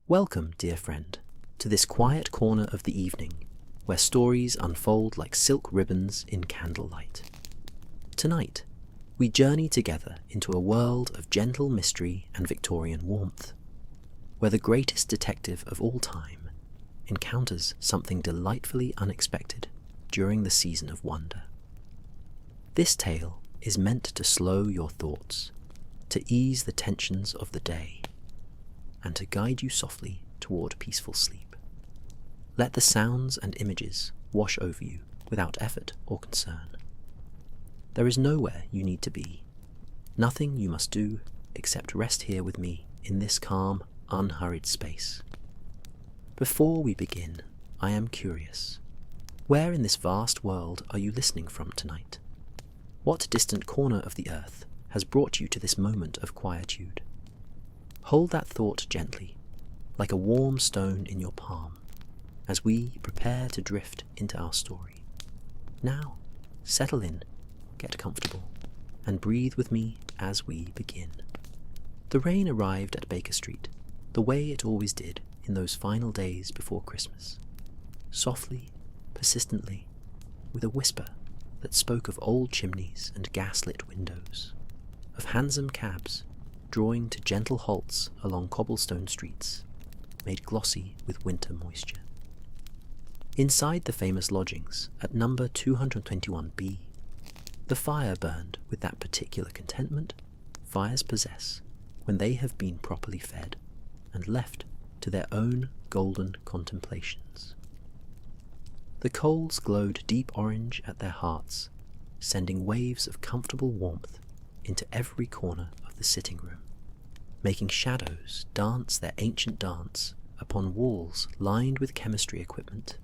Welcome, dear friend, to this quiet corner of the evening where stories unfold like silk ribbons in candlelight. Tonight, we journey together into a world of gentle mystery and Victorian warmth, where the greatest detective of all time encounters something delightfully unexpected during the season of wonder. This tale is meant to slow your thoughts, to ease the tensions of the day, and to guide you softly toward peaceful sleep. Let the sounds and images wash over you without effort or concern. There is nowhere you need to be, nothing you must do except rest here with me in this calm, unhurried space. Before we begin, I am curious. Where in this vast world are you listening from tonight? What distant corner of the earth has brought you to this moment of quietude? Hold that thought gently, like a warm stone in your palm, as we prepare to drift into our story. Now, settle in, get comfortable, and breathe with me as we begin. The rain arrived at Baker Street, the way it always did in those final days before Christmas. Softly, persistently, with a whisper that spoke of old chimneys and gaslit windows, of hansom cabs drawing to gentle halts along cobblestone streets, made glossy with winter moisture. Inside the famous lodgings at number 221B, the fire burned with that particular contentment fires possess when they have been properly fed and left to their own golden contemplations. The coals glowed deep orange at their hearts, sending waves of comfortable warmth into every corner of the sitting room, making shadows dance their ancient dance upon walls lined with chemistry equipment,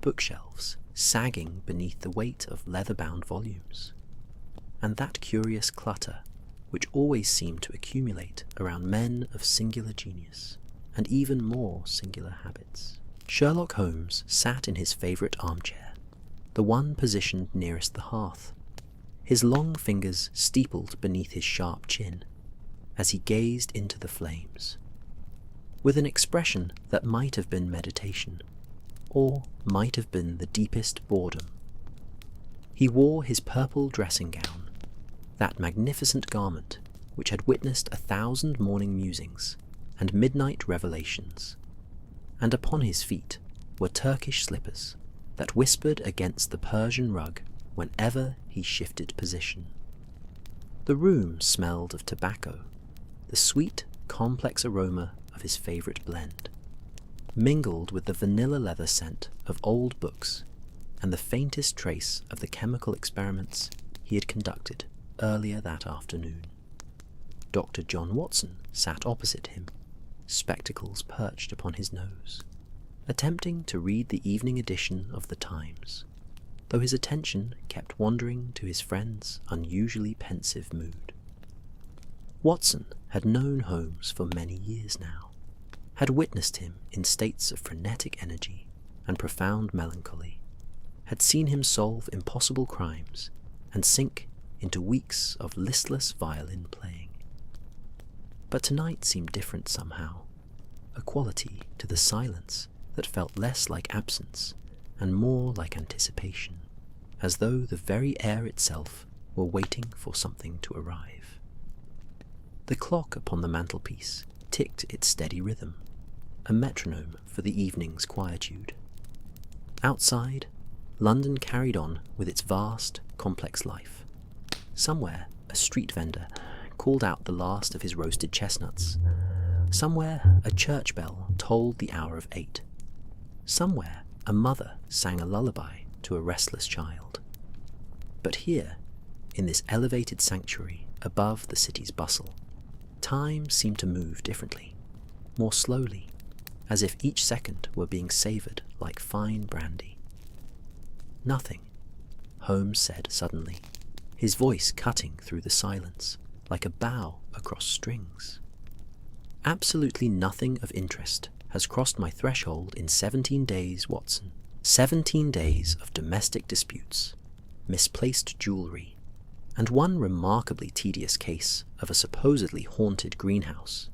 bookshelves sagging beneath the weight of leather-bound volumes, and that curious clutter which always seemed to accumulate around men of singular genius and even more singular habits. Sherlock Holmes sat in his favourite armchair, the one positioned nearest the hearth, his long fingers steepled beneath his sharp chin, as he gazed into the flames, with an expression that might have been meditation, or might have been the deepest boredom. He wore his purple dressing gown, that magnificent garment which had witnessed 1,000 morning musings and midnight revelations, and upon his feet were Turkish slippers that whispered against the Persian rug whenever he shifted position. The room smelled of tobacco, the sweet, complex aroma of his favourite blend, mingled with the vanilla leather scent of old books and the faintest trace of the chemical experiments he had conducted earlier that afternoon. Dr. John Watson sat opposite him, spectacles perched upon his nose, attempting to read the evening edition of the Times, though his attention kept wandering to his friend's unusually pensive mood. Watson had known Holmes for many years now, had witnessed him in states of frenetic energy and profound melancholy, had seen him solve impossible crimes and sink into weeks of listless violin playing. But tonight seemed different somehow, a quality to the silence that felt less like absence and more like anticipation, as though the very air itself were waiting for something to arrive. The clock upon the mantelpiece ticked its steady rhythm, a metronome for the evening's quietude. Outside, London carried on with its vast, complex life. Somewhere, a street vendor called out the last of his roasted chestnuts. Somewhere, a church bell tolled the hour of 8. Somewhere, a mother sang a lullaby to a restless child. But here, in this elevated sanctuary above the city's bustle, time seemed to move differently, more slowly, as if each second were being savoured like fine brandy. "Nothing," Holmes said suddenly, his voice cutting through the silence like a bow across strings. "Absolutely nothing of interest has crossed my threshold in 17 days, Watson. 17 days of domestic disputes, misplaced jewellery, and one remarkably tedious case of a supposedly haunted greenhouse.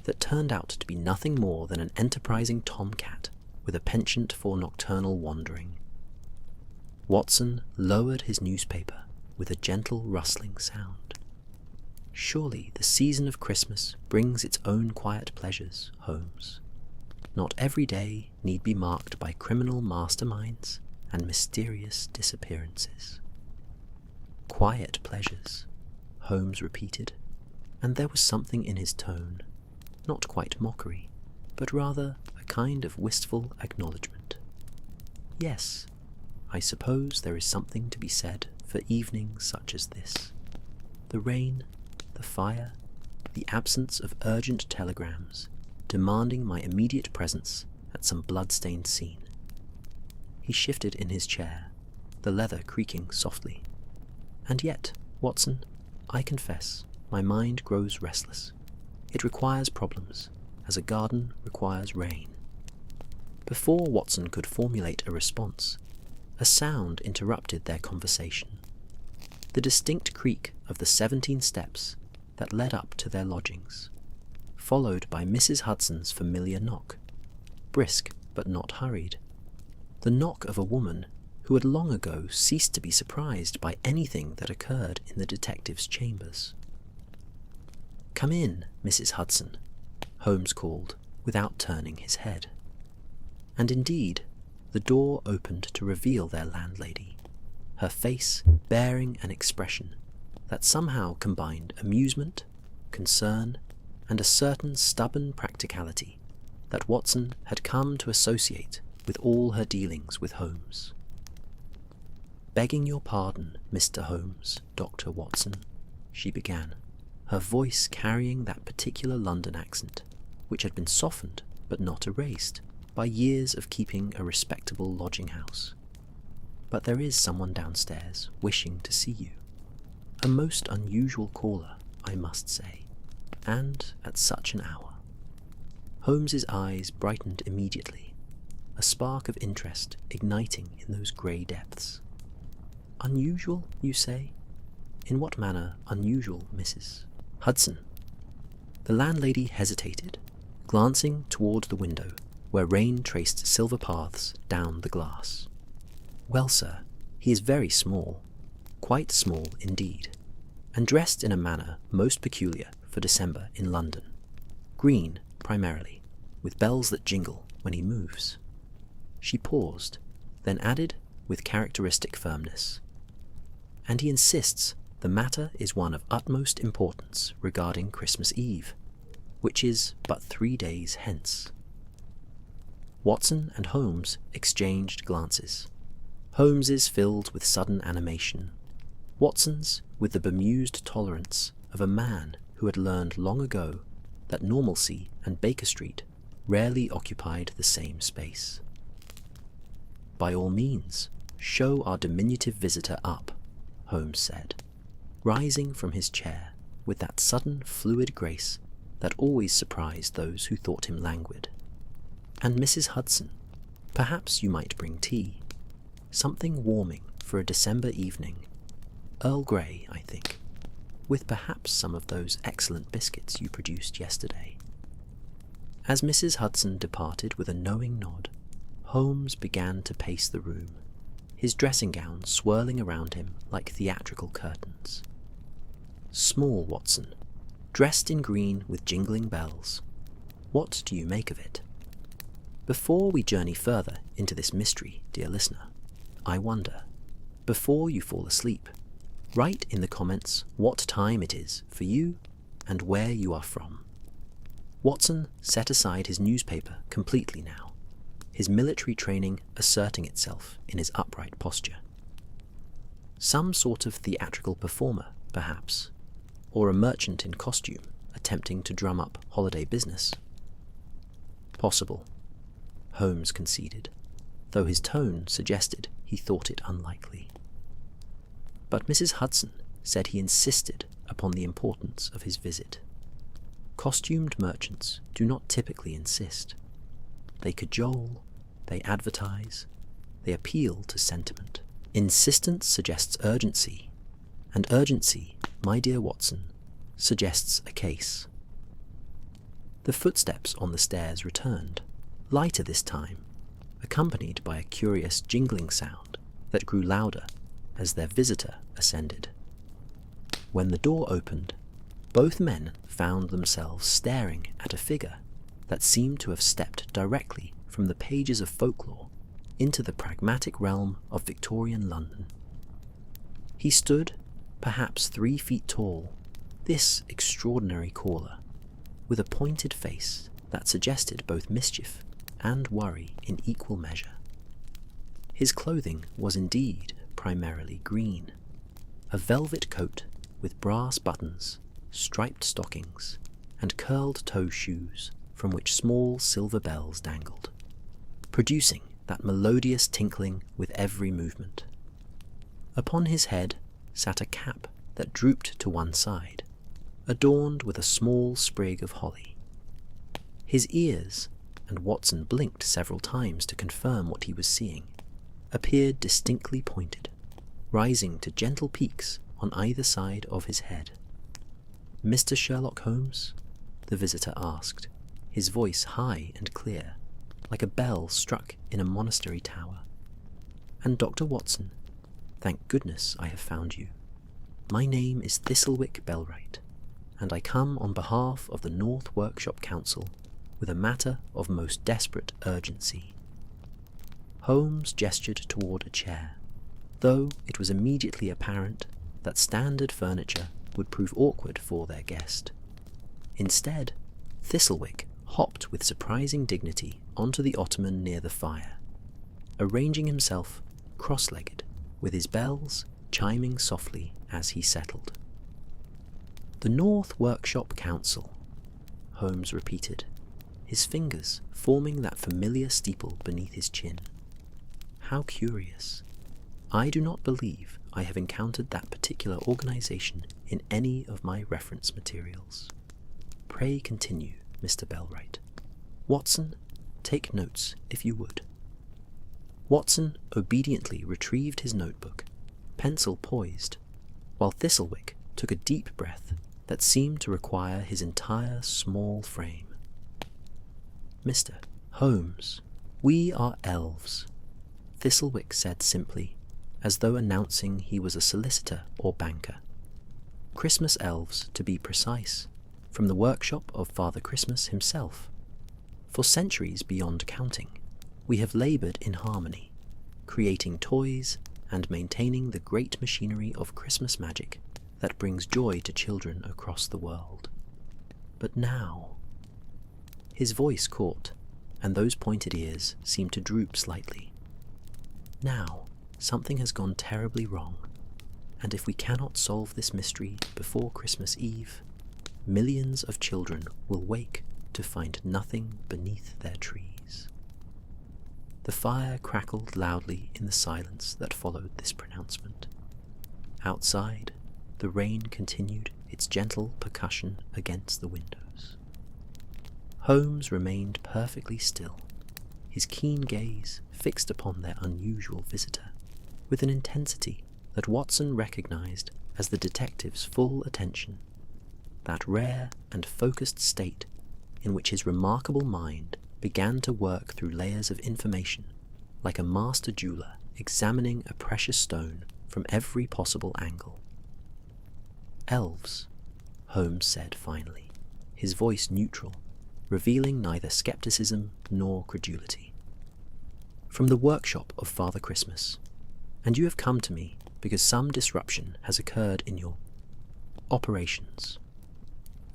that turned out to be nothing more than an enterprising tomcat with a penchant for nocturnal wandering. Watson lowered his newspaper with a gentle rustling sound. Surely the season of Christmas brings its own quiet pleasures, Holmes. Not every day need be marked by criminal masterminds and mysterious disappearances. Quiet pleasures, Holmes repeated, and there was something in his tone, not quite mockery, but rather a kind of wistful acknowledgement. Yes, I suppose there is something to be said for evenings such as this. The rain, the fire, the absence of urgent telegrams demanding my immediate presence at some blood-stained scene. He shifted in his chair, the leather creaking softly. And yet, Watson, I confess, my mind grows restless. It requires problems, as a garden requires rain. Before Watson could formulate a response, a sound interrupted their conversation. The distinct creak of the 17 steps that led up to their lodgings, followed by Mrs. Hudson's familiar knock, brisk but not hurried. The knock of a woman who had long ago ceased to be surprised by anything that occurred in the detective's chambers. "Come in, Mrs. Hudson," Holmes called, without turning his head. And indeed, the door opened to reveal their landlady, her face bearing an expression that somehow combined amusement, concern, and a certain stubborn practicality that Watson had come to associate with all her dealings with Holmes. "Begging your pardon, Mr. Holmes, Dr. Watson," she began, her voice carrying that particular London accent, which had been softened but not erased by years of keeping a respectable lodging-house. "But there is someone downstairs wishing to see you. A most unusual caller, I must say, and at such an hour." Holmes's eyes brightened immediately, a spark of interest igniting in those grey depths. "Unusual, you say? In what manner unusual, Mrs. Hudson?" The landlady hesitated, glancing toward the window where rain traced silver paths down the glass. "Well, sir, he is very small, quite small indeed, and dressed in a manner most peculiar for December in London. Green, primarily, with bells that jingle when he moves." She paused, then added with characteristic firmness, "And he insists the matter is one of utmost importance regarding Christmas Eve, which is but 3 days hence." Watson and Holmes exchanged glances. Holmes's filled with sudden animation, Watson's with the bemused tolerance of a man who had learned long ago that normalcy and Baker Street rarely occupied the same space. "By all means, show our diminutive visitor up," Holmes said, rising from his chair with that sudden fluid grace that always surprised those who thought him languid. "And Mrs. Hudson, perhaps you might bring tea. Something warming for a December evening. Earl Grey, I think, with perhaps some of those excellent biscuits you produced yesterday." As Mrs. Hudson departed with a knowing nod, Holmes began to pace the room, his dressing gown swirling around him like theatrical curtains. "Small Watson, dressed in green with jingling bells. What do you make of it? Before we journey further into this mystery, dear listener, I wonder, before you fall asleep, write in the comments what time it is for you and where you are from." Watson set aside his newspaper completely now, his military training asserting itself in his upright posture. Some sort of theatrical performer, perhaps, or a merchant in costume attempting to drum up holiday business. Possible, Holmes conceded, though his tone suggested he thought it unlikely. But Mrs. Hudson said he insisted upon the importance of his visit. Costumed merchants do not typically insist. They cajole, they advertise, they appeal to sentiment. Insistence suggests urgency, and urgency, my dear Watson, suggests a case. The footsteps on the stairs returned, lighter this time, accompanied by a curious jingling sound that grew louder as their visitor ascended. When the door opened, both men found themselves staring at a figure that seemed to have stepped directly from the pages of folklore into the pragmatic realm of Victorian London. He stood, perhaps 3 feet tall, this extraordinary caller, with a pointed face that suggested both mischief and worry in equal measure. His clothing was indeed primarily green, a velvet coat with brass buttons, striped stockings, and curled toe shoes from which small silver bells dangled, producing that melodious tinkling with every movement. Upon his head sat a cap that drooped to one side, adorned with a small sprig of holly. His ears, and Watson blinked several times to confirm what he was seeing, appeared distinctly pointed, rising to gentle peaks on either side of his head. "Mr. Sherlock Holmes?" the visitor asked, his voice high and clear, like a bell struck in a monastery tower. "And Dr. Watson, thank goodness I have found you. My name is Thistlewick Bellwright, and I come on behalf of the North Workshop Council with a matter of most desperate urgency." Holmes gestured toward a chair, though it was immediately apparent that standard furniture would prove awkward for their guest. Instead, Thistlewick hopped with surprising dignity onto the ottoman near the fire, arranging himself cross-legged, with his bells chiming softly as he settled. "The North Workshop Council," Holmes repeated, his fingers forming that familiar steeple beneath his chin. "How curious. I do not believe I have encountered that particular organization in any of my reference materials. Pray continue, Mr. Bellwright. Watson, take notes if you would." Watson obediently retrieved his notebook, pencil poised, while Thistlewick took a deep breath that seemed to require his entire small frame. "Mr. Holmes, we are elves," Thistlewick said simply, as though announcing he was a solicitor or banker. "Christmas elves, to be precise, from the workshop of Father Christmas himself. For centuries beyond counting, we have laboured in harmony, creating toys and maintaining the great machinery of Christmas magic that brings joy to children across the world. But now—" His voice caught, and those pointed ears seemed to droop slightly. "Now, something has gone terribly wrong, and if we cannot solve this mystery before Christmas Eve, millions of children will wake to find nothing beneath their trees." The fire crackled loudly in the silence that followed this pronouncement. Outside, the rain continued its gentle percussion against the windows. Holmes remained perfectly still, his keen gaze fixed upon their unusual visitor, with an intensity that Watson recognized as the detective's full attention, that rare and focused state in which his remarkable mind began to work through layers of information, like a master jeweler examining a precious stone from every possible angle. "Elves," Holmes said finally, his voice neutral, revealing neither skepticism nor credulity. "From the workshop of Father Christmas, and you have come to me because some disruption has occurred in your operations."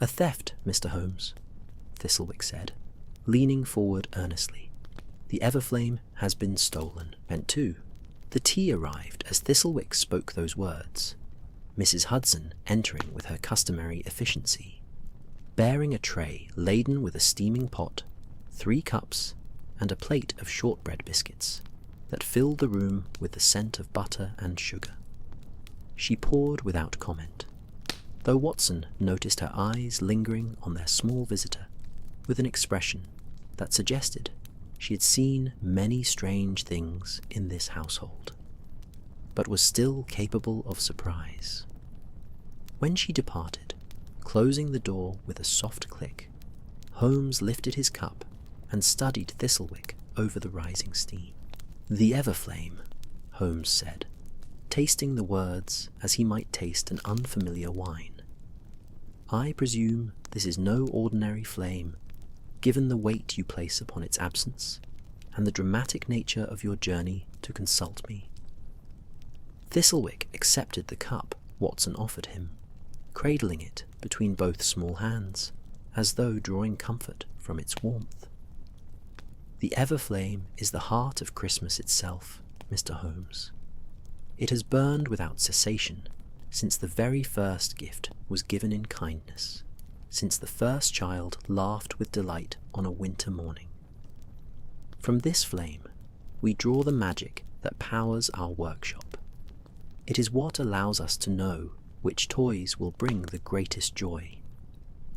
"A theft, Mr. Holmes," Thistlewick said, leaning forward earnestly. "The Everflame has been stolen." And too, the tea arrived as Thistlewick spoke those words, Mrs. Hudson entering with her customary efficiency, bearing a tray laden with a steaming pot, 3 cups, and a plate of shortbread biscuits that filled the room with the scent of butter and sugar. She poured without comment, though Watson noticed her eyes lingering on their small visitor with an expression that suggested she had seen many strange things in this household, but was still capable of surprise. When she departed, closing the door with a soft click, Holmes lifted his cup and studied Thistlewick over the rising steam. "The Everflame," Holmes said, tasting the words as he might taste an unfamiliar wine. "I presume this is no ordinary flame, given the weight you place upon its absence, and the dramatic nature of your journey to consult me." Thistlewick accepted the cup Watson offered him, cradling it between both small hands, as though drawing comfort from its warmth. "The Everflame is the heart of Christmas itself, Mr. Holmes. It has burned without cessation since the very first gift was given in kindness, since the first child laughed with delight on a winter morning. From this flame, we draw the magic that powers our workshop. It is what allows us to know which toys will bring the greatest joy,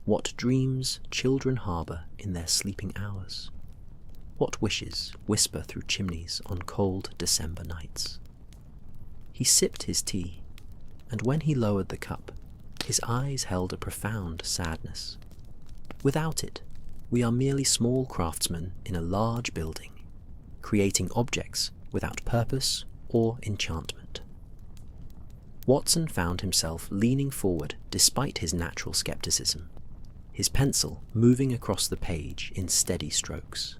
what dreams children harbour in their sleeping hours, what wishes whisper through chimneys on cold December nights." He sipped his tea, and when he lowered the cup, his eyes held a profound sadness. "Without it, we are merely small craftsmen in a large building, creating objects without purpose or enchantment." Watson found himself leaning forward despite his natural skepticism, his pencil moving across the page in steady strokes.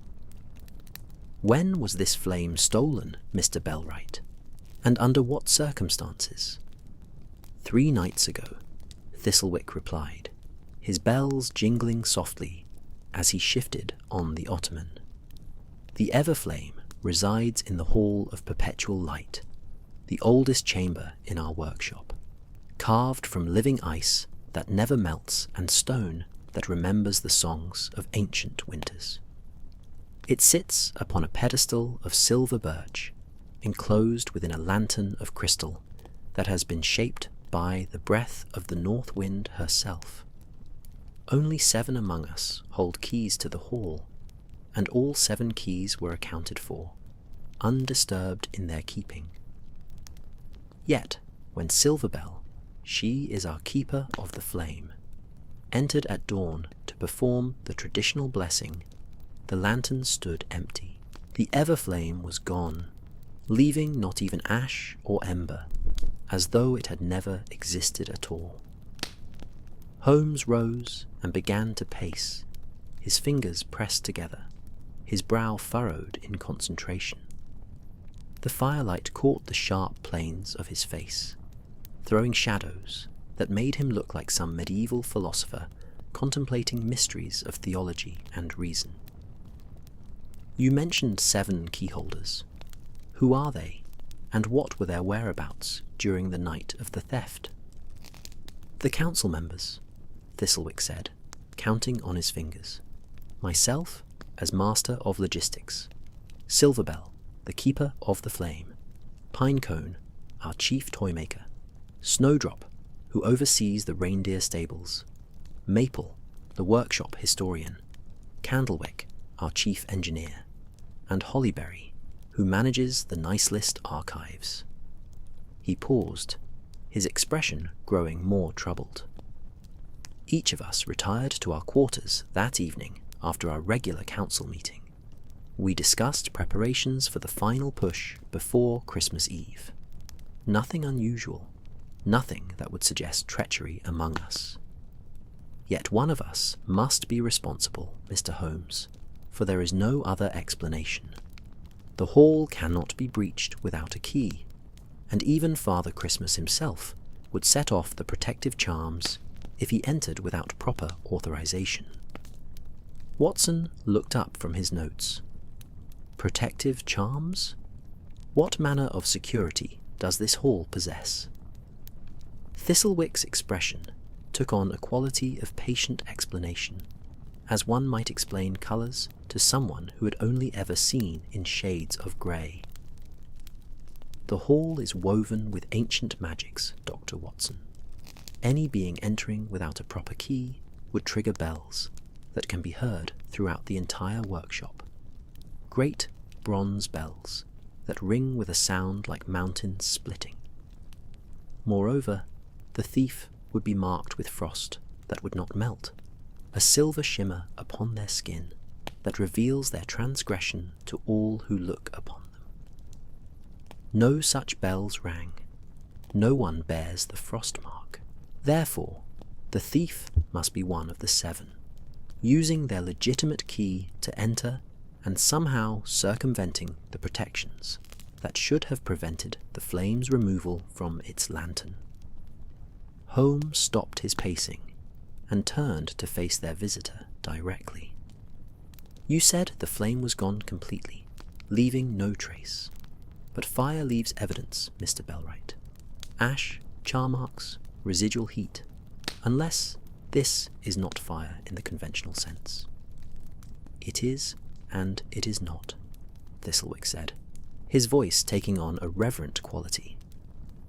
"When was this flame stolen, Mr. Bellwright, and under what circumstances?" "3 nights ago," Thistlewick replied, his bells jingling softly as he shifted on the ottoman. "The Everflame resides in the Hall of Perpetual Light, the oldest chamber in our workshop, carved from living ice that never melts and stone that remembers the songs of ancient winters. It sits upon a pedestal of silver birch, enclosed within a lantern of crystal that has been shaped by the breath of the North Wind herself. Only 7 among us hold keys to the hall, and all 7 keys were accounted for, undisturbed in their keeping. Yet, when Silverbell, she is our keeper of the flame, entered at dawn to perform the traditional blessing, the lantern stood empty. The Everflame was gone, leaving not even ash or ember, as though it had never existed at all. Holmes rose and began to pace, his fingers pressed together, his brow furrowed in concentration. The firelight caught the sharp planes of his face, throwing shadows that made him look like some medieval philosopher contemplating mysteries of theology and reason. "You mentioned 7 keyholders. Who are they, and what were their whereabouts during the night of the theft?" "The council members," Thistlewick said, counting on his fingers. "Myself, as master of logistics. Silverbell, the keeper of the flame. Pinecone, our chief toymaker. Snowdrop, who oversees the reindeer stables. Maple, the workshop historian. Candlewick, our chief engineer. And Hollyberry, who manages the Nicelist archives." He paused, his expression growing more troubled. "Each of us retired to our quarters that evening after our regular council meeting. We discussed preparations for the final push before Christmas Eve. Nothing unusual, nothing that would suggest treachery among us. Yet one of us must be responsible, Mr. Holmes, for there is no other explanation. The hall cannot be breached without a key, and even Father Christmas himself would set off the protective charms if he entered without proper authorization." Watson looked up from his notes. "Protective charms? What manner of security does this hall possess?" Thistlewick's expression took on a quality of patient explanation, as one might explain colours to someone who had only ever seen in shades of grey. "The hall is woven with ancient magics, Dr. Watson. Any being entering without a proper key would trigger bells that can be heard throughout the entire workshop. Great bronze bells that ring with a sound like mountains splitting. Moreover, the thief would be marked with frost that would not melt, a silver shimmer upon their skin that reveals their transgression to all who look upon them. No such bells rang. No one bears the frost mark. Therefore, the thief must be one of the seven, using their legitimate key to enter and somehow circumventing the protections that should have prevented the flame's removal from its lantern. Holmes stopped his pacing and turned to face their visitor directly. You said the flame was gone completely, leaving no trace. But fire leaves evidence, Mr. Bellwright. Ash, char marks, residual heat, unless this is not fire in the conventional sense. It is, and it is not, Thistlewick said, his voice taking on a reverent quality.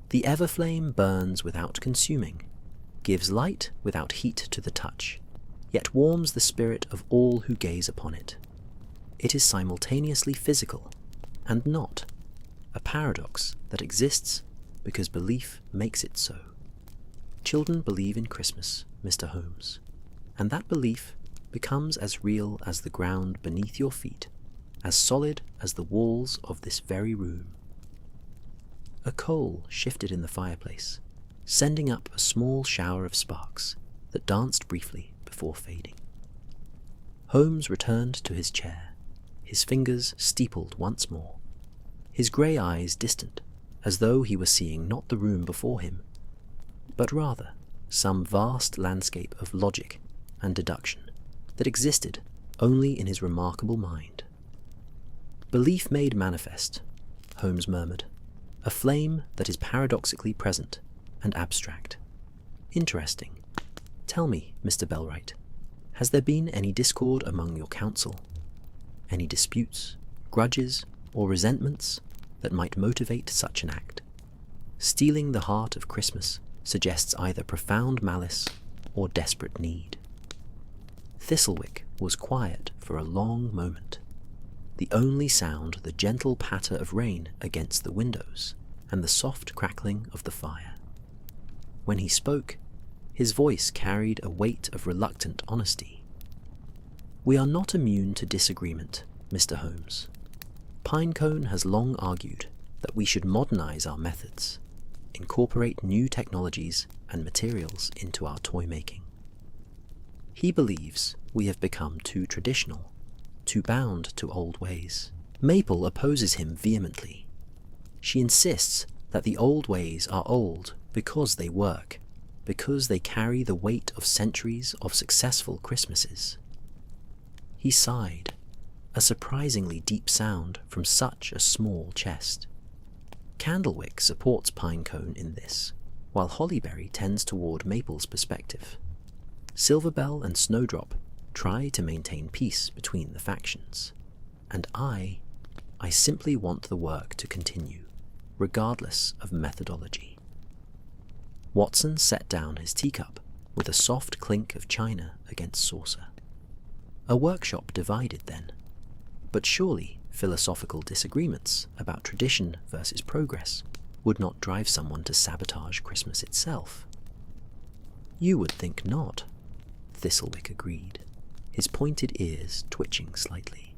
The Everflame burns without consuming, gives light without heat to the touch, yet warms the spirit of all who gaze upon it. It is simultaneously physical and not, a paradox that exists because belief makes it so. Children believe in Christmas, Mr. Holmes, and that belief becomes as real as the ground beneath your feet, as solid as the walls of this very room. A coal shifted in the fireplace, sending up a small shower of sparks that danced briefly before fading. Holmes returned to his chair, his fingers steepled once more, his grey eyes distant, as though he were seeing not the room before him, but rather some vast landscape of logic and deduction that existed only in his remarkable mind. Belief made manifest, Holmes murmured, a flame that is paradoxically present and abstract. Interesting. Tell me, Mr. Bellwright, has there been any discord among your council? Any disputes, grudges, or resentments that might motivate such an act? Stealing the heart of Christmas suggests either profound malice or desperate need. Thistlewick was quiet for a long moment, the only sound the gentle patter of rain against the windows and the soft crackling of the fire. When he spoke, his voice carried a weight of reluctant honesty. We are not immune to disagreement, Mr. Holmes. Pinecone has long argued that we should modernize our methods, incorporate new technologies and materials into our toy making. He believes we have become too traditional, too bound to old ways. Maple opposes him vehemently. She insists that the old ways are old because they work, because they carry the weight of centuries of successful Christmases. He sighed, a surprisingly deep sound from such a small chest. Candlewick supports Pinecone in this, while Hollyberry tends toward Maple's perspective. Silverbell and Snowdrop try to maintain peace between the factions, and I simply want the work to continue, regardless of methodology. Watson set down his teacup with a soft clink of china against saucer. A workshop divided then, but surely philosophical disagreements about tradition versus progress would not drive someone to sabotage Christmas itself. You would think not, Thistlewick agreed, his pointed ears twitching slightly.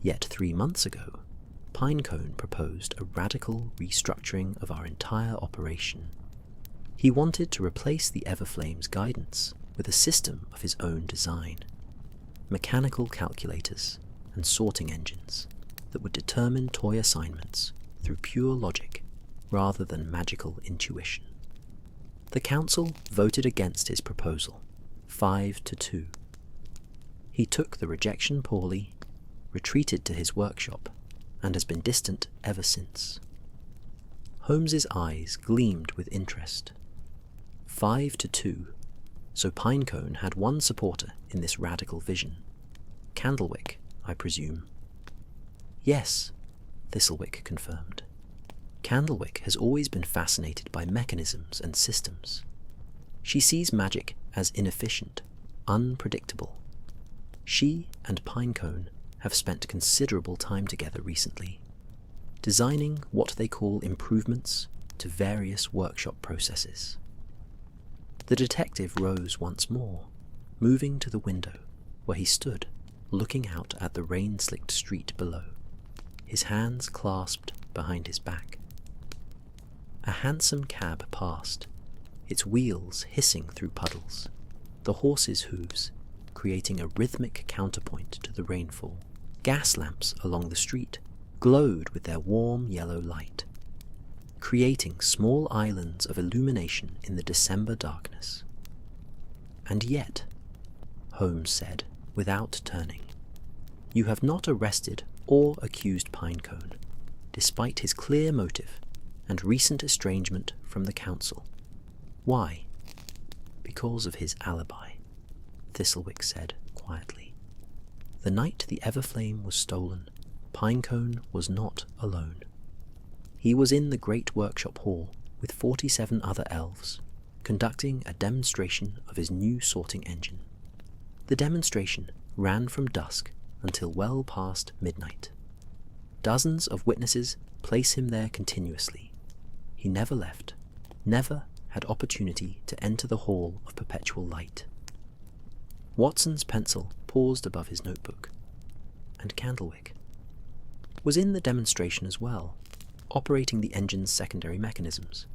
Yet 3 months ago, Pinecone proposed a radical restructuring of our entire operation. He wanted to replace the Everflame's guidance with a system of his own design, mechanical calculators and sorting engines that would determine toy assignments through pure logic rather than magical intuition. The council voted against his proposal, 5-2. He took the rejection poorly, retreated to his workshop, and has been distant ever since. Holmes's eyes gleamed with interest. 5-2, so Pinecone had one supporter in this radical vision. Candlewick, I presume. Yes, Thistlewick confirmed. Candlewick has always been fascinated by mechanisms and systems. She sees magic as inefficient, unpredictable. She and Pinecone have spent considerable time together recently, designing what they call improvements to various workshop processes. The detective rose once more, moving to the window where he stood, looking out at the rain-slicked street below, his hands clasped behind his back. A hansom cab passed, its wheels hissing through puddles, the horses' hooves creating a rhythmic counterpoint to the rainfall. Gas lamps along the street glowed with their warm yellow light, creating small islands of illumination in the December darkness. "And yet," Holmes said, without turning, "you have not arrested or accused Pinecone, despite his clear motive and recent estrangement from the council. Why?" "Because of his alibi," Thistlewick said quietly. "The night the Everflame was stolen, Pinecone was not alone. He was in the great workshop hall with 47 other elves, conducting a demonstration of his new sorting engine. The demonstration ran from dusk until well past midnight. Dozens of witnesses place him there continuously. He never left, never had opportunity to enter the hall of perpetual light." Watson's pencil paused above his notebook, and Candlewick was in the demonstration as well, operating the engine's secondary mechanisms.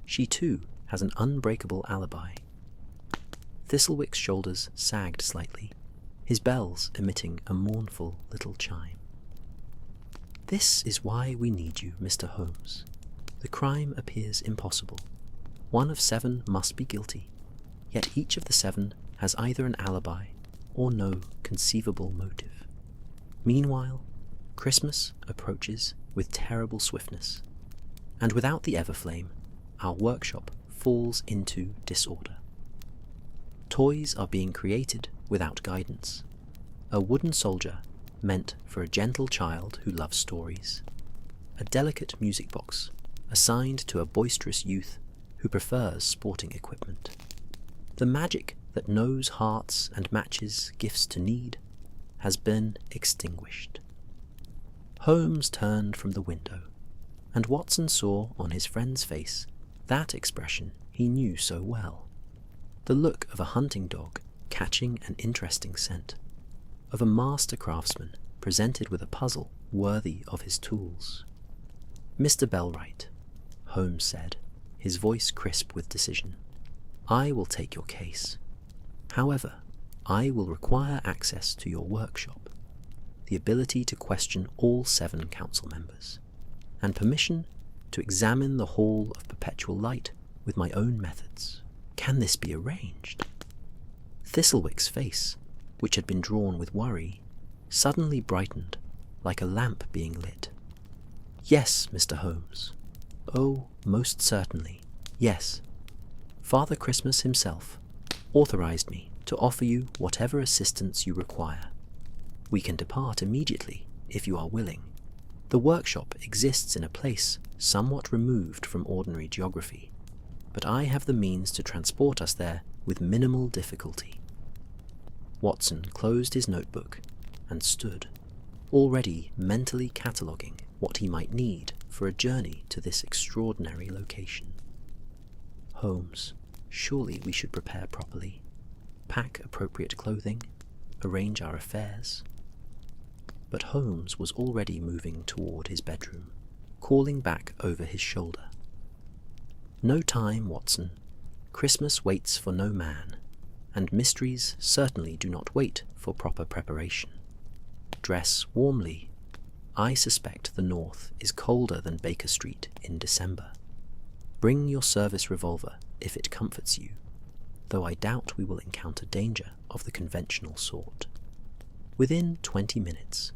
She too has an unbreakable alibi. Thistlewick's shoulders sagged slightly, his bells emitting a mournful little chime. "This is why we need you, Mr. Holmes. The crime appears impossible. One of 7 must be guilty, yet each of the 7 has either an alibi or no conceivable motive. Meanwhile, Christmas approaches with terrible swiftness, and without the Everflame, our workshop falls into disorder. Toys are being created without guidance. A wooden soldier meant for a gentle child who loves stories. A delicate music box assigned to a boisterous youth who prefers sporting equipment. The magic that knows hearts and matches gifts to need has been extinguished." Holmes turned from the window, and Watson saw on his friend's face that expression he knew so well. The look of a hunting dog catching an interesting scent, of a master craftsman presented with a puzzle worthy of his tools. "Mr. Bellwright," Holmes said, his voice crisp with decision, "I will take your case. However, I will require access to your workshop, the ability to question all 7 council members, and permission to examine the Hall of Perpetual Light with my own methods. Can this be arranged?" Thistlewick's face, which had been drawn with worry, suddenly brightened like a lamp being lit. "Yes, Mr. Holmes. Oh, most certainly, yes. Father Christmas himself authorized me to offer you whatever assistance you require. We can depart immediately, if you are willing. The workshop exists in a place somewhat removed from ordinary geography, but I have the means to transport us there with minimal difficulty." Watson closed his notebook and stood, already mentally cataloguing what he might need for a journey to this extraordinary location. "Holmes, surely we should prepare properly, pack appropriate clothing, arrange our affairs." But Holmes was already moving toward his bedroom, calling back over his shoulder. "No time, Watson. Christmas waits for no man, and mysteries certainly do not wait for proper preparation. Dress warmly. I suspect the North is colder than Baker Street in December. Bring your service revolver if it comforts you, though I doubt we will encounter danger of the conventional sort." Within 20 minutes,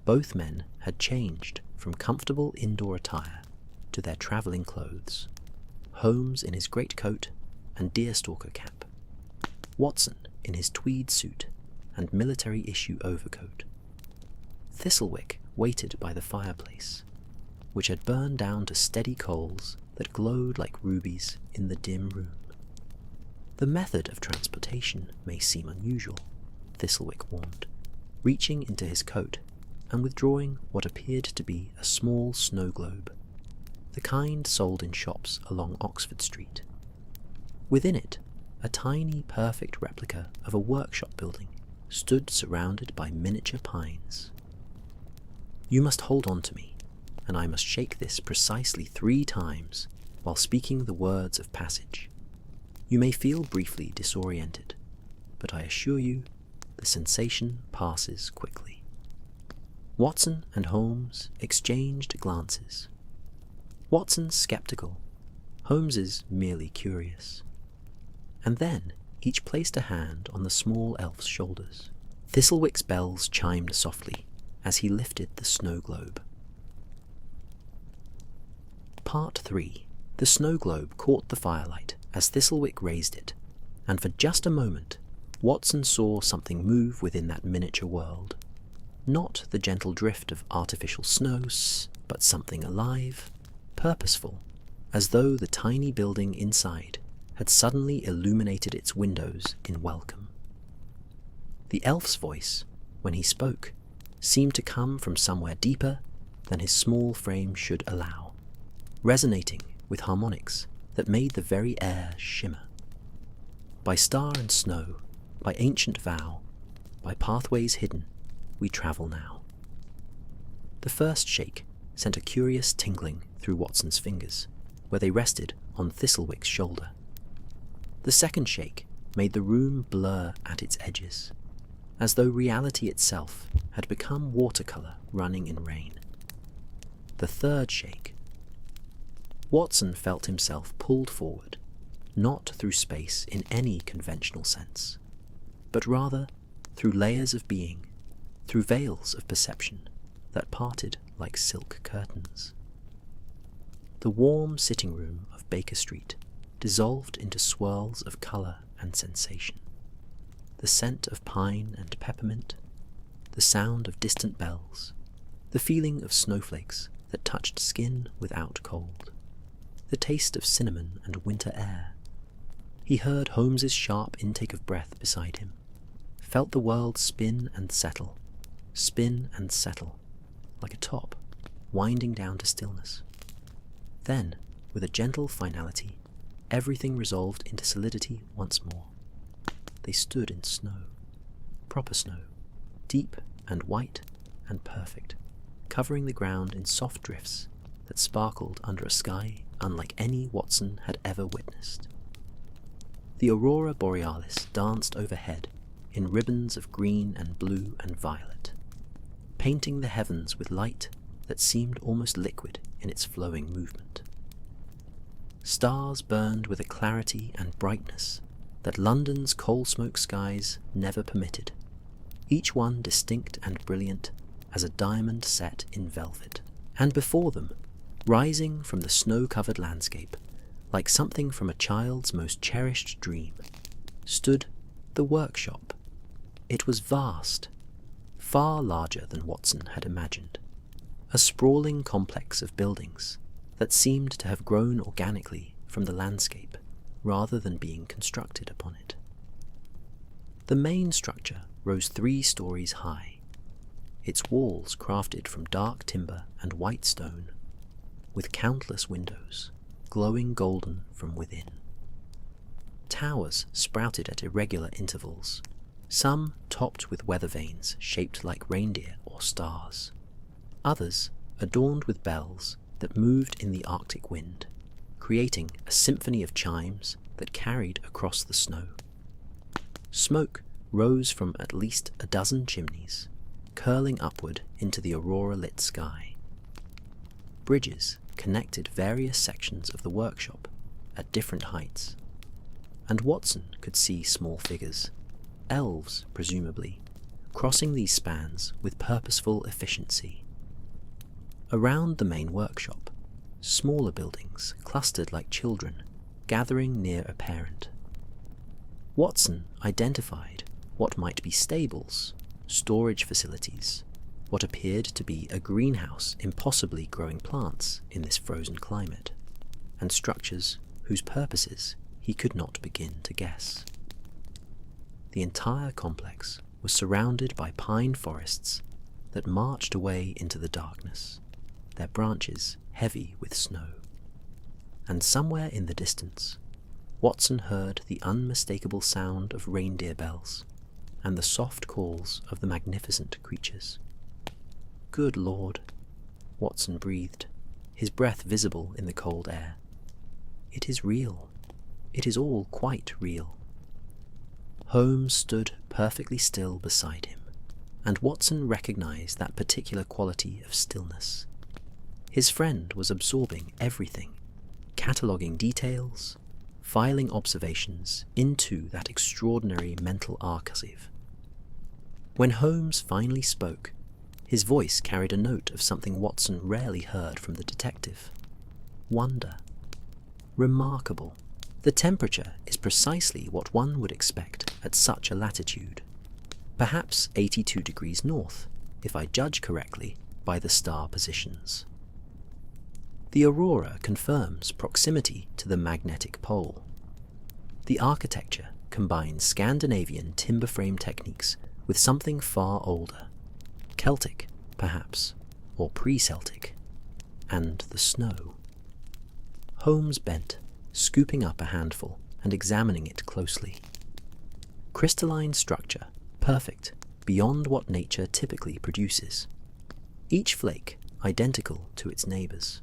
both men had changed from comfortable indoor attire to their travelling clothes, Holmes in his greatcoat and deerstalker cap, Watson in his tweed suit and military-issue overcoat. Thistlewick waited by the fireplace, which had burned down to steady coals that glowed like rubies in the dim room. "The method of transportation may seem unusual," Thistlewick warned, reaching into his coat and withdrawing what appeared to be a small snow globe, the kind sold in shops along Oxford Street. Within it, a tiny, perfect replica of a workshop building stood surrounded by miniature pines. "You must hold on to me, and I must shake this precisely 3 times while speaking the words of passage. You may feel briefly disoriented, but I assure you the sensation passes quickly." Watson and Holmes exchanged glances. Watson's skeptical, Holmes's merely curious. And then each placed a hand on the small elf's shoulders. Thistlewick's bells chimed softly as he lifted the snow globe. Part 3. The snow globe caught the firelight as Thistlewick raised it, and for just a moment Watson saw something move within that miniature world. Not the gentle drift of artificial snow, but something alive, purposeful, as though the tiny building inside had suddenly illuminated its windows in welcome. The elf's voice, when he spoke, seemed to come from somewhere deeper than his small frame should allow, resonating with harmonics that made the very air shimmer. By star and snow, by ancient vow, by pathways hidden, we travel now. The first shake sent a curious tingling through Watson's fingers, where they rested on Thistlewick's shoulder. The second shake made the room blur at its edges, as though reality itself had become watercolor running in rain. The third shake. Watson felt himself pulled forward, not through space in any conventional sense, but rather through layers of being, through veils of perception that parted like silk curtains. The warm sitting room of Baker Street dissolved into swirls of colour and sensation. The scent of pine and peppermint, the sound of distant bells, the feeling of snowflakes that touched skin without cold, the taste of cinnamon and winter air. He heard Holmes's sharp intake of breath beside him, felt the world spin and settle, like a top, winding down to stillness. Then, with a gentle finality, everything resolved into solidity once more. They stood in snow, proper snow, deep and white and perfect, covering the ground in soft drifts that sparkled under a sky unlike any Watson had ever witnessed. The aurora borealis danced overhead in ribbons of green and blue and violet, painting the heavens with light that seemed almost liquid in its flowing movement. Stars burned with a clarity and brightness that London's coal-smoke skies never permitted, each one distinct and brilliant as a diamond set in velvet. And before them, rising from the snow-covered landscape, like something from a child's most cherished dream, stood the workshop. It was vast, far larger than Watson had imagined, a sprawling complex of buildings that seemed to have grown organically from the landscape rather than being constructed upon it. The main structure rose 3 stories high, its walls crafted from dark timber and white stone, with countless windows, glowing golden from within. Towers sprouted at irregular intervals, some topped with weather vanes shaped like reindeer or stars, others adorned with bells that moved in the Arctic wind, creating a symphony of chimes that carried across the snow. Smoke rose from at least a dozen chimneys, curling upward into the aurora-lit sky. Bridges connected various sections of the workshop at different heights, and Watson could see small figures, elves presumably, crossing these spans with purposeful efficiency. Around the main workshop, smaller buildings clustered like children gathering near a parent. Watson identified what might be stables, storage facilities, what appeared to be a greenhouse impossibly growing plants in this frozen climate, and structures whose purposes he could not begin to guess. The entire complex was surrounded by pine forests that marched away into the darkness, their branches heavy with snow. And somewhere in the distance, Watson heard the unmistakable sound of reindeer bells and the soft calls of the magnificent creatures. "Good Lord," Watson breathed, his breath visible in the cold air. "It is real. It is all quite real." Holmes stood perfectly still beside him, and Watson recognized that particular quality of stillness. His friend was absorbing everything, cataloguing details, filing observations into that extraordinary mental archive. When Holmes finally spoke, his voice carried a note of something Watson rarely heard from the detective: wonder. "Remarkable. The temperature is precisely what one would expect at such a latitude. Perhaps 82 degrees north, if I judge correctly by the star positions. The aurora confirms proximity to the magnetic pole. The architecture combines Scandinavian timber frame techniques with something far older, Celtic, perhaps, or pre-Celtic, and the snow." Holmes bent, scooping up a handful and examining it closely. Crystalline structure, perfect, beyond what nature typically produces. Each flake identical to its neighbours.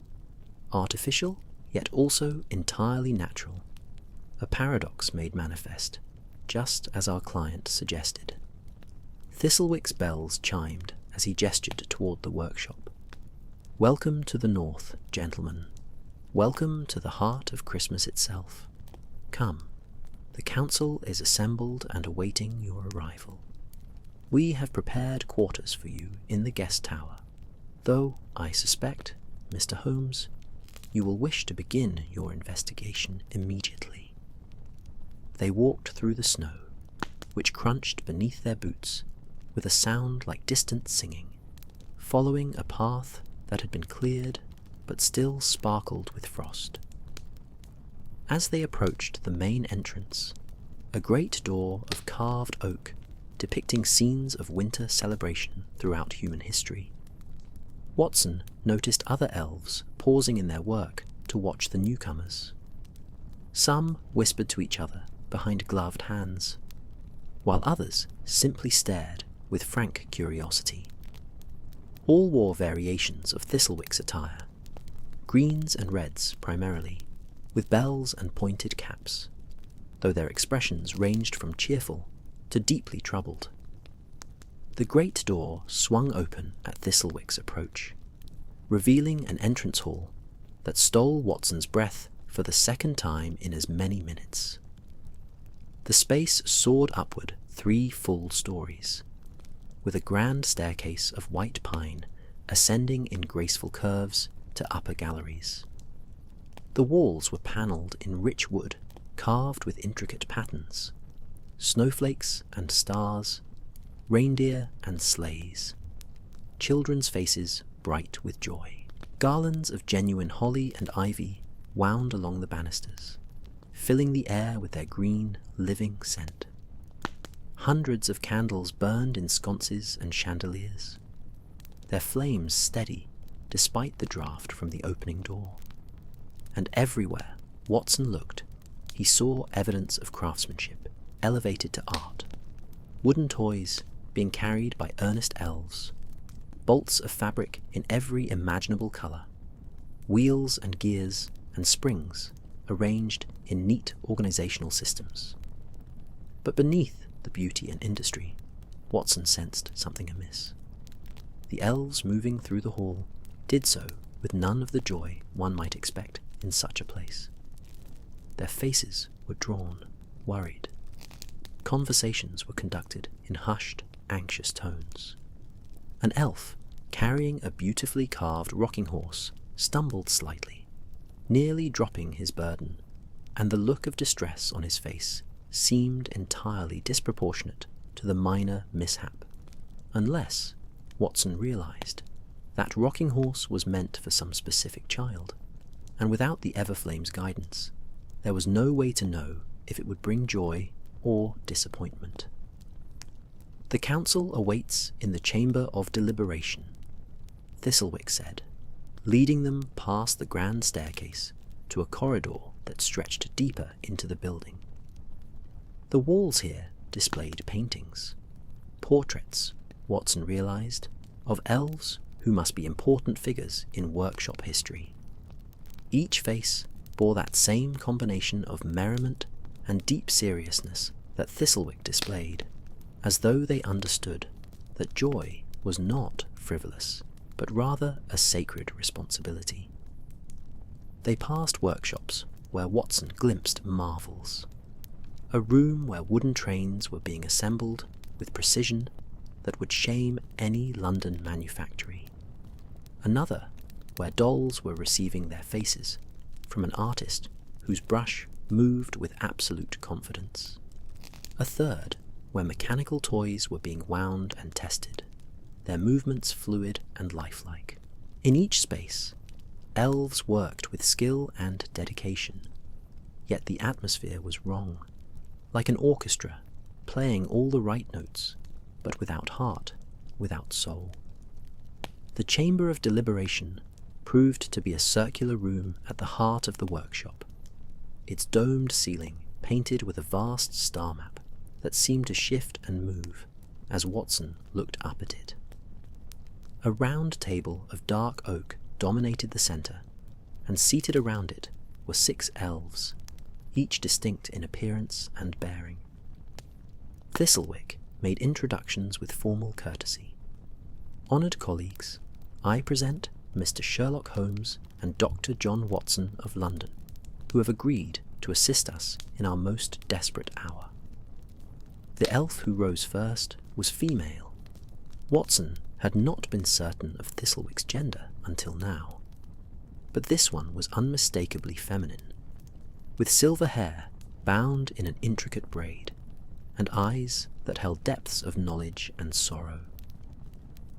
Artificial, yet also entirely natural. A paradox made manifest, just as our client suggested. Thistlewick's bells chimed as he gestured toward the workshop. "Welcome to the north, gentlemen. Welcome to the heart of Christmas itself. Come, the council is assembled and awaiting your arrival. We have prepared quarters for you in the guest tower, though I suspect, Mr. Holmes, you will wish to begin your investigation immediately." They walked through the snow, which crunched beneath their boots with a sound like distant singing, following a path that had been cleared but still sparkled with frost. As they approached the main entrance, a great door of carved oak depicting scenes of winter celebration throughout human history, Watson noticed other elves pausing in their work to watch the newcomers. Some whispered to each other behind gloved hands, while others simply stared with frank curiosity. All wore variations of Thistlewick's attire, greens and reds primarily, with bells and pointed caps, though their expressions ranged from cheerful to deeply troubled. The great door swung open at Thistlewick's approach, revealing an entrance hall that stole Watson's breath for the second time in as many minutes. The space soared upward 3 full stories, with a grand staircase of white pine ascending in graceful curves to upper galleries. The walls were panelled in rich wood, carved with intricate patterns, snowflakes and stars, reindeer and sleighs, children's faces bright with joy. Garlands of genuine holly and ivy wound along the banisters, filling the air with their green, living scent. Hundreds of candles burned in sconces and chandeliers, their flames steady despite the draught from the opening door. And everywhere Watson looked, he saw evidence of craftsmanship elevated to art. Wooden toys being carried by earnest elves, bolts of fabric in every imaginable colour, wheels and gears and springs arranged in neat organisational systems. But beneath the beauty and industry, Watson sensed something amiss. The elves moving through the hall did so with none of the joy one might expect in such a place. Their faces were drawn, worried. Conversations were conducted in hushed, anxious tones. An elf, carrying a beautifully carved rocking horse, stumbled slightly, nearly dropping his burden, and the look of distress on his face seemed entirely disproportionate to the minor mishap, unless, Watson realized, that rocking horse was meant for some specific child, and without the Everflame's guidance, there was no way to know if it would bring joy or disappointment. "The council awaits in the chamber of deliberation," Thistlewick said, leading them past the grand staircase to a corridor that stretched deeper into the building. The walls here displayed paintings, portraits, Watson realized, of elves who must be important figures in workshop history. Each face bore that same combination of merriment and deep seriousness that Thistlewick displayed, as though they understood that joy was not frivolous, but rather a sacred responsibility. They passed workshops where Watson glimpsed marvels. A room where wooden trains were being assembled with precision that would shame any London manufactory. Another where dolls were receiving their faces from an artist whose brush moved with absolute confidence. A third where mechanical toys were being wound and tested, their movements fluid and lifelike. In each space, elves worked with skill and dedication, yet the atmosphere was wrong, like an orchestra playing all the right notes, but without heart, without soul. The chamber of deliberation proved to be a circular room at the heart of the workshop, its domed ceiling painted with a vast star map that seemed to shift and move as Watson looked up at it. A round table of dark oak dominated the centre, and seated around it were 6 elves, each distinct in appearance and bearing. Thistlewick made introductions with formal courtesy. Honoured colleagues, I present Mr. Sherlock Holmes and Dr. John Watson of London, who have agreed to assist us in our most desperate hour. The elf who rose first was female. Watson had not been certain of Thistlewick's gender until now, but this one was unmistakably feminine, with silver hair bound in an intricate braid, and eyes that held depths of knowledge and sorrow.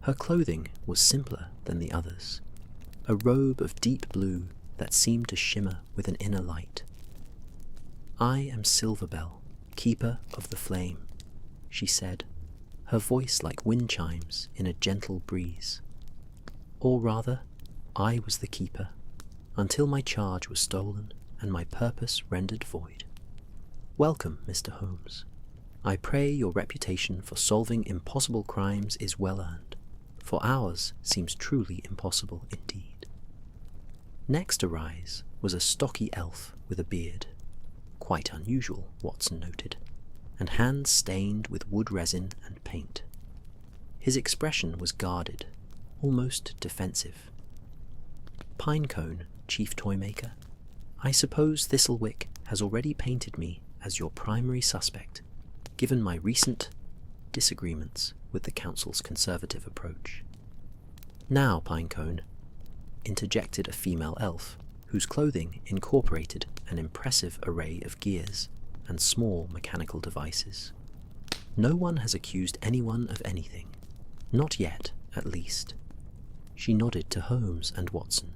Her clothing was simpler than the others, a robe of deep blue that seemed to shimmer with an inner light. "I am Silverbell, keeper of the flame," she said, her voice like wind chimes in a gentle breeze. Or rather, I was the keeper, until my charge was stolen and my purpose rendered void. Welcome, Mr. Holmes. I pray your reputation for solving impossible crimes is well earned, for ours seems truly impossible indeed. Next to rise was a stocky elf with a beard, quite unusual, Watson noted, and hands stained with wood resin and paint. His expression was guarded, almost defensive. Pinecone, chief toymaker, I suppose Thistlewick has already painted me as your primary suspect, given my recent disagreements with the council's conservative approach. Now, Pinecone, interjected a female elf, whose clothing incorporated an impressive array of gears and small mechanical devices. No one has accused anyone of anything. Not yet, at least. She nodded to Holmes and Watson.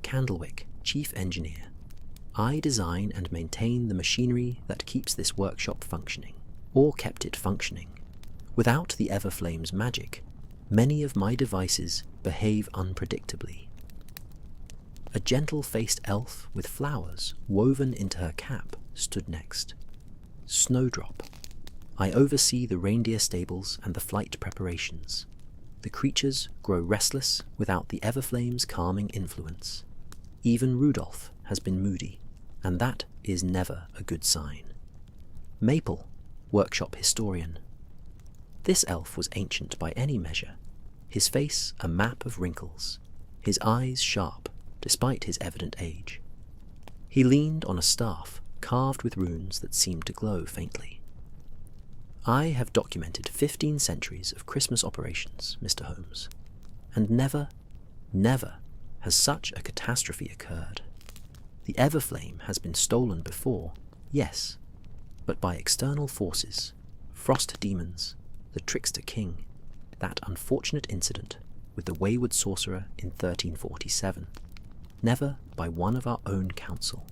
Candlewick, chief engineer. I design and maintain the machinery that keeps this workshop functioning, or kept it functioning. Without the Everflame's magic, many of my devices behave unpredictably. A gentle-faced elf with flowers woven into her cap stood next. Snowdrop. I oversee the reindeer stables and the flight preparations. The creatures grow restless without the Everflame's calming influence. Even Rudolph has been moody, and that is never a good sign. Maple, workshop historian. This elf was ancient by any measure, his face a map of wrinkles, his eyes sharp despite his evident age. He leaned on a staff carved with runes that seemed to glow faintly. I have documented 15 centuries of Christmas operations, Mr. Holmes, and never has such a catastrophe occurred. The Everflame has been stolen before, yes, but by external forces, frost demons, the trickster king, that unfortunate incident with the wayward sorcerer in 1347, never by one of our own council.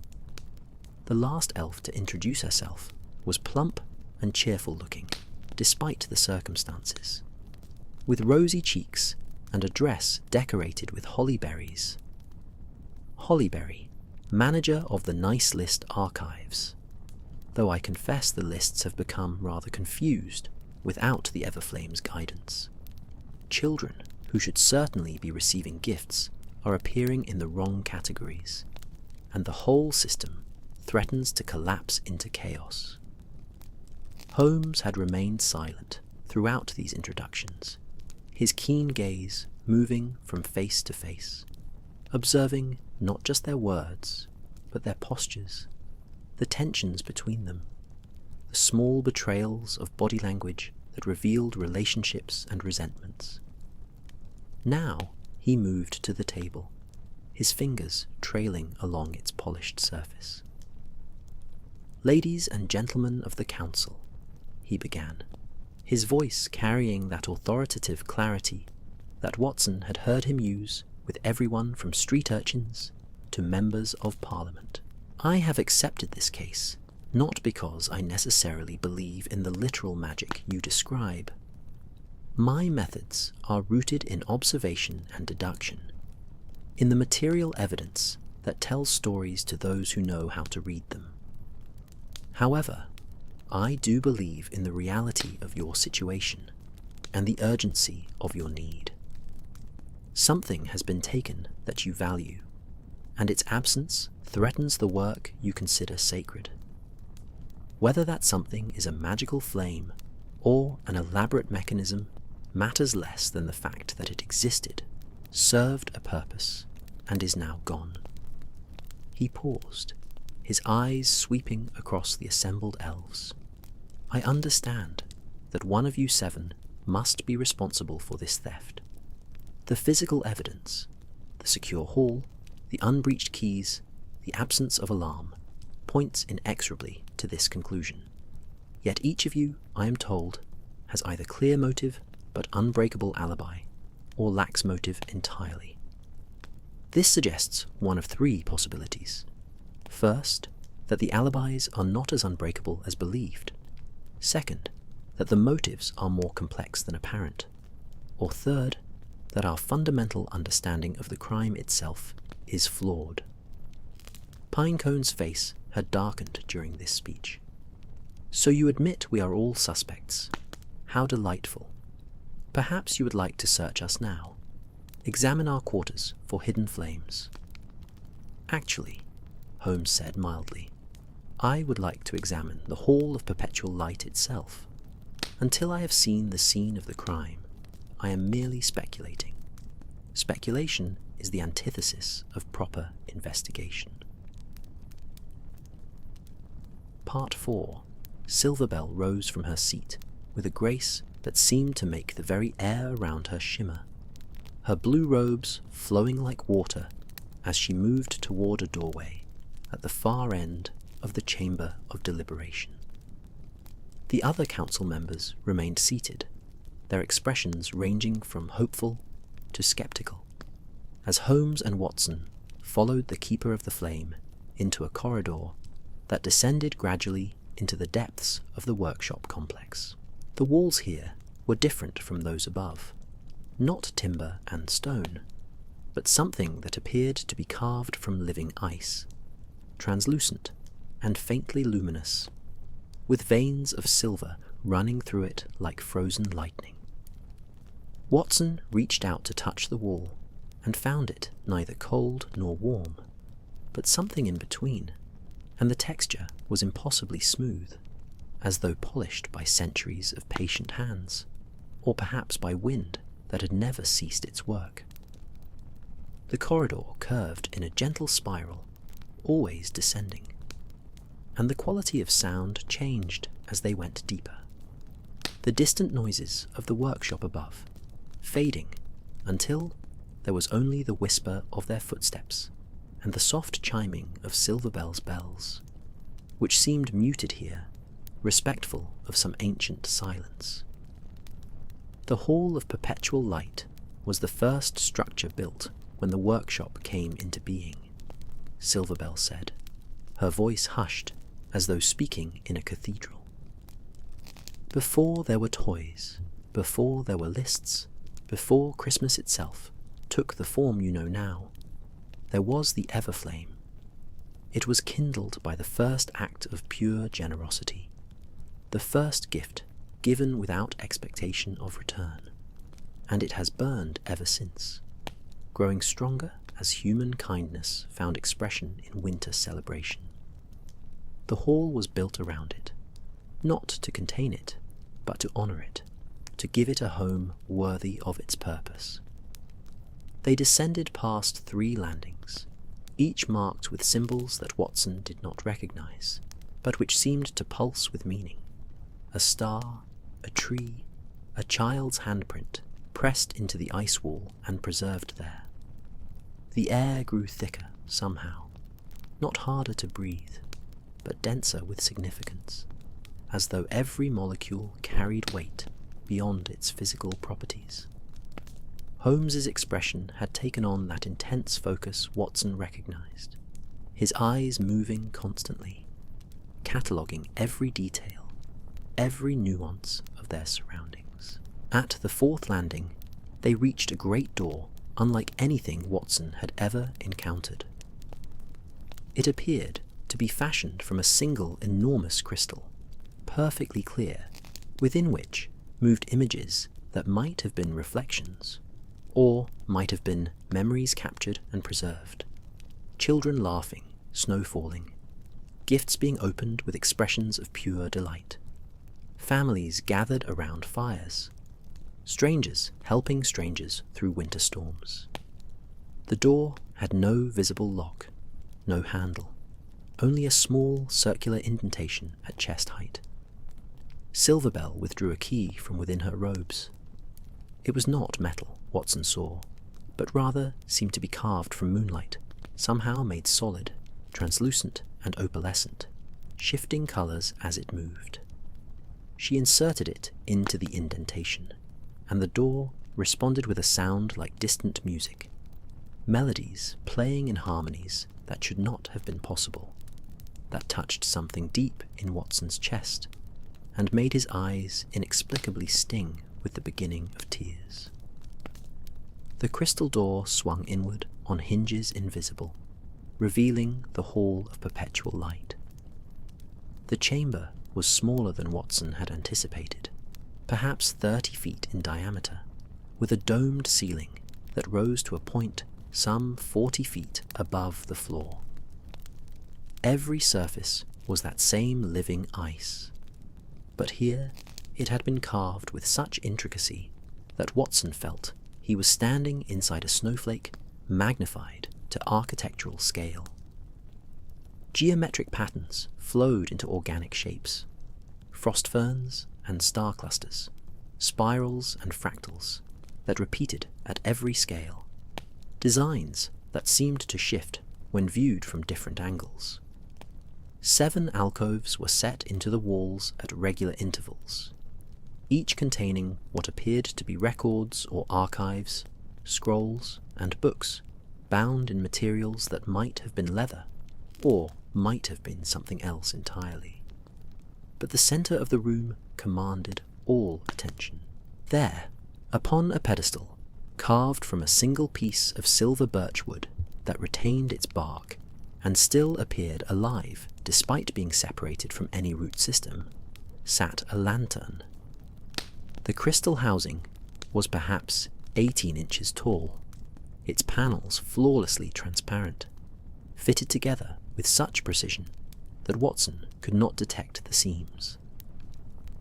The last elf to introduce herself was plump and cheerful looking, despite the circumstances, with rosy cheeks and a dress decorated with holly berries. Hollyberry, manager of the Nice List archives, though I confess the lists have become rather confused without the Everflame's guidance. Children, who should certainly be receiving gifts, are appearing in the wrong categories, and the whole system threatens to collapse into chaos. Holmes had remained silent throughout these introductions, his keen gaze moving from face to face, observing not just their words, but their postures, the tensions between them, the small betrayals of body language that revealed relationships and resentments. Now he moved to the table, his fingers trailing along its polished surface. "Ladies and gentlemen of the council," he began, his voice carrying that authoritative clarity that Watson had heard him use with everyone from street urchins to members of Parliament. "I have accepted this case not because I necessarily believe in the literal magic you describe. My methods are rooted in observation and deduction, in the material evidence that tells stories to those who know how to read them. However, I do believe in the reality of your situation and the urgency of your need. Something has been taken that you value, and its absence threatens the work you consider sacred. Whether that something is a magical flame or an elaborate mechanism matters less than the fact that it existed, served a purpose, and is now gone." He paused, his eyes sweeping across the assembled elves. "I understand that one of you 7 must be responsible for this theft. The physical evidence, the secure hall, the unbreached keys, the absence of alarm, points inexorably to this conclusion. Yet each of you, I am told, has either clear motive but unbreakable alibi, or lacks motive entirely. This suggests one of 3 possibilities. First, that the alibis are not as unbreakable as believed. Second, that the motives are more complex than apparent. Or third, that our fundamental understanding of the crime itself is flawed." Pinecone's face had darkened during this speech. "So you admit we are all suspects. How delightful. Perhaps you would like to search us now. Examine our quarters for hidden flames." "Actually," Holmes said mildly, "I would like to examine the Hall of Perpetual Light itself. Until I have seen the scene of the crime, I am merely speculating. Speculation is the antithesis of proper investigation." Part 4. Silverbell rose from her seat with a grace that seemed to make the very air around her shimmer, her blue robes flowing like water as she moved toward a doorway at the far end of the chamber of deliberation. The other council members remained seated, their expressions ranging from hopeful to skeptical, as Holmes and Watson followed the Keeper of the Flame into a corridor that descended gradually into the depths of the workshop complex. The walls here were different from those above, not timber and stone, but something that appeared to be carved from living ice, translucent and faintly luminous, with veins of silver running through it like frozen lightning. Watson reached out to touch the wall and found it neither cold nor warm, but something in between, and the texture was impossibly smooth, as though polished by centuries of patient hands, or perhaps by wind that had never ceased its work. The corridor curved in a gentle spiral, always descending, and the quality of sound changed as they went deeper. The distant noises of the workshop above, fading until there was only the whisper of their footsteps and the soft chiming of Silverbell's bells, which seemed muted here, respectful of some ancient silence. The Hall of Perpetual Light was the first structure built when the workshop came into being, Silverbell said, her voice hushed as though speaking in a cathedral. Before there were toys, before there were lists, before Christmas itself took the form you know now, there was the Everflame, It was kindled by the first act of pure generosity, the first gift given without expectation of return, and it has burned ever since, growing stronger as human kindness found expression in winter celebration. The hall was built around it, not to contain it, but to honour it, to give it a home worthy of its purpose. They descended past 3 landings, each marked with symbols that Watson did not recognise, but which seemed to pulse with meaning. A star, a tree, a child's handprint pressed into the ice wall and preserved there. The air grew thicker somehow, not harder to breathe, but denser with significance, as though every molecule carried weight beyond its physical properties. Holmes's expression had taken on that intense focus Watson recognised, his eyes moving constantly, cataloguing every detail, every nuance of their surroundings. At the 4th landing, they reached a great door unlike anything Watson had ever encountered. It appeared to be fashioned from a single enormous crystal, perfectly clear, within which moved images that might have been reflections, or might have been memories captured and preserved. Children laughing, snow falling, gifts being opened with expressions of pure delight, families gathered around fires, strangers helping strangers through winter storms. The door had no visible lock, no handle, only a small circular indentation at chest height. Silverbell withdrew a key from within her robes. It was not metal, Watson saw, but rather seemed to be carved from moonlight, somehow made solid, translucent and opalescent, shifting colours as it moved. She inserted it into the indentation, and the door responded with a sound like distant music, melodies playing in harmonies that should not have been possible, that touched something deep in Watson's chest, and made his eyes inexplicably sting with the beginning of tears. The crystal door swung inward on hinges invisible, revealing the Hall of Perpetual Light. The chamber was smaller than Watson had anticipated, perhaps 30 feet in diameter, with a domed ceiling that rose to a point some 40 feet above the floor. Every surface was that same living ice, but here it had been carved with such intricacy that Watson felt he was standing inside a snowflake magnified to architectural scale. Geometric patterns flowed into organic shapes, frost ferns and star clusters, spirals and fractals that repeated at every scale, designs that seemed to shift when viewed from different angles. 7 alcoves were set into the walls at regular intervals, each containing what appeared to be records or archives, scrolls and books bound in materials that might have been leather or might have been something else entirely. But the centre of the room commanded all attention. There, upon a pedestal, carved from a single piece of silver birchwood that retained its bark and still appeared alive despite being separated from any root system, sat a lantern. The crystal housing was perhaps 18 inches tall, its panels flawlessly transparent, fitted together with such precision that Watson could not detect the seams.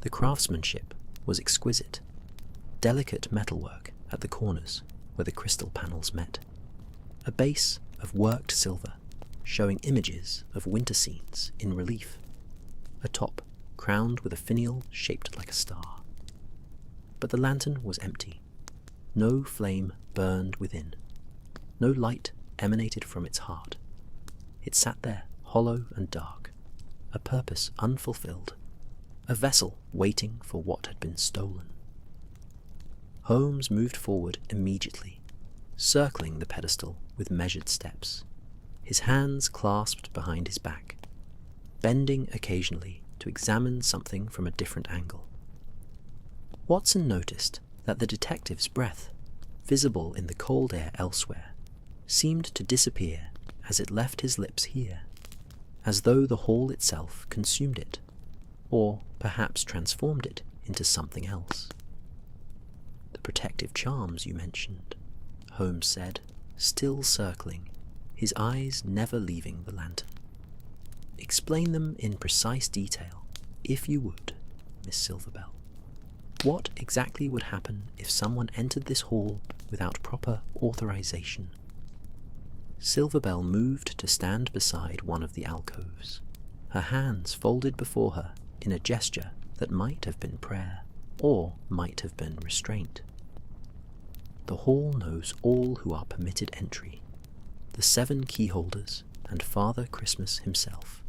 The craftsmanship was exquisite, delicate metalwork at the corners where the crystal panels met, a base of worked silver showing images of winter scenes in relief, a top crowned with a finial shaped like a star. But the lantern was empty. No flame burned within. No light emanated from its heart. It sat there, hollow and dark, a purpose unfulfilled, a vessel waiting for what had been stolen. Holmes moved forward immediately, circling the pedestal with measured steps, his hands clasped behind his back, bending occasionally to examine something from a different angle. Watson noticed that the detective's breath, visible in the cold air elsewhere, seemed to disappear as it left his lips here, as though the hall itself consumed it, or perhaps transformed it into something else. "The protective charms you mentioned," Holmes said, still circling, his eyes never leaving the lantern. "Explain them in precise detail, if you would, Miss Silverbell. What exactly would happen if someone entered this hall without proper authorization?" Silverbell moved to stand beside one of the alcoves, her hands folded before her in a gesture that might have been prayer, or might have been restraint. "The hall knows all who are permitted entry, the 7 keyholders and Father Christmas himself.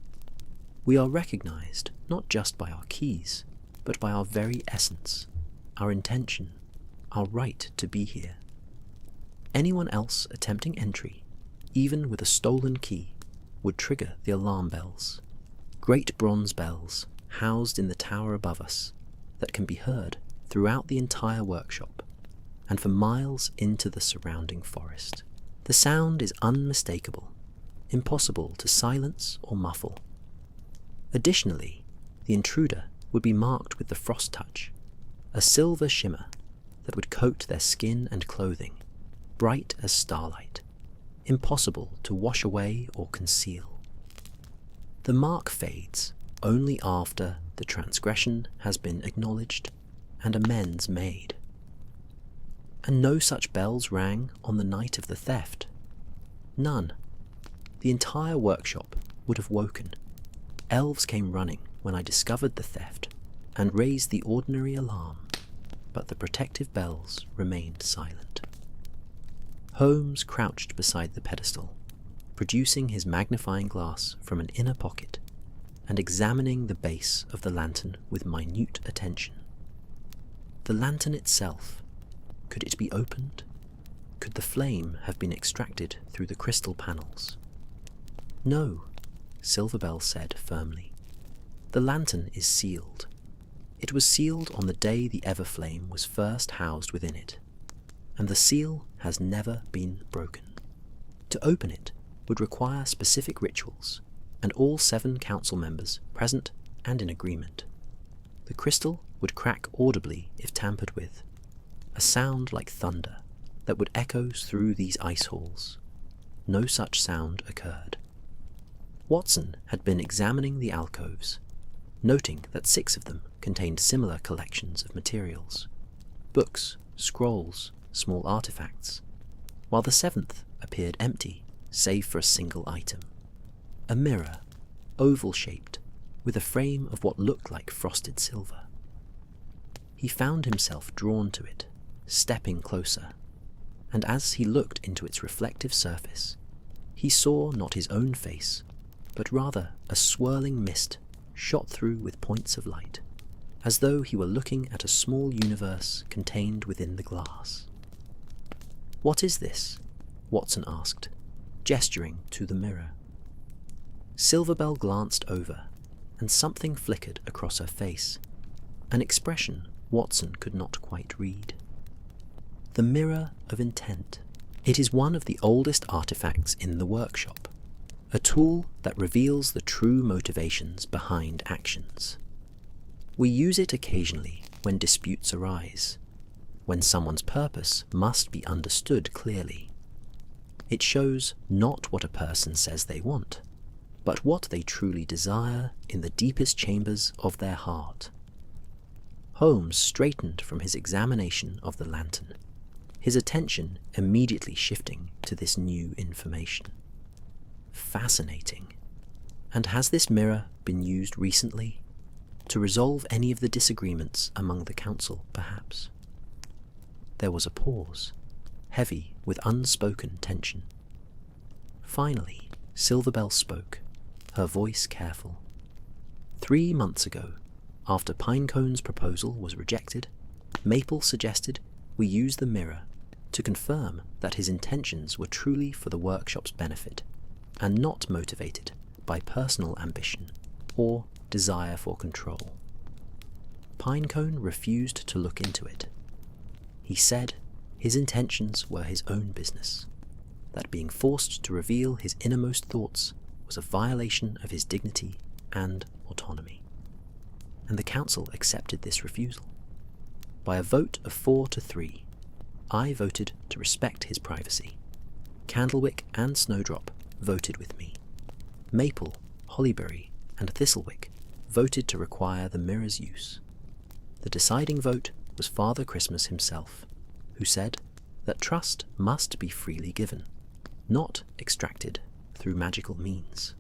We are recognized not just by our keys, but by our very essence, our intention, our right to be here. Anyone else attempting entry, even with a stolen key, would trigger the alarm bells, great bronze bells housed in the tower above us that can be heard throughout the entire workshop and for miles into the surrounding forest. The sound is unmistakable, impossible to silence or muffle. Additionally, the intruder would be marked with the frost touch, a silver shimmer that would coat their skin and clothing, bright as starlight, impossible to wash away or conceal. The mark fades only after the transgression has been acknowledged and amends made. And no such bells rang on the night of the theft. None. The entire workshop would have woken. Elves came running when I discovered the theft and raised the ordinary alarm, but the protective bells remained silent." Holmes crouched beside the pedestal, producing his magnifying glass from an inner pocket and examining the base of the lantern with minute attention. The lantern itself, could it be opened? Could the flame have been extracted through the crystal panels? "No," Silverbell said firmly. "The lantern is sealed. It was sealed on the day the Everflame was first housed within it, and the seal has never been broken. To open it would require specific rituals, and all 7 council members present and in agreement. The crystal would crack audibly if tampered with, a sound like thunder that would echo through these ice halls. No such sound occurred." Watson had been examining the alcoves, noting that 6 of them contained similar collections of materials, books, scrolls, small artifacts, while the 7th appeared empty save for a single item, a mirror, oval-shaped, with a frame of what looked like frosted silver. He found himself drawn to it, stepping closer, and as he looked into its reflective surface, he saw not his own face, but rather a swirling mist shot through with points of light, as though he were looking at a small universe contained within the glass. "What is this?" Watson asked, gesturing to the mirror. Silverbell glanced over, and something flickered across her face, an expression Watson could not quite read. "The Mirror of Intent. It is one of the oldest artifacts in the workshop, a tool that reveals the true motivations behind actions. We use it occasionally when disputes arise, when someone's purpose must be understood clearly. It shows not what a person says they want, but what they truly desire in the deepest chambers of their heart." Holmes straightened from his examination of the lantern, his attention immediately shifting to this new information. Fascinating. And has this mirror been used recently? To resolve any of the disagreements among the council, perhaps? There was a pause, heavy with unspoken tension. Finally, Silverbell spoke, her voice careful. 3 months ago, after Pinecone's proposal was rejected, Maple suggested we use the mirror to confirm that his intentions were truly for the workshop's benefit, and not motivated by personal ambition or desire for control. Pinecone refused to look into it. He said his intentions were his own business, that being forced to reveal his innermost thoughts was a violation of his dignity and autonomy, and the council accepted this refusal. By a vote of 4 to 3, I voted to respect his privacy. Candlewick and Snowdrop voted with me. Maple, Hollyberry, and Thistlewick voted to require the mirror's use. The deciding vote was Father Christmas himself, who said that trust must be freely given, not extracted through magical means.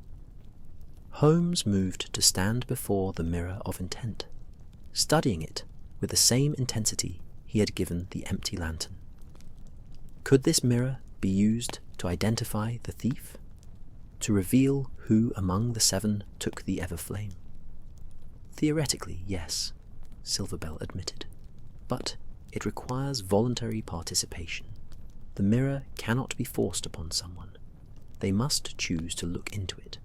Holmes moved to stand before the mirror of intent, studying it with the same intensity he had given the empty lantern. Could this mirror be used to identify the thief? To reveal who among the 7 took the Everflame? Theoretically, yes, Silverbell admitted, but it requires voluntary participation. The mirror cannot be forced upon someone. They must choose to look into it,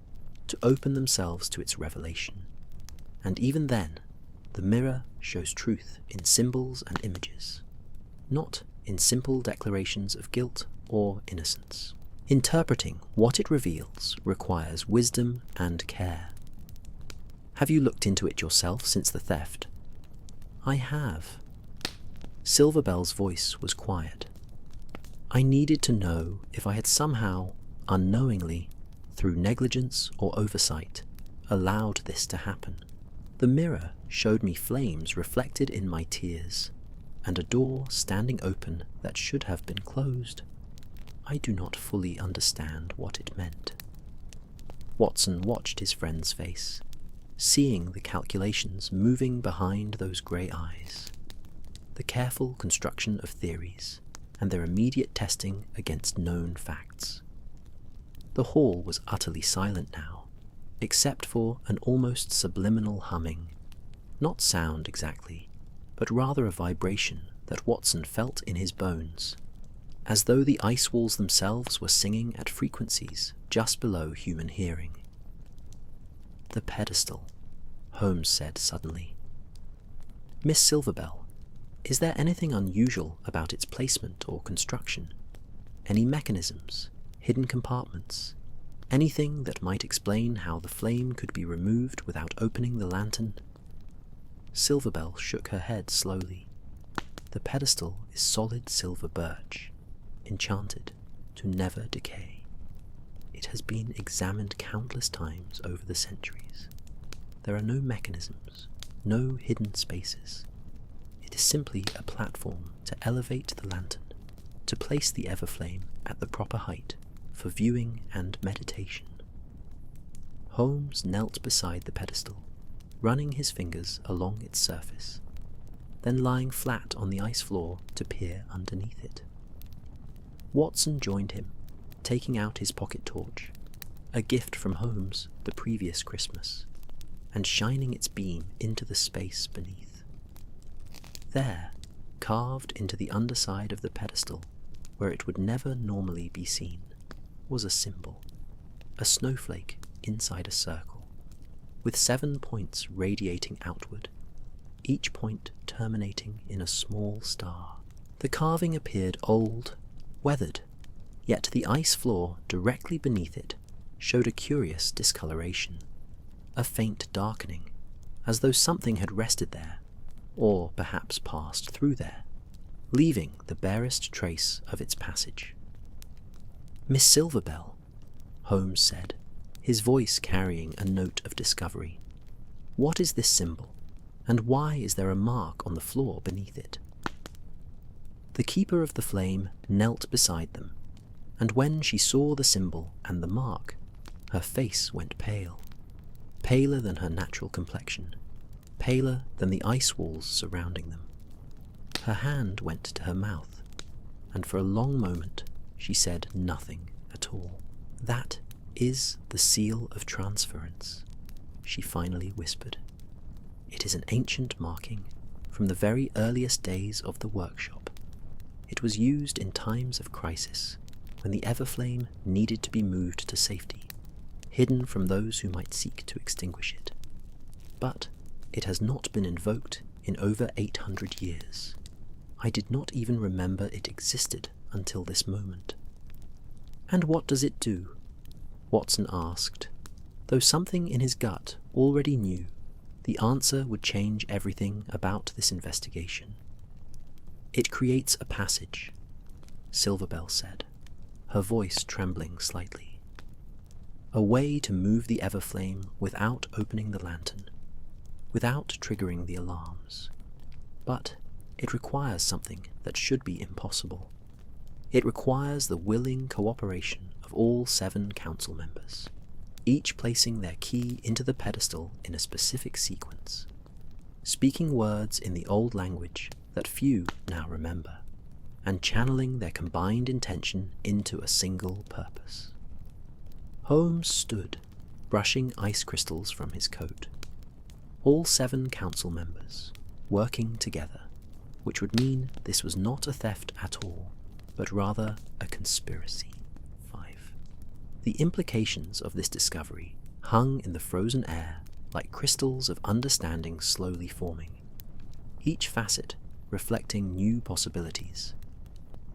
to open themselves to its revelation. And even then, the mirror shows truth in symbols and images, not in simple declarations of guilt or innocence. Interpreting what it reveals requires wisdom and care. Have you looked into it yourself since the theft? I have. Silverbell's voice was quiet. I needed to know if I had somehow, unknowingly, through negligence or oversight, allowed this to happen. The mirror showed me flames reflected in my tears, and a door standing open that should have been closed. I do not fully understand what it meant. Watson watched his friend's face, seeing the calculations moving behind those grey eyes, the careful construction of theories, and their immediate testing against known facts. The hall was utterly silent now, except for an almost subliminal humming, not sound exactly, but rather a vibration that Watson felt in his bones, as though the ice walls themselves were singing at frequencies just below human hearing. "The pedestal," Holmes said suddenly. "Miss Silverbell, is there anything unusual about its placement or construction? Any mechanisms, hidden compartments, anything that might explain how the flame could be removed without opening the lantern?" Silverbell shook her head slowly. "The pedestal is solid silver birch, enchanted to never decay. It has been examined countless times over the centuries. There are no mechanisms, no hidden spaces. It is simply a platform to elevate the lantern, to place the Everflame at the proper height for viewing and meditation." Holmes knelt beside the pedestal, running his fingers along its surface, then lying flat on the ice floor to peer underneath it. Watson joined him, taking out his pocket torch, a gift from Holmes the previous Christmas, and shining its beam into the space beneath. There, carved into the underside of the pedestal, where it would never normally be seen, was a symbol, a snowflake inside a circle, with 7 points radiating outward, each point terminating in a small star. The carving appeared old, weathered, yet the ice floor directly beneath it showed a curious discoloration, a faint darkening, as though something had rested there, or perhaps passed through there, leaving the barest trace of its passage. "Miss Silverbell," Holmes said, his voice carrying a note of discovery, "what is this symbol, and why is there a mark on the floor beneath it?" The Keeper of the Flame knelt beside them, and when she saw the symbol and the mark, her face went pale, paler than her natural complexion, paler than the ice walls surrounding them. Her hand went to her mouth, and for a long moment she said nothing at all. "That is the seal of transference," she finally whispered. "It is an ancient marking from the very earliest days of the workshop. It was used in times of crisis, when the Everflame needed to be moved to safety, hidden from those who might seek to extinguish it. But it has not been invoked in over 800 years. I did not even remember it existed until this moment." "And what does it do?" Watson asked, though something in his gut already knew the answer would change everything about this investigation. "It creates a passage," Silverbell said, her voice trembling slightly. "A way to move the Everflame without opening the lantern, without triggering the alarms. But it requires something that should be impossible. It requires the willing cooperation of all 7 council members, each placing their key into the pedestal in a specific sequence, speaking words in the old language that few now remember, and channeling their combined intention into a single purpose." Holmes stood, brushing ice crystals from his coat. All 7 council members, working together, which would mean this was not a theft at all, but rather a conspiracy. 5. The implications of this discovery hung in the frozen air like crystals of understanding slowly forming, each facet reflecting new possibilities,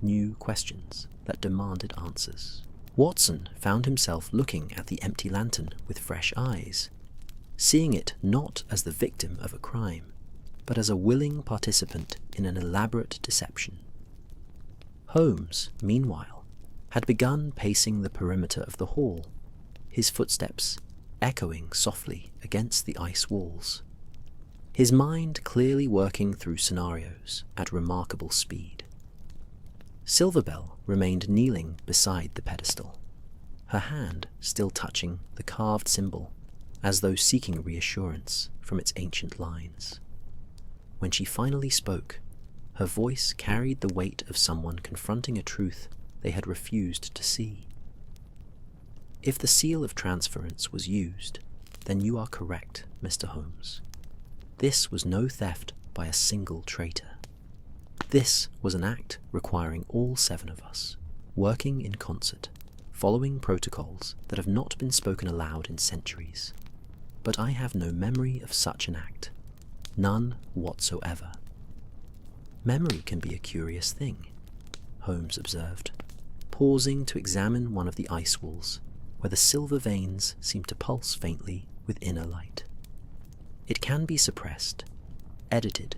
new questions that demanded answers. Watson found himself looking at the empty lantern with fresh eyes, seeing it not as the victim of a crime, but as a willing participant in an elaborate deception. Holmes, meanwhile, had begun pacing the perimeter of the hall, his footsteps echoing softly against the ice walls, his mind clearly working through scenarios at remarkable speed. Silverbell remained kneeling beside the pedestal, her hand still touching the carved symbol, as though seeking reassurance from its ancient lines. When she finally spoke, her voice carried the weight of someone confronting a truth they had refused to see. "If the seal of transference was used, then you are correct, Mr. Holmes. This was no theft by a single traitor. This was an act requiring all 7 of us, working in concert, following protocols that have not been spoken aloud in centuries. But I have no memory of such an act. None whatsoever." "Memory can be a curious thing," Holmes observed, pausing to examine one of the ice walls, where the silver veins seemed to pulse faintly with inner light. "It can be suppressed, edited,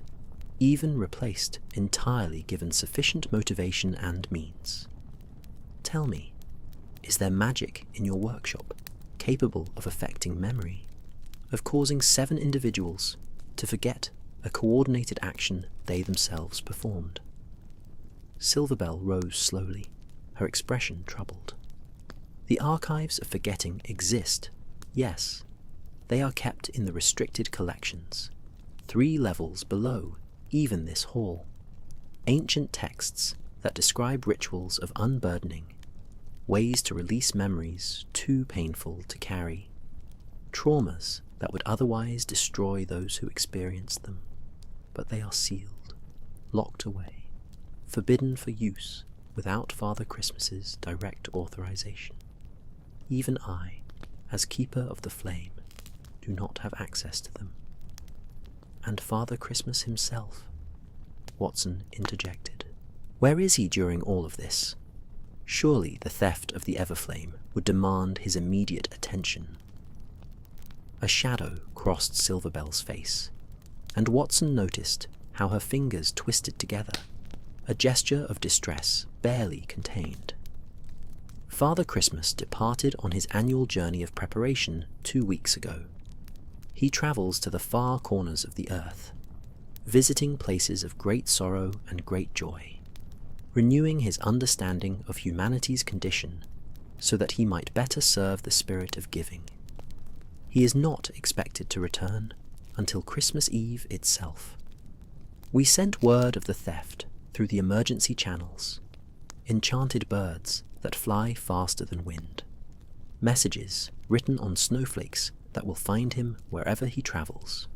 even replaced entirely given sufficient motivation and means. Tell me, is there magic in your workshop capable of affecting memory, of causing 7 individuals to forget a coordinated action they themselves performed?" Silverbell rose slowly, her expression troubled. "The archives of forgetting exist, yes. They are kept in the restricted collections, 3 levels below even this hall. Ancient texts that describe rituals of unburdening, ways to release memories too painful to carry, traumas that would otherwise destroy those who experienced them, but they are sealed, locked away, forbidden for use without Father Christmas's direct authorization. Even I, as keeper of the flame, do not have access to them." "And Father Christmas himself," Watson interjected. "Where is he during all of this? Surely the theft of the Everflame would demand his immediate attention." A shadow crossed Silverbell's face, and Watson noticed how her fingers twisted together, a gesture of distress barely contained. "Father Christmas departed on his annual journey of preparation 2 weeks ago. He travels to the far corners of the earth, visiting places of great sorrow and great joy, renewing his understanding of humanity's condition so that he might better serve the spirit of giving. He is not expected to return until Christmas Eve itself. We sent word of the theft through the emergency channels, enchanted birds that fly faster than wind, messages written on snowflakes that will find him wherever he travels.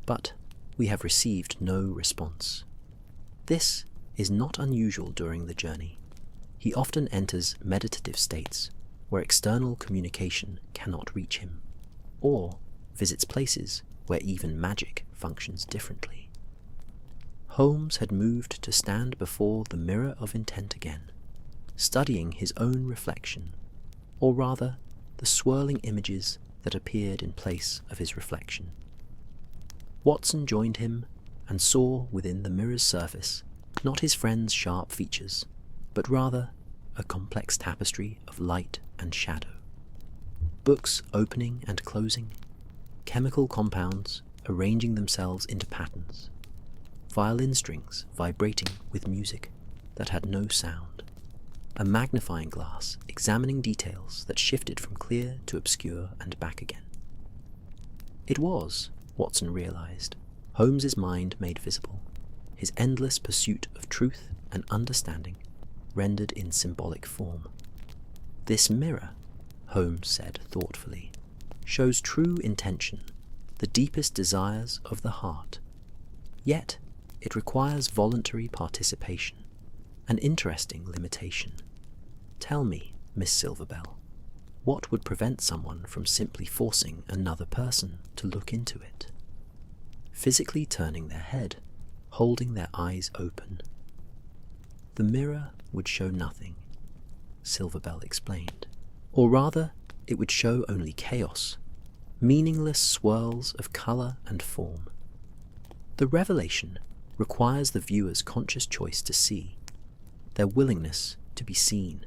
But we have received no response. This is not unusual during the journey. He often enters meditative states where external communication cannot reach him, or visits places where even magic functions differently." Holmes had moved to stand before the mirror of intent again, studying his own reflection, or rather the swirling images that appeared in place of his reflection. Watson joined him and saw within the mirror's surface not his friend's sharp features, but rather a complex tapestry of light and shadow. Books opening and closing, chemical compounds arranging themselves into patterns, violin strings vibrating with music that had no sound, a magnifying glass examining details that shifted from clear to obscure and back again. It was, Watson realized, Holmes's mind made visible, his endless pursuit of truth and understanding rendered in symbolic form. This mirror, Holmes said thoughtfully, shows true intention, the deepest desires of the heart. Yet, it requires voluntary participation, an interesting limitation. Tell me, Miss Silverbell, what would prevent someone from simply forcing another person to look into it? Physically turning their head, holding their eyes open. The mirror would show nothing, Silverbell explained. Or rather, it would show only chaos, meaningless swirls of colour and form. The revelation requires the viewer's conscious choice to see, their willingness to be seen.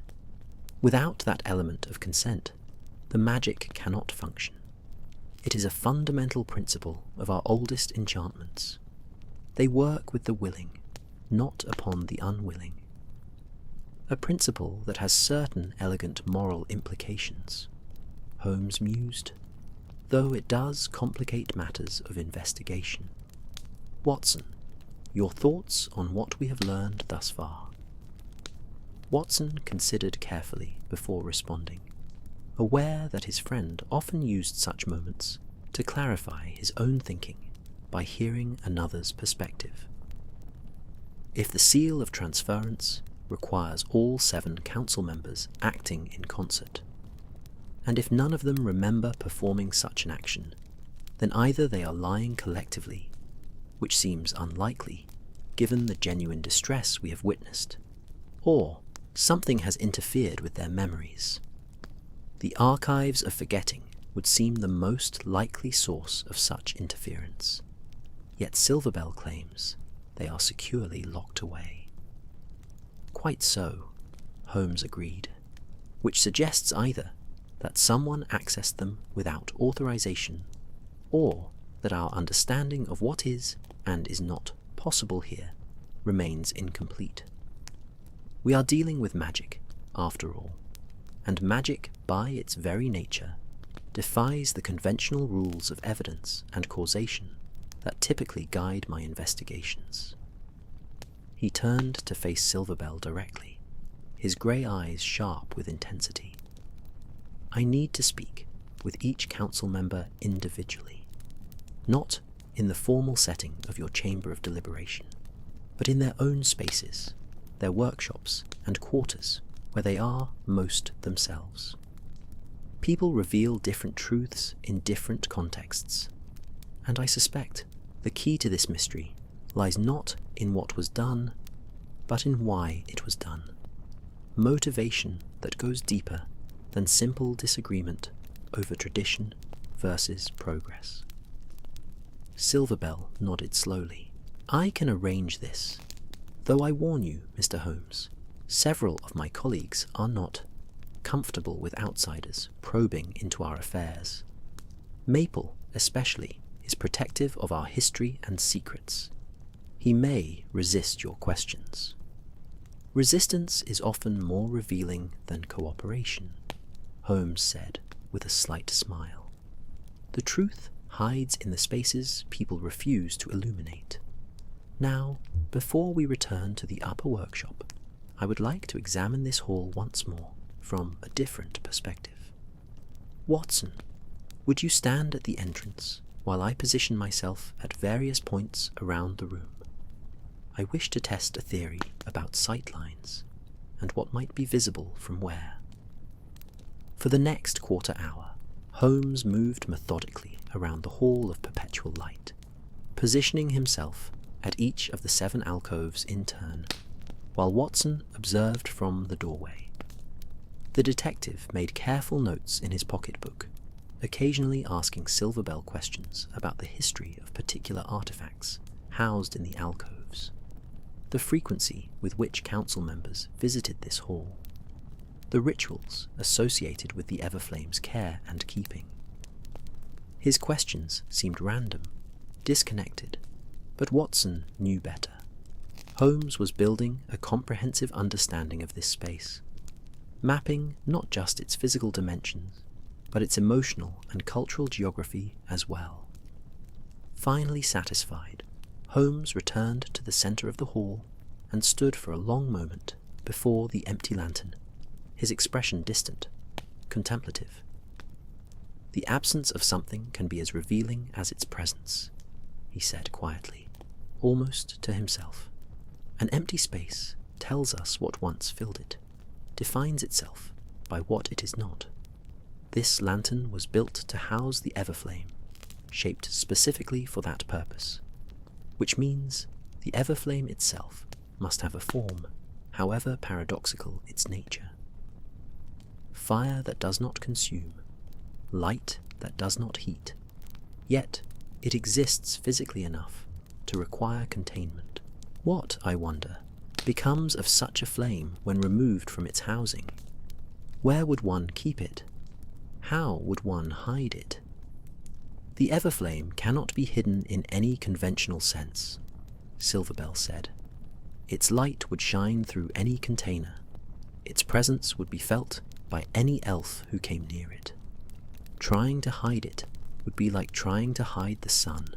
Without that element of consent, the magic cannot function. It is a fundamental principle of our oldest enchantments. They work with the willing, not upon the unwilling. A principle that has certain elegant moral implications, Holmes mused, though it does complicate matters of investigation. Watson, your thoughts on what we have learned thus far? Watson considered carefully before responding, aware that his friend often used such moments to clarify his own thinking by hearing another's perspective. If the seal of transference requires all 7 council members acting in concert, and if none of them remember performing such an action, then either they are lying collectively, which seems unlikely given the genuine distress we have witnessed, or something has interfered with their memories. The archives of forgetting would seem the most likely source of such interference. Yet Silverbell claims they are securely locked away. Quite so, Holmes agreed, which suggests either that someone accessed them without authorization, or that our understanding of what is and is not possible here remains incomplete. We are dealing with magic, after all, and magic, by its very nature, defies the conventional rules of evidence and causation that typically guide my investigations. He turned to face Silverbell directly, his grey eyes sharp with intensity. I need to speak with each council member individually, not in the formal setting of your chamber of deliberation, but in their own spaces, their workshops and quarters, where they are most themselves. People reveal different truths in different contexts, and I suspect the key to this mystery lies not in what was done, but in why it was done. Motivation that goes deeper than simple disagreement over tradition versus progress. Silverbell nodded slowly. I can arrange this, though I warn you, Mr. Holmes, several of my colleagues are not comfortable with outsiders probing into our affairs. Maple, especially, is protective of our history and secrets. He may resist your questions. Resistance is often more revealing than cooperation, Holmes said with a slight smile. The truth hides in the spaces people refuse to illuminate. Now, before we return to the upper workshop, I would like to examine this hall once more from a different perspective. Watson, would you stand at the entrance while I position myself at various points around the room? I wish to test a theory about sight lines and what might be visible from where. For the next quarter hour, Holmes moved methodically around the hall of perpetual light, positioning himself at each of the 7 alcoves in turn, while Watson observed from the doorway. The detective made careful notes in his pocketbook, occasionally asking Silverbell questions about the history of particular artifacts housed in the alcoves, the frequency with which council members visited this hall, the rituals associated with the Everflame's care and keeping. His questions seemed random, disconnected, but Watson knew better. Holmes was building a comprehensive understanding of this space, mapping not just its physical dimensions, but its emotional and cultural geography as well. Finally satisfied, Holmes returned to the centre of the hall and stood for a long moment before the empty lantern, his expression distant, contemplative. The absence of something can be as revealing as its presence, he said quietly, almost to himself. An empty space tells us what once filled it, defines itself by what it is not. This lantern was built to house the Everflame, shaped specifically for that purpose, which means the Everflame itself must have a form, however paradoxical its nature. Fire that does not consume, light that does not heat, yet it exists physically enough to require containment. What, I wonder, becomes of such a flame when removed from its housing? Where would one keep it? How would one hide it? The Everflame cannot be hidden in any conventional sense, Silverbell said. Its light would shine through any container. Its presence would be felt by any elf who came near it. Trying to hide it would be like trying to hide the sun.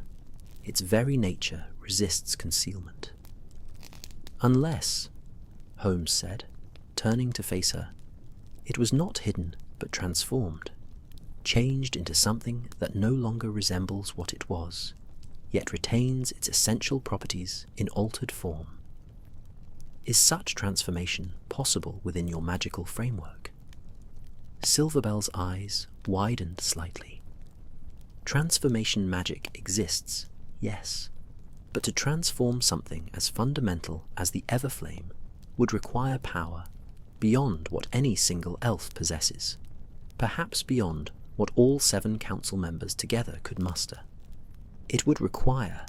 Its very nature resists concealment. Unless, Holmes said, turning to face her, it was not hidden but transformed, changed into something that no longer resembles what it was, yet retains its essential properties in altered form. Is such transformation possible within your magical framework? Silverbell's eyes widened slightly. Transformation magic exists, yes, but to transform something as fundamental as the Everflame would require power beyond what any single elf possesses, perhaps beyond what all 7 council members together could muster. It would require...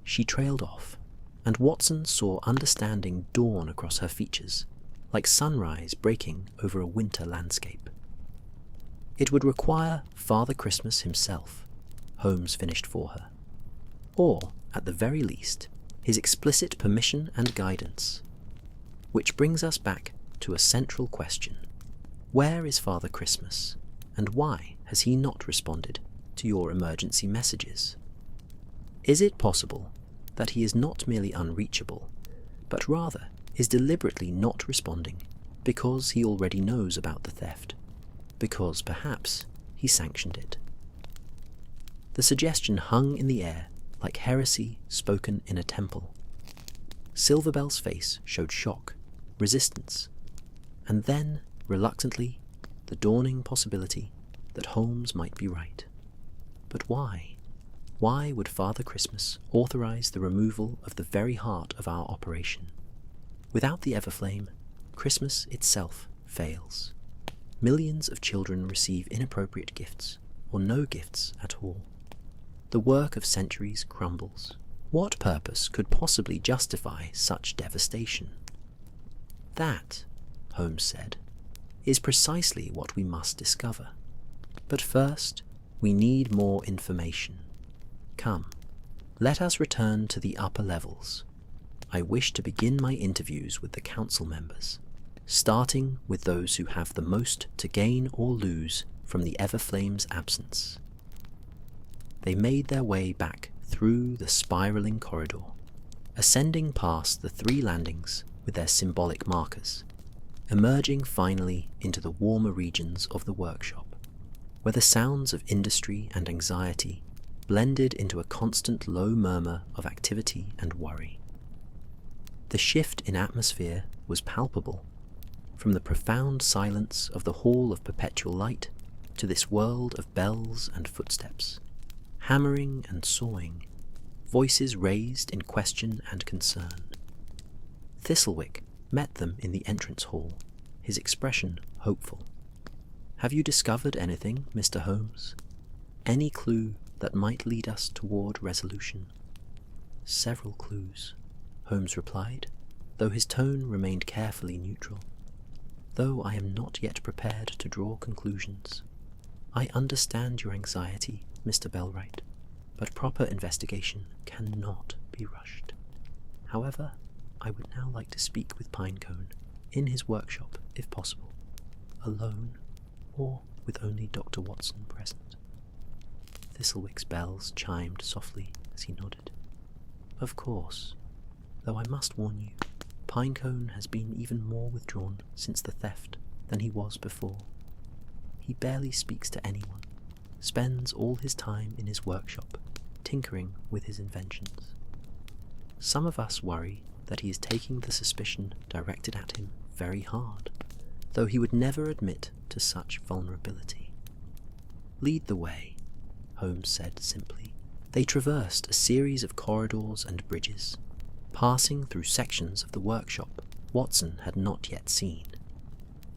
She trailed off, and Watson saw understanding dawn across her features, like sunrise breaking over a winter landscape. It would require Father Christmas himself, Holmes finished for her, or, at the very least, his explicit permission and guidance. Which brings us back to a central question. Where is Father Christmas, and why has he not responded to your emergency messages? Is it possible that he is not merely unreachable, but rather is deliberately not responding because he already knows about the theft, because perhaps he sanctioned it? The suggestion hung in the air like heresy spoken in a temple. Silverbell's face showed shock, resistance, and then, reluctantly, the dawning possibility that Holmes might be right. But why? Why would Father Christmas authorize the removal of the very heart of our operation? Without the Everflame, Christmas itself fails. Millions of children receive inappropriate gifts, or no gifts at all. The work of centuries crumbles. What purpose could possibly justify such devastation? That, Holmes said, is precisely what we must discover. But first, we need more information. Come, let us return to the upper levels. I wish to begin my interviews with the council members, starting with those who have the most to gain or lose from the Everflame's absence. They made their way back through the spiraling corridor, ascending past the 3 landings with their symbolic markers, emerging finally into the warmer regions of the workshop, where the sounds of industry and anxiety blended into a constant low murmur of activity and worry. The shift in atmosphere was palpable, from the profound silence of the Hall of Perpetual Light to this world of bells and footsteps, hammering and sawing, voices raised in question and concern. Thistlewick met them in the entrance hall, his expression hopeful. Have you discovered anything, Mr. Holmes? Any clue that might lead us toward resolution?" "Several clues," Holmes replied, though his tone remained carefully neutral. "Though I am not yet prepared to draw conclusions. I understand your anxiety, Mr. Belwright, but proper investigation cannot be rushed. However, I would now like to speak with Pinecone in his workshop, if possible, alone or with only Dr. Watson present." Thistlewick's bells chimed softly as he nodded. "Of course, though I must warn you, Pinecone has been even more withdrawn since the theft than he was before. He barely speaks to anyone, spends all his time in his workshop, tinkering with his inventions. Some of us worry that he is taking the suspicion directed at him very hard, though he would never admit to such vulnerability." "Lead the way," Holmes said simply. They traversed a series of corridors and bridges, passing through sections of the workshop Watson had not yet seen.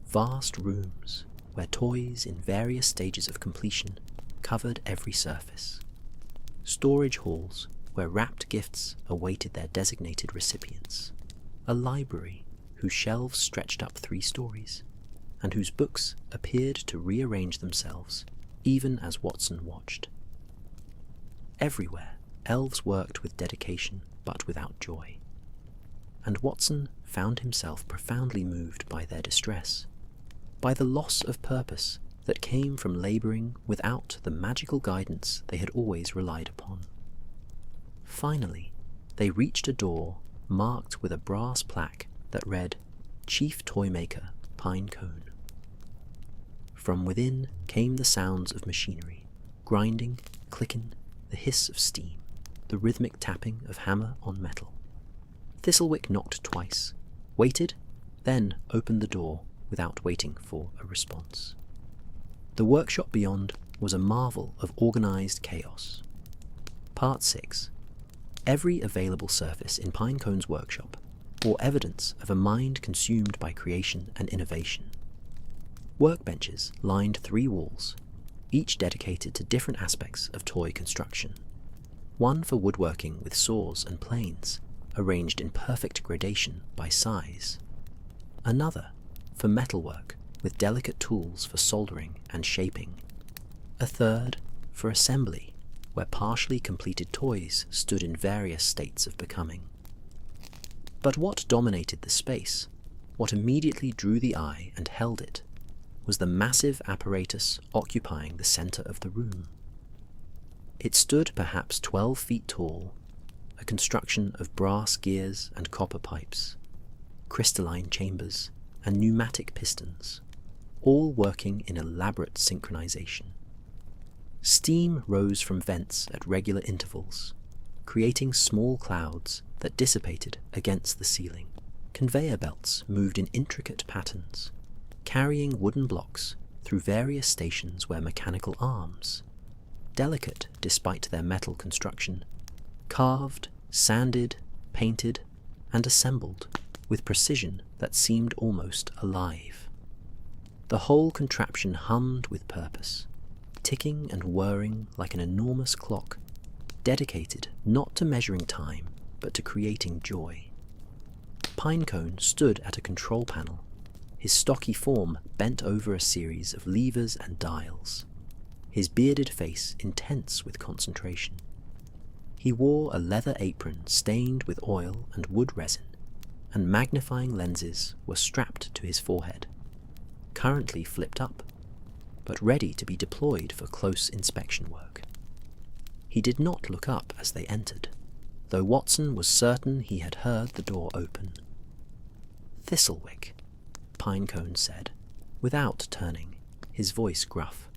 Vast rooms where toys in various stages of completion covered every surface. Storage halls where wrapped gifts awaited their designated recipients. A library whose shelves stretched up 3 stories, and whose books appeared to rearrange themselves even as Watson watched. Everywhere, elves worked with dedication but without joy, and Watson found himself profoundly moved by their distress, by the loss of purpose that came from labouring without the magical guidance they had always relied upon. Finally, they reached a door marked with a brass plaque that read, "Chief Toymaker, Pinecone." From within came the sounds of machinery, grinding, clicking, the hiss of steam, the rhythmic tapping of hammer on metal. Thistlewick knocked twice, waited, then opened the door without waiting for a response. The workshop beyond was a marvel of organised chaos. Part 6. Every available surface in Pinecone's workshop bore evidence of a mind consumed by creation and innovation. Workbenches lined 3 walls, each dedicated to different aspects of toy construction. One for woodworking with saws and planes, arranged in perfect gradation by size. Another for metalwork with delicate tools for soldering and shaping. A third for assembly, where partially completed toys stood in various states of becoming. But what dominated the space, what immediately drew the eye and held it, was the massive apparatus occupying the centre of the room. It stood perhaps 12 feet tall, a construction of brass gears and copper pipes, crystalline chambers and pneumatic pistons, all working in elaborate synchronization. Steam rose from vents at regular intervals, creating small clouds that dissipated against the ceiling. Conveyor belts moved in intricate patterns, carrying wooden blocks through various stations where mechanical arms, delicate despite their metal construction, carved, sanded, painted, and assembled with precision that seemed almost alive. The whole contraption hummed with purpose, ticking and whirring like an enormous clock, dedicated not to measuring time, but to creating joy. Pinecone stood at a control panel, his stocky form bent over a series of levers and dials, his bearded face intense with concentration. He wore a leather apron stained with oil and wood resin, and magnifying lenses were strapped to his forehead, currently flipped up, but ready to be deployed for close inspection work. He did not look up as they entered, though Watson was certain he had heard the door open. "Thistlewick," Pinecone said, without turning, his voice gruff.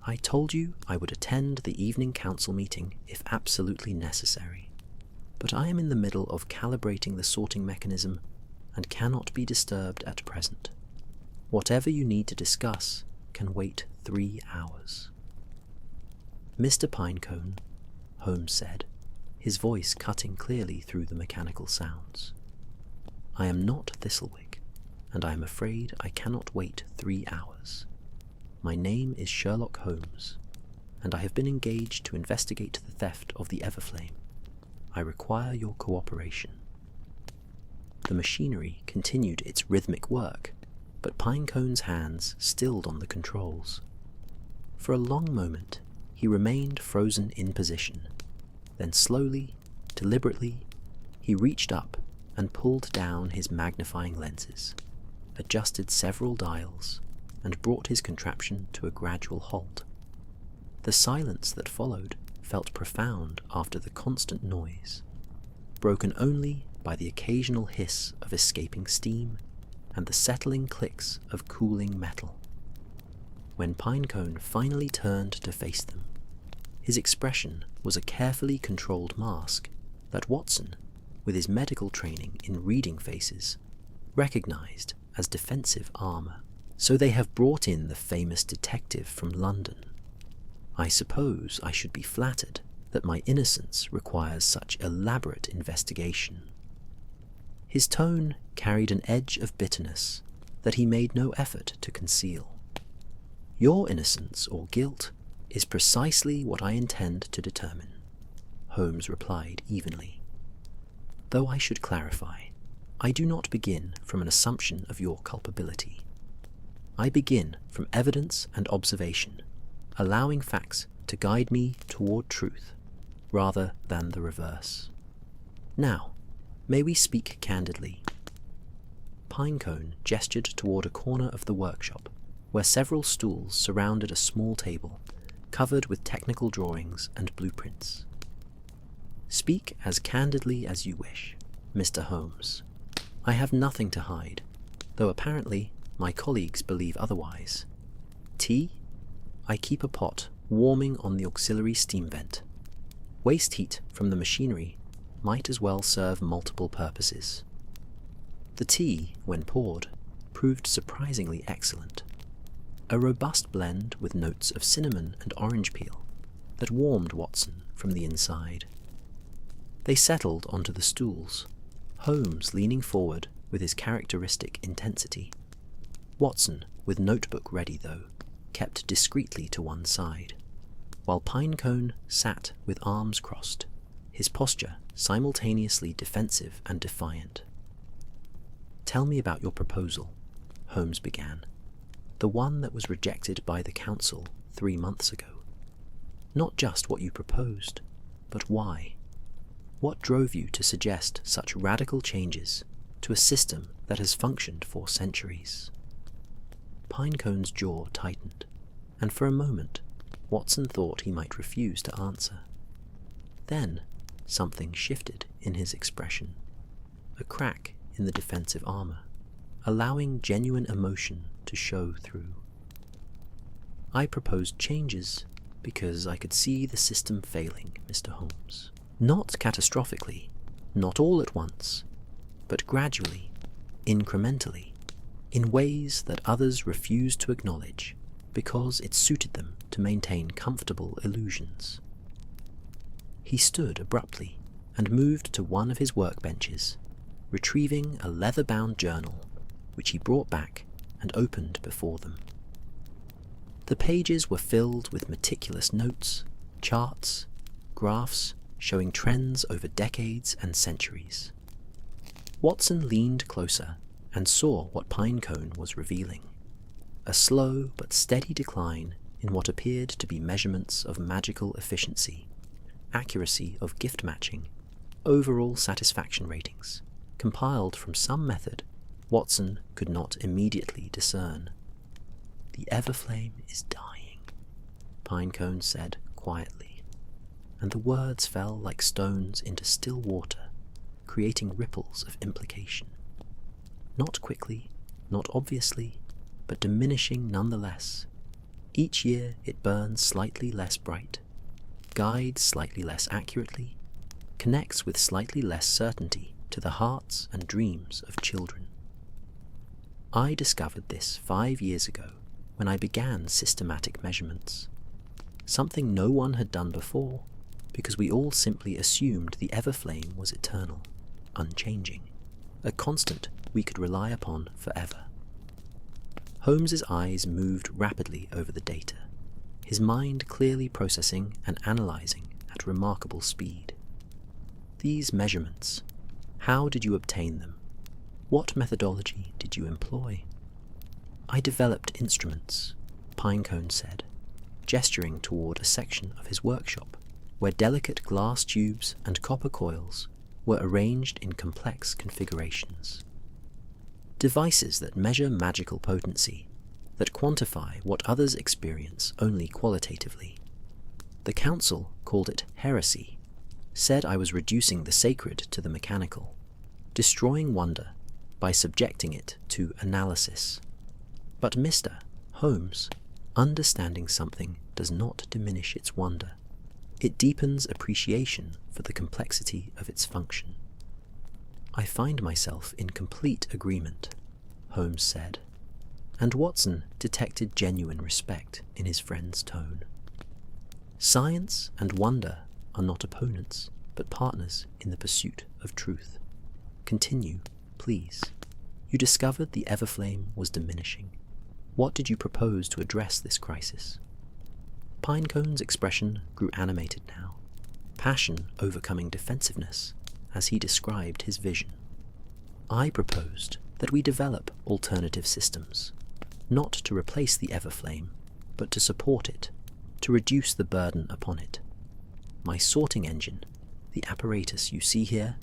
"I told you I would attend the evening council meeting if absolutely necessary, but I am in the middle of calibrating the sorting mechanism and cannot be disturbed at present. Whatever you need to discuss can wait 3 hours." "Mr. Pinecone," Holmes said, his voice cutting clearly through the mechanical sounds, "I am not Thistlewick, and I am afraid I cannot wait 3 hours. My name is Sherlock Holmes, and I have been engaged to investigate the theft of the Everflame. I require your cooperation." The machinery continued its rhythmic work, but Pinecone's hands stilled on the controls. For a long moment, he remained frozen in position. Then slowly, deliberately, he reached up and pulled down his magnifying lenses, adjusted several dials, and brought his contraption to a gradual halt. The silence that followed felt profound after the constant noise, broken only by the occasional hiss of escaping steam and the settling clicks of cooling metal. When Pinecone finally turned to face them, his expression was a carefully controlled mask that Watson, with his medical training in reading faces, recognized as defensive armor. "So they have brought in the famous detective from London. I suppose I should be flattered that my innocence requires such elaborate investigation." His tone carried an edge of bitterness that he made no effort to conceal. "Your innocence or guilt is precisely what I intend to determine," Holmes replied evenly. "Though I should clarify, I do not begin from an assumption of your culpability. I begin from evidence and observation, allowing facts to guide me toward truth, rather than the reverse. Now, may we speak candidly?" Pinecone gestured toward a corner of the workshop, where several stools surrounded a small table, covered with technical drawings and blueprints. "Speak as candidly as you wish, Mr. Holmes. I have nothing to hide, though apparently my colleagues believe otherwise. Tea? I keep a pot warming on the auxiliary steam vent. Waste heat from the machinery might as well serve multiple purposes." The tea, when poured, proved surprisingly excellent. A robust blend with notes of cinnamon and orange peel that warmed Watson from the inside. They settled onto the stools, Holmes leaning forward with his characteristic intensity. Watson, with notebook ready though, kept discreetly to one side, while Pinecone sat with arms crossed, his posture simultaneously defensive and defiant. "Tell me about your proposal," Holmes began, "the one that was rejected by the council 3 months ago. Not just what you proposed, but why. What drove you to suggest such radical changes to a system that has functioned for centuries?" Pinecone's jaw tightened, and for a moment Watson thought he might refuse to answer. Then something shifted in his expression, a crack in the defensive armor, allowing genuine emotion to show through. "I proposed changes because I could see the system failing, Mr. Holmes. Not catastrophically, not all at once, but gradually, incrementally, in ways that others refused to acknowledge because it suited them to maintain comfortable illusions." He stood abruptly and moved to one of his workbenches, retrieving a leather-bound journal, which he brought back and opened before them. The pages were filled with meticulous notes, charts, graphs showing trends over decades and centuries. Watson leaned closer and saw what Pinecone was revealing, a slow but steady decline in what appeared to be measurements of magical efficiency, accuracy of gift matching, overall satisfaction ratings, compiled from some method Watson could not immediately discern. "The Everflame is dying," Pinecone said quietly, and the words fell like stones into still water, creating ripples of implication. Not quickly, not obviously, but diminishing nonetheless. Each year it burns slightly less bright, guides slightly less accurately, connects with slightly less certainty to the hearts and dreams of children. I discovered this 5 years ago when I began systematic measurements, something no one had done before because we all simply assumed the Everflame was eternal, unchanging, a constant we could rely upon forever. Holmes's eyes moved rapidly over the data, his mind clearly processing and analysing at remarkable speed. These measurements, how did you obtain them? What methodology did you employ? I developed instruments, Pinecone said, gesturing toward a section of his workshop where delicate glass tubes and copper coils were arranged in complex configurations. Devices that measure magical potency, that quantify what others experience only qualitatively. The council called it heresy, said I was reducing the sacred to the mechanical, destroying wonder by subjecting it to analysis. But Mr. Holmes, understanding something does not diminish its wonder. It deepens appreciation for the complexity of its function. I find myself in complete agreement, Holmes said, and Watson detected genuine respect in his friend's tone. Science and wonder are not opponents, but partners in the pursuit of truth. Continue, please. You discovered the Everflame was diminishing. What did you propose to address this crisis? Pinecone's expression grew animated now, passion overcoming defensiveness as he described his vision. I proposed that we develop alternative systems, not to replace the Everflame, but to support it, to reduce the burden upon it. My sorting engine, the apparatus you see here,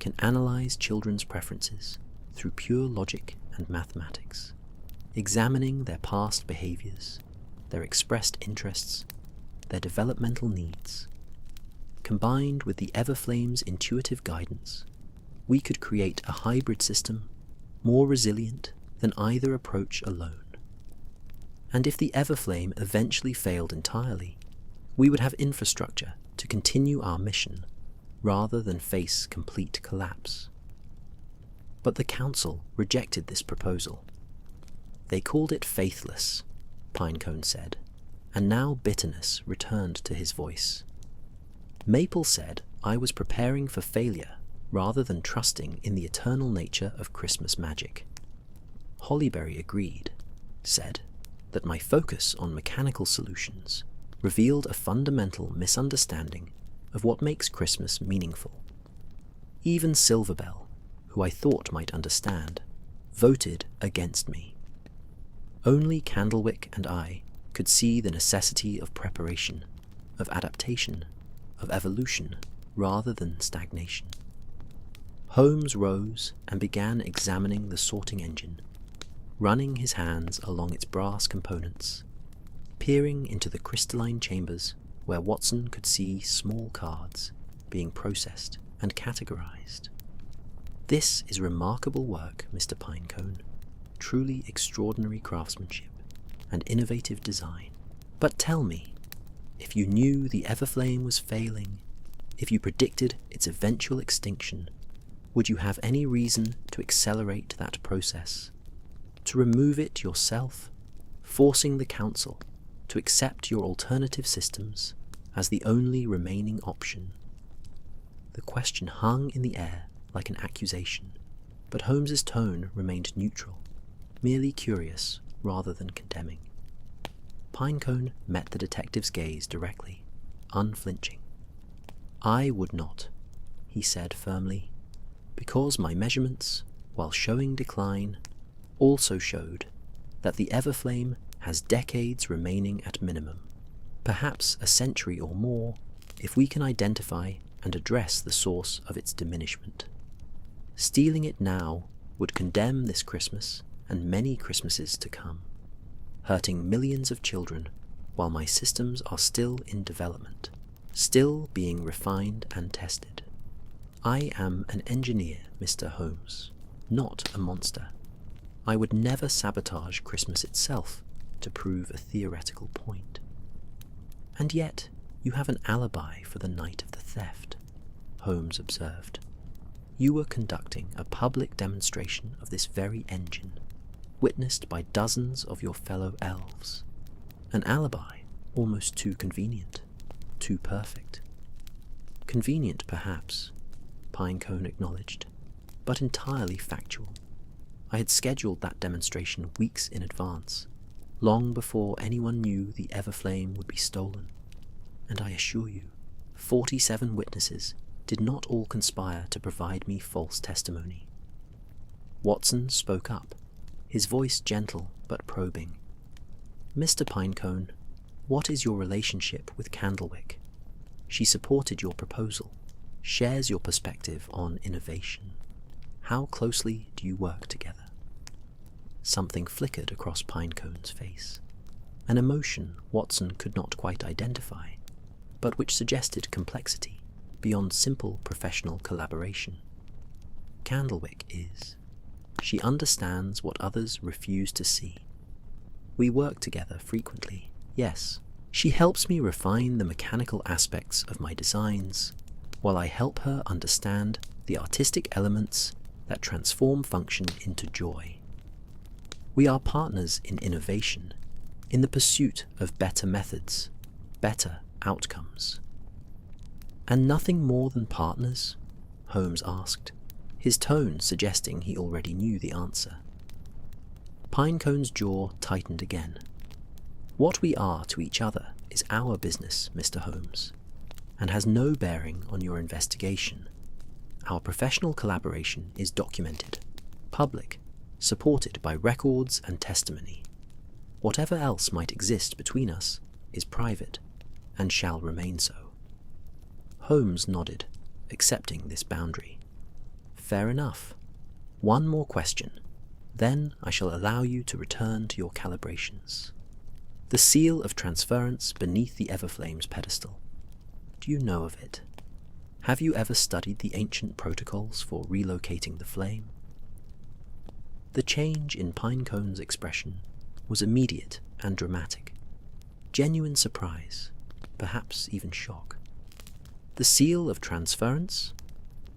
can analyze children's preferences through pure logic and mathematics, examining their past behaviors, their expressed interests, their developmental needs. Combined with the Everflame's intuitive guidance, we could create a hybrid system more resilient than either approach alone. And if the Everflame eventually failed entirely, we would have infrastructure to continue our mission rather than face complete collapse. But the council rejected this proposal. They called it faithless, Pinecone said, and now bitterness returned to his voice. Maple said I was preparing for failure rather than trusting in the eternal nature of Christmas magic. Hollyberry agreed, said that my focus on mechanical solutions revealed a fundamental misunderstanding of what makes Christmas meaningful. Even Silverbell, who I thought might understand, voted against me. Only Candlewick and I could see the necessity of preparation, of adaptation, of evolution, rather than stagnation. Holmes rose and began examining the sorting engine, running his hands along its brass components, peering into the crystalline chambers where Watson could see small cards being processed and categorized. This is remarkable work, Mr. Pinecone. Truly extraordinary craftsmanship and innovative design. But tell me, if you knew the Everflame was failing, if you predicted its eventual extinction, would you have any reason to accelerate that process? To remove it yourself, forcing the council to accept your alternative systems as the only remaining option? The question hung in the air like an accusation, but Holmes's tone remained neutral, merely curious rather than condemning. Pinecone met the detective's gaze directly, unflinching. I would not, he said firmly, because my measurements, while showing decline, also showed that the Everflame has decades remaining at minimum, perhaps a century or more if we can identify and address the source of its diminishment. Stealing it now would condemn this Christmas and many Christmases to come, hurting millions of children while my systems are still in development, still being refined and tested. I am an engineer, Mr. Holmes, not a monster. I would never sabotage Christmas itself to prove a theoretical point. And yet, you have an alibi for the night of the theft, Holmes observed. You were conducting a public demonstration of this very engine, witnessed by dozens of your fellow elves. An alibi almost too convenient, too perfect. Convenient, perhaps, Pinecone acknowledged, but entirely factual. I had scheduled that demonstration weeks in advance, long before anyone knew the Everflame would be stolen. And I assure you, 47 witnesses did not all conspire to provide me false testimony. Watson spoke up, his voice gentle but probing. "Mr. Pinecone, what is your relationship with Candlewick? She supported your proposal, shares your perspective on innovation. How closely do you work together?" Something flickered across Pinecone's face, an emotion Watson could not quite identify, but which suggested complexity beyond simple professional collaboration. Candlewick is. She understands what others refuse to see. We work together frequently, yes. She helps me refine the mechanical aspects of my designs, while I help her understand the artistic elements that transform function into joy. We are partners in innovation, in the pursuit of better methods, better outcomes. "And nothing more than partners?" Holmes asked, his tone suggesting he already knew the answer. Pinecone's jaw tightened again. "What we are to each other is our business, Mr. Holmes, and has no bearing on your investigation. Our professional collaboration is documented, public, supported by records and testimony. Whatever else might exist between us is private, and shall remain so." Holmes nodded, accepting this boundary. "Fair enough. One more question, then I shall allow you to return to your calibrations. The seal of transference beneath the Everflame's pedestal. Do you know of it? Have you ever studied the ancient protocols for relocating the flame?" The change in Pinecone's expression was immediate and dramatic. Genuine surprise, perhaps even shock. "The seal of transference?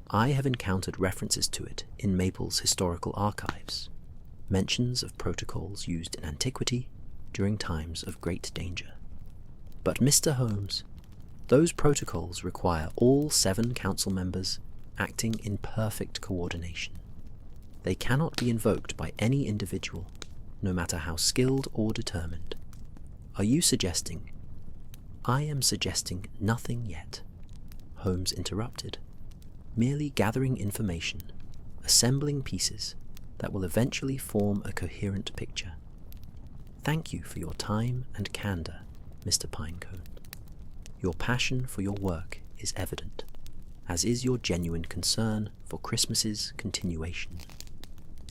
I have encountered references to it in Maple's historical archives, mentions of protocols used in antiquity during times of great danger. But Mr. Holmes, those protocols require all 7 council members acting in perfect coordination. They cannot be invoked by any individual, no matter how skilled or determined. Are you suggesting—" "I am suggesting nothing yet," Holmes interrupted. "Merely gathering information, assembling pieces that will eventually form a coherent picture. Thank you for your time and candor, Mr. Pinecone. Your passion for your work is evident, as is your genuine concern for Christmas's continuation.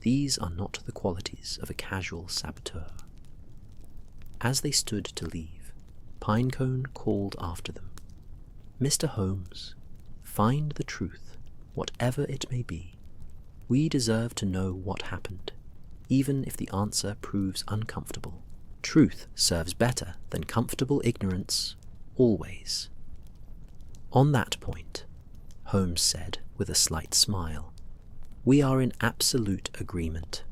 These are not the qualities of a casual saboteur." As they stood to leave, Pinecone called after them, "Mr. Holmes, find the truth, whatever it may be. We deserve to know what happened, even if the answer proves uncomfortable. Truth serves better than comfortable ignorance, always." "On that point," Holmes said with a slight smile, "we are in absolute agreement."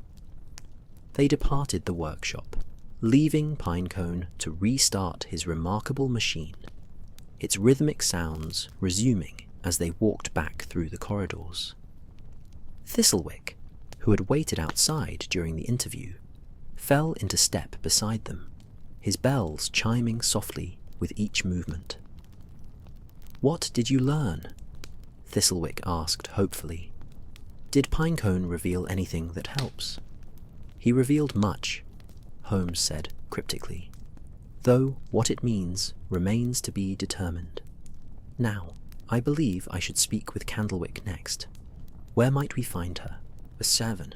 They departed the workshop, leaving Pinecone to restart his remarkable machine, its rhythmic sounds resuming as they walked back through the corridors. Thistlewick, who had waited outside during the interview, fell into step beside them, his bells chiming softly with each movement. "What did you learn?" Thistlewick asked hopefully. "Did Pinecone reveal anything that helps?" "He revealed much," Holmes said cryptically, "though what it means remains to be determined. Now, I believe I should speak with Candlewick next. Where might we find her? A 7.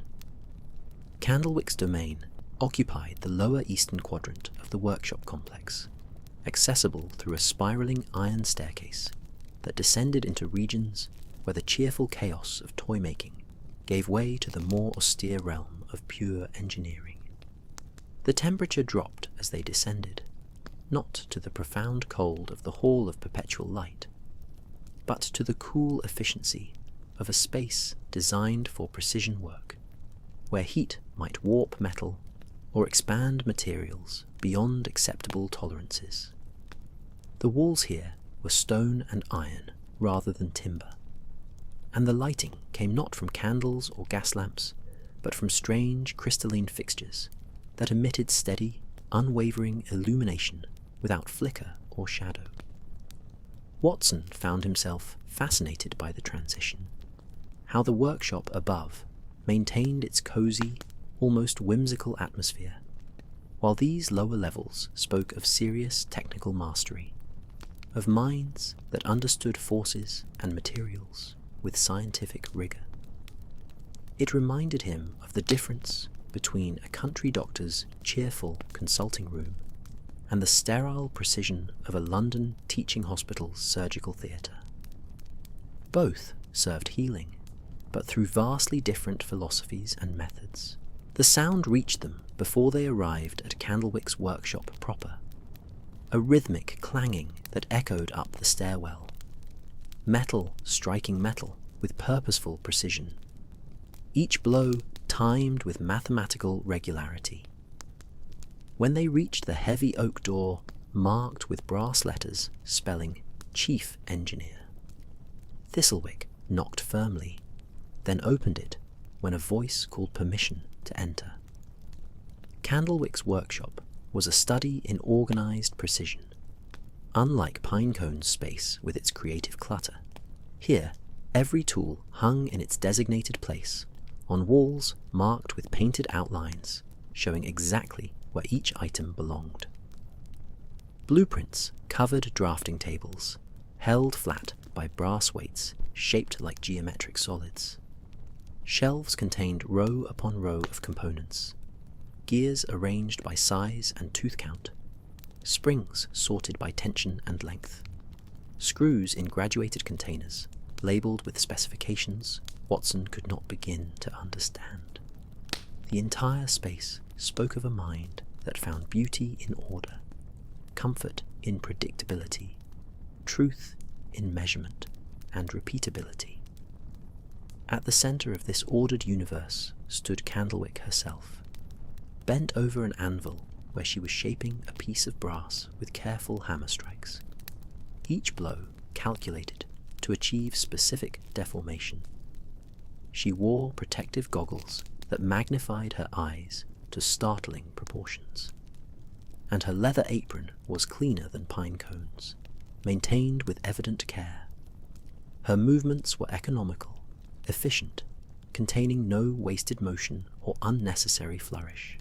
Candlewick's domain occupied the lower eastern quadrant of the workshop complex, accessible through a spiraling iron staircase that descended into regions where the cheerful chaos of toy-making gave way to the more austere realm of pure engineering. The temperature dropped as they descended, not to the profound cold of the Hall of Perpetual Light, but to the cool efficiency of a space designed for precision work, where heat might warp metal or expand materials beyond acceptable tolerances. The walls here were stone and iron rather than timber, and the lighting came not from candles or gas lamps, but from strange crystalline fixtures that emitted steady, unwavering illumination without flicker or shadow. Watson found himself fascinated by the transition, how the workshop above maintained its cozy, almost whimsical atmosphere, while these lower levels spoke of serious technical mastery, of minds that understood forces and materials with scientific rigor. It reminded him of the difference between a country doctor's cheerful consulting room and the sterile precision of a London teaching hospital's surgical theatre. Both served healing, but through vastly different philosophies and methods. The sound reached them before they arrived at Candlewick's workshop proper, a rhythmic clanging that echoed up the stairwell, metal striking metal with purposeful precision, each blow timed with mathematical regularity. When they reached the heavy oak door marked with brass letters spelling Chief Engineer, Thistlewick knocked firmly, then opened it when a voice called permission to enter. Candlewick's workshop was a study in organized precision. Unlike Pinecone's space with its creative clutter, here every tool hung in its designated place, on walls marked with painted outlines showing exactly where each item belonged. Blueprints covered drafting tables, held flat by brass weights shaped like geometric solids. Shelves contained row upon row of components, gears arranged by size and tooth count, springs sorted by tension and length, screws in graduated containers labelled with specifications Watson could not begin to understand. The entire space spoke of a mind that found beauty in order, comfort in predictability, truth in measurement, and repeatability. At the centre of this ordered universe stood Candlewick herself, bent over an anvil where she was shaping a piece of brass with careful hammer strikes, each blow calculated to achieve specific deformation. She wore protective goggles that magnified her eyes to startling proportions, and her leather apron was cleaner than Pinecone's, maintained with evident care. Her movements were economical, efficient, containing no wasted motion or unnecessary flourish.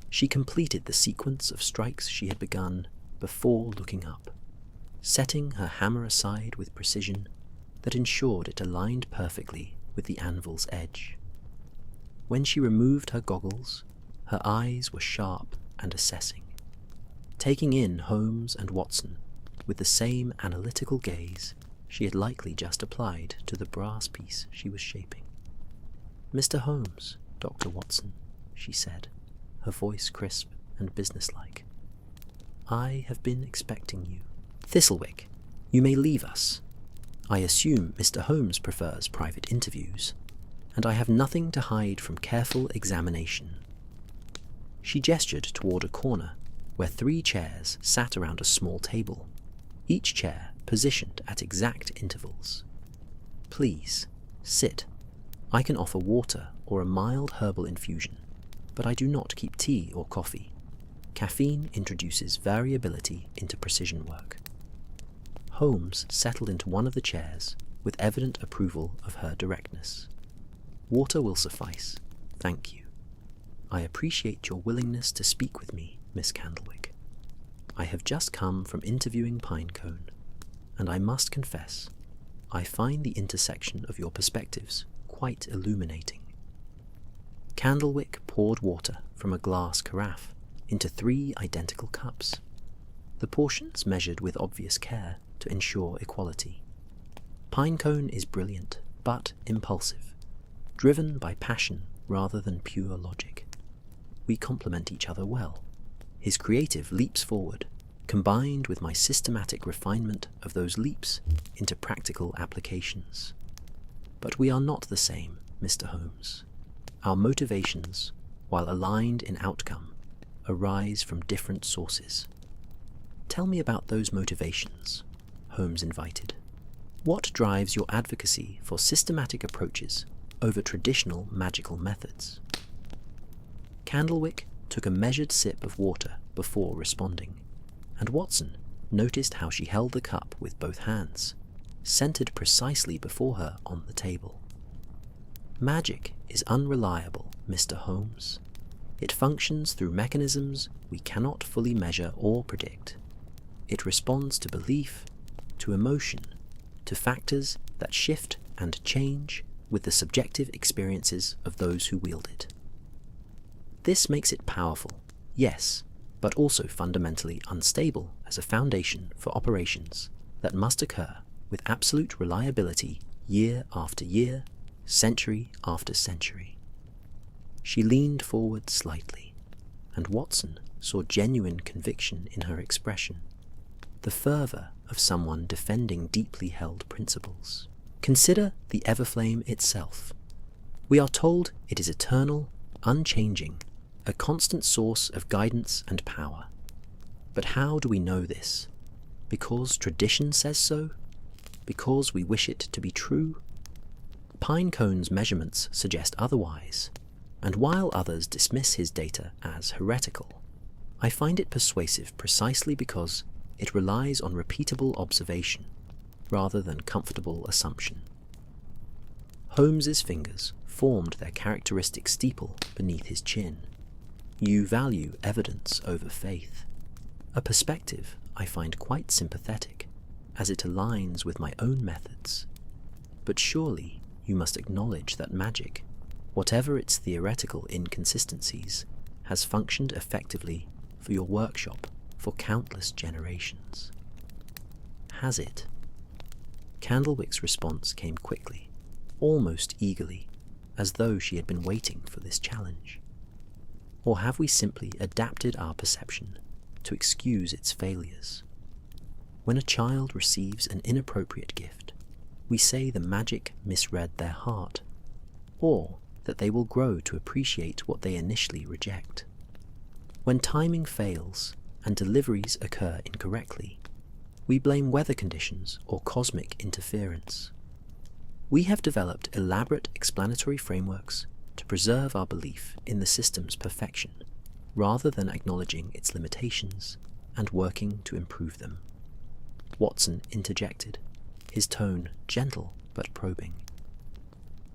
She completed the sequence of strikes she had begun before looking up, setting her hammer aside with precision that ensured it aligned perfectly with the anvil's edge. When she removed her goggles, her eyes were sharp and assessing, taking in Holmes and Watson with the same analytical gaze she had likely just applied to the brass piece she was shaping. "Mr. Holmes, Dr. Watson," she said, her voice crisp and businesslike. "I have been expecting you. Thistlewick, you may leave us. I assume Mr. Holmes prefers private interviews, and I have nothing to hide from careful examination." She gestured toward a corner where 3 chairs sat around a small table, each chair positioned at exact intervals. "Please, sit. I can offer water or a mild herbal infusion, but I do not keep tea or coffee. Caffeine introduces variability into precision work." Holmes settled into one of the chairs with evident approval of her directness. "Water will suffice, thank you. I appreciate your willingness to speak with me, Miss Candlewick. I have just come from interviewing Pinecone, and I must confess, I find the intersection of your perspectives quite illuminating." Candlewick poured water from a glass carafe into 3 identical cups, the portions measured with obvious care to ensure equality. Pinecone is brilliant, but impulsive, driven by passion rather than pure logic. We complement each other well. His creative leaps forward, combined with my systematic refinement of those leaps into practical applications. But we are not the same, Mr. Holmes. Our motivations, while aligned in outcome, arise from different sources. "Tell me about those motivations," Holmes invited. "What drives your advocacy for systematic approaches over traditional magical methods. Candlewick took a measured sip of water before responding, and Watson noticed how she held the cup with both hands, centered precisely before her on the table. Magic is unreliable, Mr. Holmes. It functions through mechanisms we cannot fully measure or predict. It responds to belief, to emotion, to factors that shift and change with the subjective experiences of those who wield it. This makes it powerful, yes, but also fundamentally unstable as a foundation for operations that must occur with absolute reliability year after year, century after century. She leaned forward slightly, and Watson saw genuine conviction in her expression, the fervour of someone defending deeply held principles. Consider the Everflame itself. We are told it is eternal, unchanging, a constant source of guidance and power. But how do we know this? Because tradition says so? Because we wish it to be true? Pinecone's measurements suggest otherwise, and while others dismiss his data as heretical, I find it persuasive precisely because it relies on repeatable observation rather than comfortable assumption. Holmes's fingers formed their characteristic steeple beneath his chin. You value evidence over faith, a perspective I find quite sympathetic, as it aligns with my own methods. But surely you must acknowledge that magic, whatever its theoretical inconsistencies, has functioned effectively for your workshop for countless generations. Has it? Candlewick's response came quickly, almost eagerly, as though she had been waiting for this challenge. Or have we simply adapted our perception to excuse its failures? When a child receives an inappropriate gift, we say the magic misread their heart, or that they will grow to appreciate what they initially reject. When timing fails and deliveries occur incorrectly, we blame weather conditions or cosmic interference. We have developed elaborate explanatory frameworks to preserve our belief in the system's perfection, rather than acknowledging its limitations and working to improve them. Watson interjected, his tone gentle but probing.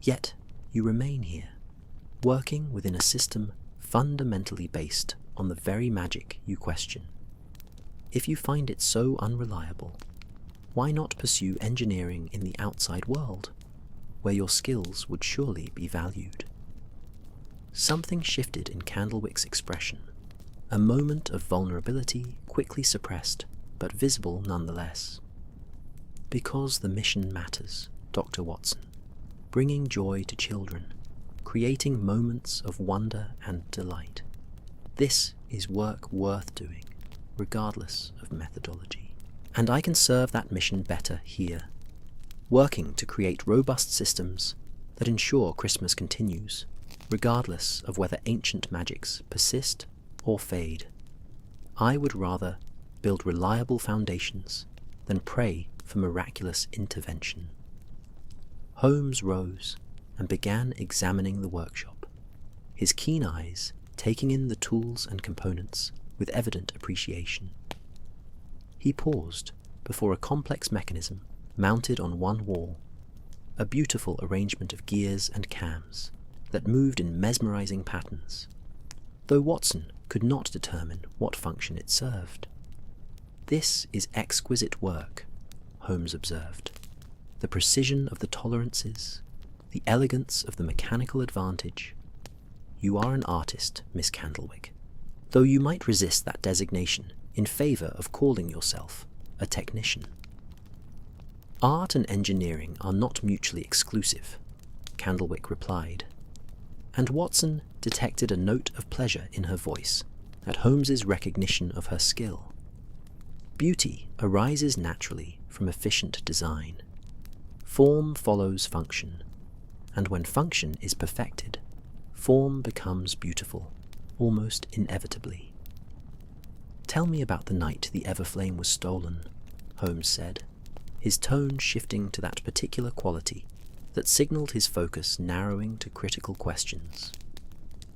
Yet you remain here, working within a system fundamentally based on the very magic you question. If you find it so unreliable, why not pursue engineering in the outside world, where your skills would surely be valued? Something shifted in Candlewick's expression, a moment of vulnerability quickly suppressed, but visible nonetheless. Because the mission matters, Dr. Watson, bringing joy to children, creating moments of wonder and delight. This is work worth doing, regardless of methodology. And I can serve that mission better here, working to create robust systems that ensure Christmas continues, regardless of whether ancient magics persist or fade. I would rather build reliable foundations than pray for miraculous intervention. Holmes rose and began examining the workshop, his keen eyes taking in the tools and components with evident appreciation. He paused before a complex mechanism mounted on one wall, a beautiful arrangement of gears and cams that moved in mesmerizing patterns, though Watson could not determine what function it served. This is exquisite work, Holmes observed. The precision of the tolerances, the elegance of the mechanical advantage. You are an artist, Miss Candlewick, though you might resist that designation in favour of calling yourself a technician. Art and engineering are not mutually exclusive, Candlewick replied, and Watson detected a note of pleasure in her voice at Holmes's recognition of her skill. Beauty arises naturally from efficient design. Form follows function, and when function is perfected, form becomes beautiful, almost inevitably. Tell me about the night the Everflame was stolen, Holmes said, his tone shifting to that particular quality that signalled his focus narrowing to critical questions.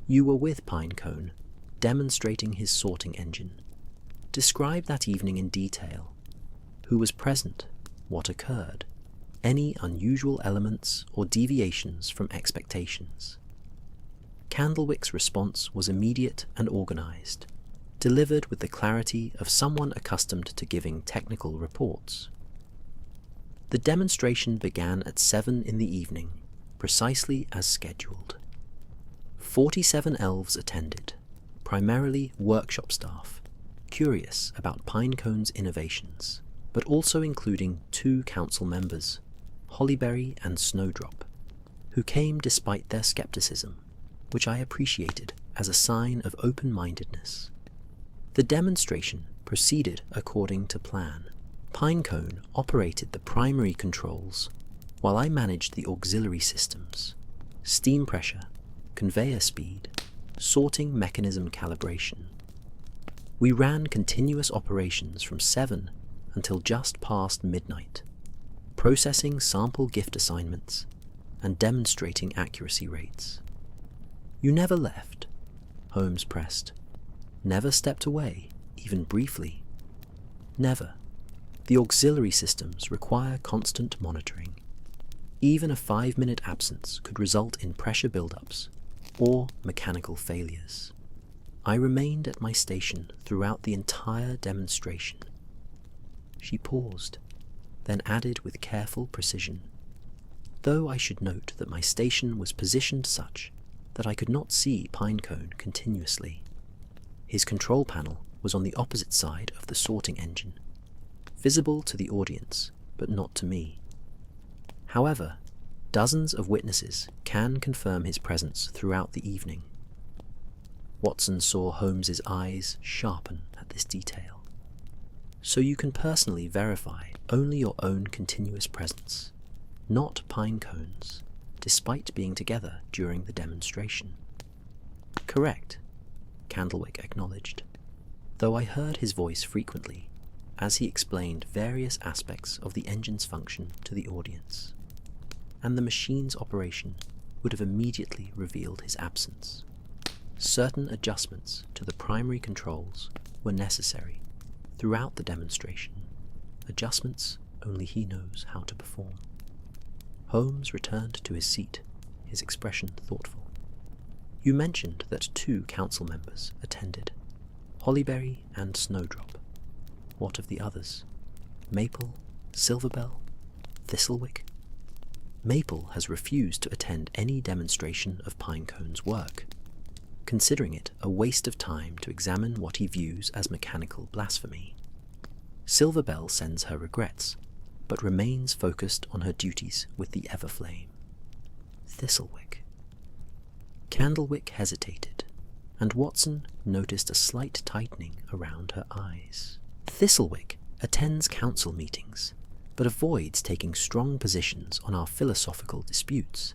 You were with Pinecone, demonstrating his sorting engine. Describe that evening in detail. Who was present? What occurred? Any unusual elements or deviations from expectations? Candlewick's response was immediate and organised, delivered with the clarity of someone accustomed to giving technical reports. The demonstration began at 7 in the evening, precisely as scheduled. 47 elves attended, primarily workshop staff, curious about Pinecone's innovations, but also including 2 council members, Hollyberry and Snowdrop, who came despite their skepticism, which I appreciated as a sign of open-mindedness. The demonstration proceeded according to plan. Pinecone operated the primary controls, while I managed the auxiliary systems, steam pressure, conveyor speed, sorting mechanism calibration. We ran continuous operations from 7 until just past midnight, processing sample gift assignments and demonstrating accuracy rates. You never left, Holmes pressed. Never stepped away, even briefly. Never. The auxiliary systems require constant monitoring. Even a 5-minute absence could result in pressure buildups or mechanical failures. I remained at my station throughout the entire demonstration. She paused, then added with careful precision, though I should note that my station was positioned such that I could not see Pinecone continuously. His control panel was on the opposite side of the sorting engine, visible to the audience, but not to me. However, dozens of witnesses can confirm his presence throughout the evening. Watson saw Holmes's eyes sharpen at this detail. So you can personally verify only your own continuous presence, not Pinecone's, despite being together during the demonstration. Correct, Candlewick acknowledged, though I heard his voice frequently as he explained various aspects of the engine's function to the audience, and the machine's operation would have immediately revealed his absence. Certain adjustments to the primary controls were necessary throughout the demonstration, adjustments only he knows how to perform. Holmes returned to his seat, his expression thoughtful. You mentioned that 2 council members attended, Hollyberry and Snowdrop. What of the others? Maple, Silverbell, Thistlewick? Maple has refused to attend any demonstration of Pinecone's work, considering it a waste of time to examine what he views as mechanical blasphemy. Silverbell sends her regrets, but remains focused on her duties with the Everflame. Thistlewick. Candlewick hesitated, and Watson noticed a slight tightening around her eyes. Thistlewick attends council meetings, but avoids taking strong positions on our philosophical disputes.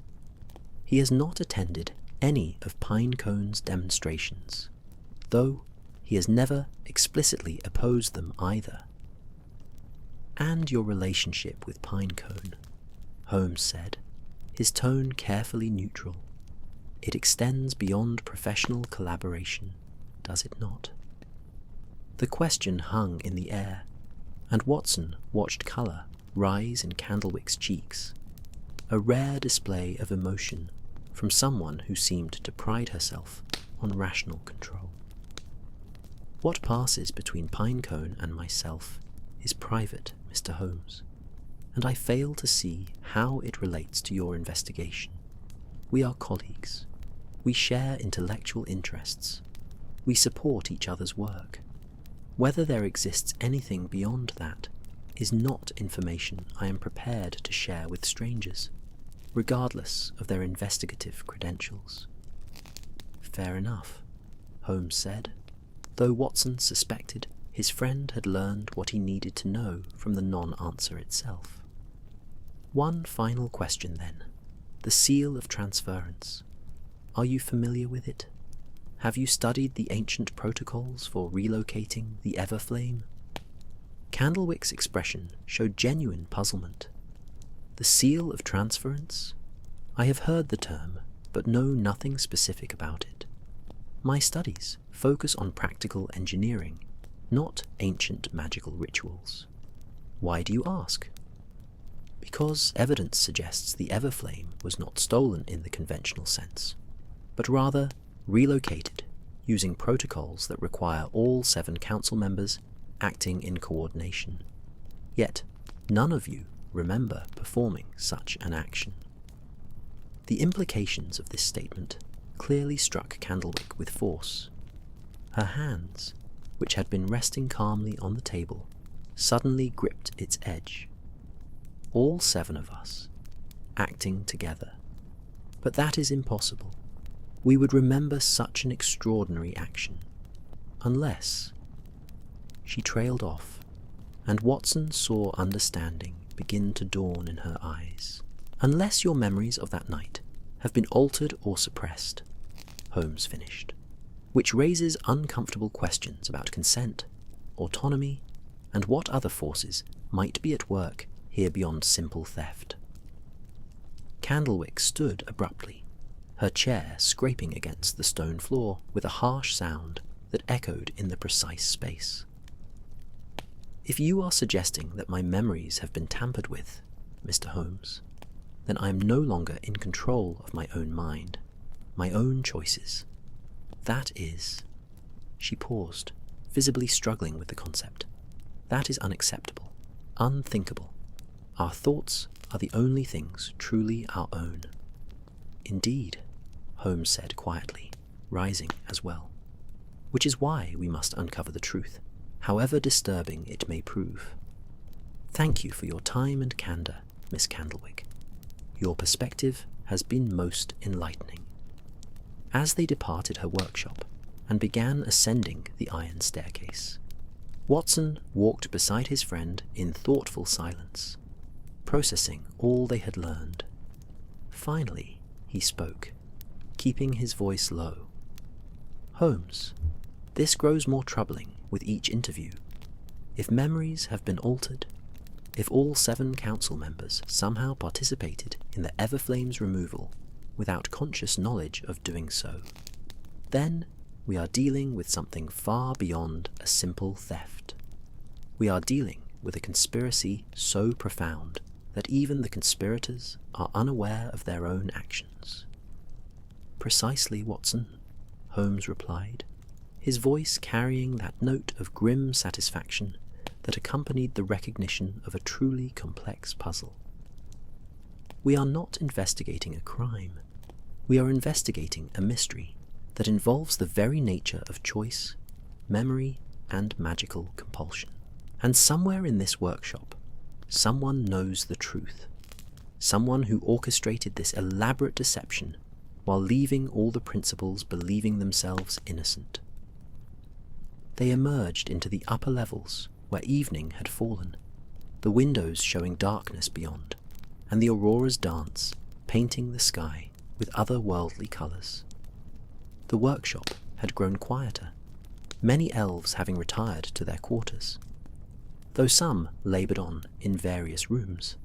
He has not attended any of Pinecone's demonstrations, though he has never explicitly opposed them either. And your relationship with Pinecone, Holmes said, his tone carefully neutral. It extends beyond professional collaboration, does it not? The question hung in the air, and Watson watched colour rise in Candlewick's cheeks, a rare display of emotion from someone who seemed to pride herself on rational control. What passes between Pinecone and myself is private, Mr. Holmes, and I fail to see how it relates to your investigation. We are colleagues. We share intellectual interests. We support each other's work. Whether there exists anything beyond that is not information I am prepared to share with strangers, regardless of their investigative credentials. Fair enough, Holmes said, though Watson suspected his friend had learned what he needed to know from the non-answer itself. One final question then. The seal of transference. Are you familiar with it? Have you studied the ancient protocols for relocating the Everflame? Candlewick's expression showed genuine puzzlement. The seal of transference? I have heard the term, but know nothing specific about it. My studies focus on practical engineering, not ancient magical rituals. Why do you ask? Because evidence suggests the Everflame was not stolen in the conventional sense, but rather relocated using protocols that require all 7 council members acting in coordination. Yet, none of you remember performing such an action. The implications of this statement clearly struck Candlewick with force. Her hands, which had been resting calmly on the table, suddenly gripped its edge. All 7 of us, acting together. But that is impossible. We would remember such an extraordinary action, unless... She trailed off, and Watson saw understanding begin to dawn in her eyes. Unless your memories of that night have been altered or suppressed, Holmes finished, which raises uncomfortable questions about consent, autonomy, and what other forces might be at work here beyond simple theft. Candlewick stood abruptly, her chair scraping against the stone floor with a harsh sound that echoed in the precise space. If you are suggesting that my memories have been tampered with, Mr. Holmes, then I am no longer in control of my own mind, my own choices. That is... She paused, visibly struggling with the concept. That is unacceptable, unthinkable. Our thoughts are the only things truly our own. Indeed, Holmes said quietly, rising as well. Which is why we must uncover the truth, however disturbing it may prove. Thank you for your time and candor, Miss Candlewick. Your perspective has been most enlightening. As they departed her workshop and began ascending the iron staircase, Watson walked beside his friend in thoughtful silence, processing all they had learned. Finally, he spoke, keeping his voice low. Holmes, this grows more troubling with each interview. If memories have been altered, if all 7 council members somehow participated in the Everflame's removal without conscious knowledge of doing so, then we are dealing with something far beyond a simple theft. We are dealing with a conspiracy so profound that even the conspirators are unaware of their own actions. Precisely, Watson, Holmes replied, his voice carrying that note of grim satisfaction that accompanied the recognition of a truly complex puzzle. We are not investigating a crime. We are investigating a mystery that involves the very nature of choice, memory, and magical compulsion. And somewhere in this workshop, someone knows the truth. Someone who orchestrated this elaborate deception while leaving all the principals believing themselves innocent. They emerged into the upper levels where evening had fallen, the windows showing darkness beyond, and the aurora's dance painting the sky with otherworldly colours. The workshop had grown quieter, many elves having retired to their quarters, though some laboured on in various rooms,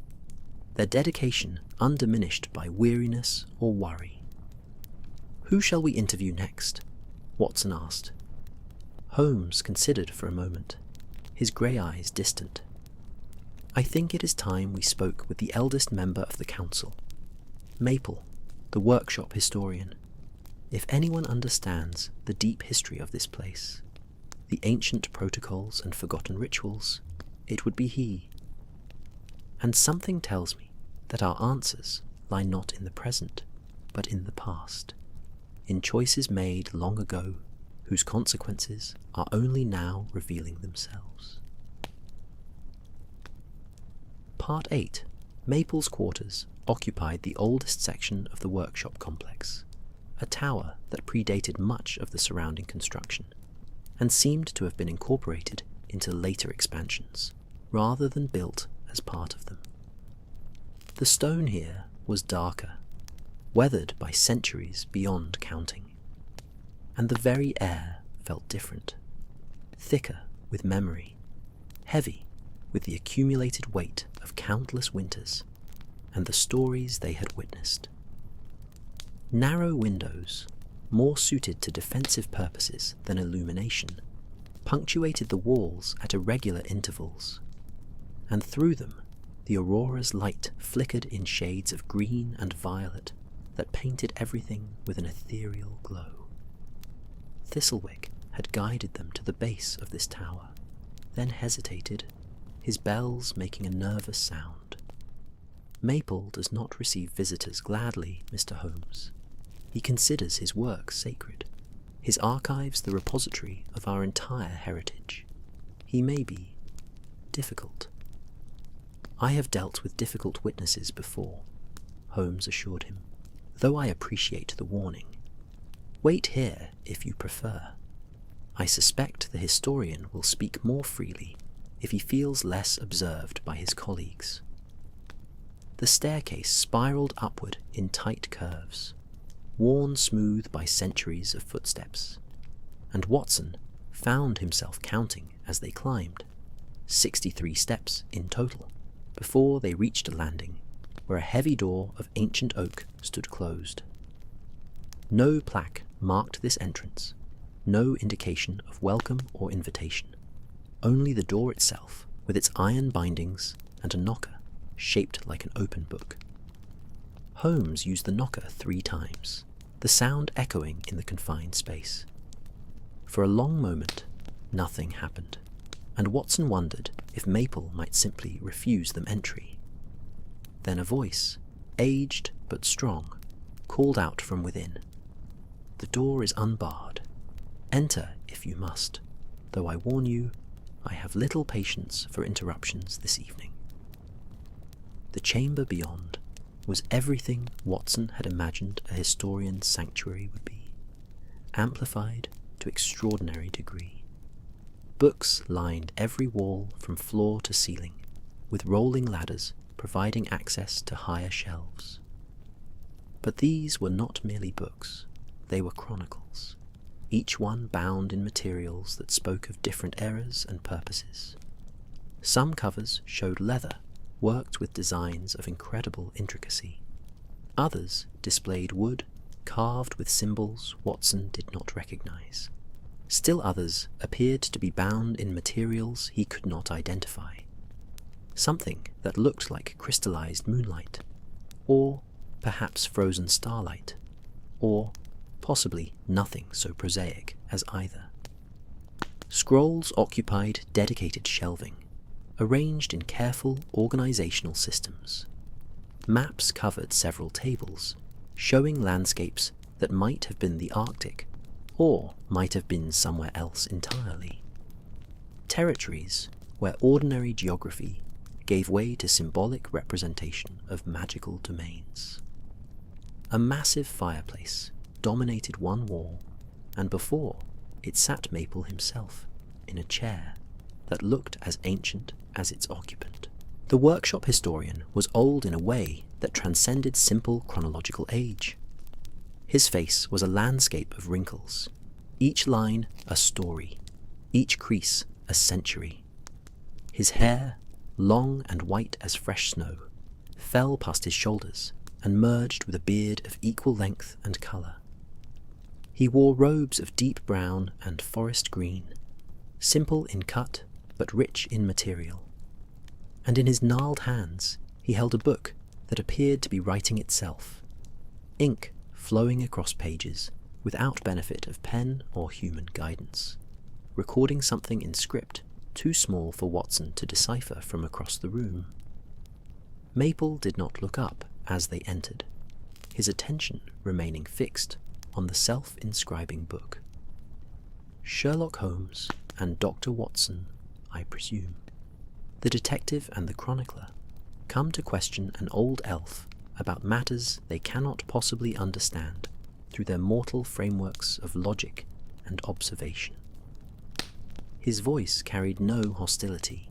their dedication undiminished by weariness or worry. Who shall we interview next? Watson asked. Holmes considered for a moment, his grey eyes distant. I think it is time we spoke with the eldest member of the council, Maple, the workshop historian. If anyone understands the deep history of this place, the ancient protocols and forgotten rituals, it would be he. And something tells me that our answers lie not in the present, but in the past, in choices made long ago, whose consequences are only now revealing themselves. Part 8. Maple's quarters occupied the oldest section of the workshop complex, a tower that predated much of the surrounding construction, and seemed to have been incorporated into later expansions, rather than built as part of them. The stone here was darker, weathered by centuries beyond counting, and the very air felt different, thicker with memory, heavy with the accumulated weight of countless winters, and the stories they had witnessed. Narrow windows, more suited to defensive purposes than illumination, punctuated the walls at irregular intervals, and through them the aurora's light flickered in shades of green and violet that painted everything with an ethereal glow. Thistlewick had guided them to the base of this tower, then hesitated, his bells making a nervous sound. Maple does not receive visitors gladly, Mr. Holmes. He considers his work sacred, his archives the repository of our entire heritage. He may be difficult. I have dealt with difficult witnesses before, Holmes assured him, though I appreciate the warning. Wait here if you prefer. I suspect the historian will speak more freely if he feels less observed by his colleagues. The staircase spiraled upward in tight curves, worn smooth by centuries of footsteps, and Watson found himself counting as they climbed, 63 steps in total, before they reached a landing where a heavy door of ancient oak stood closed. No plaque marked this entrance, no indication of welcome or invitation, only the door itself with its iron bindings and a knocker shaped like an open book. Holmes used the knocker 3 times, the sound echoing in the confined space. For a long moment, nothing happened, and Watson wondered if Maple might simply refuse them entry. Then a voice, aged but strong, called out from within. "The door is unbarred. Enter if you must, though I warn you, I have little patience for interruptions this evening." The chamber beyond was everything Watson had imagined a historian's sanctuary would be, amplified to extraordinary degree. Books lined every wall from floor to ceiling, with rolling ladders providing access to higher shelves. But these were not merely books, they were chronicles, each one bound in materials that spoke of different eras and purposes. Some covers showed leather worked with designs of incredible intricacy. Others displayed wood carved with symbols Watson did not recognize. Still others appeared to be bound in materials he could not identify. Something that looked like crystallized moonlight, or perhaps frozen starlight, or possibly nothing so prosaic as either. Scrolls occupied dedicated shelving, arranged in careful organizational systems. Maps covered several tables, showing landscapes that might have been the Arctic, or might have been somewhere else entirely. Territories where ordinary geography gave way to symbolic representation of magical domains. A massive fireplace dominated one wall, and before it sat Maple himself in a chair that looked as ancient as its occupant. The workshop historian was old in a way that transcended simple chronological age. His face was a landscape of wrinkles, each line a story, each crease a century. His hair, long and white as fresh snow, fell past his shoulders and merged with a beard of equal length and colour. He wore robes of deep brown and forest green, simple in cut but rich in material, and in his gnarled hands he held a book that appeared to be writing itself, ink flowing across pages without benefit of pen or human guidance, recording something in script too small for Watson to decipher from across the room. Maple did not look up as they entered, his attention remaining fixed on the self-inscribing book. Sherlock Holmes and Dr. Watson, I presume. The detective and the chronicler come to question an old elf about matters they cannot possibly understand through their mortal frameworks of logic and observation. His voice carried no hostility,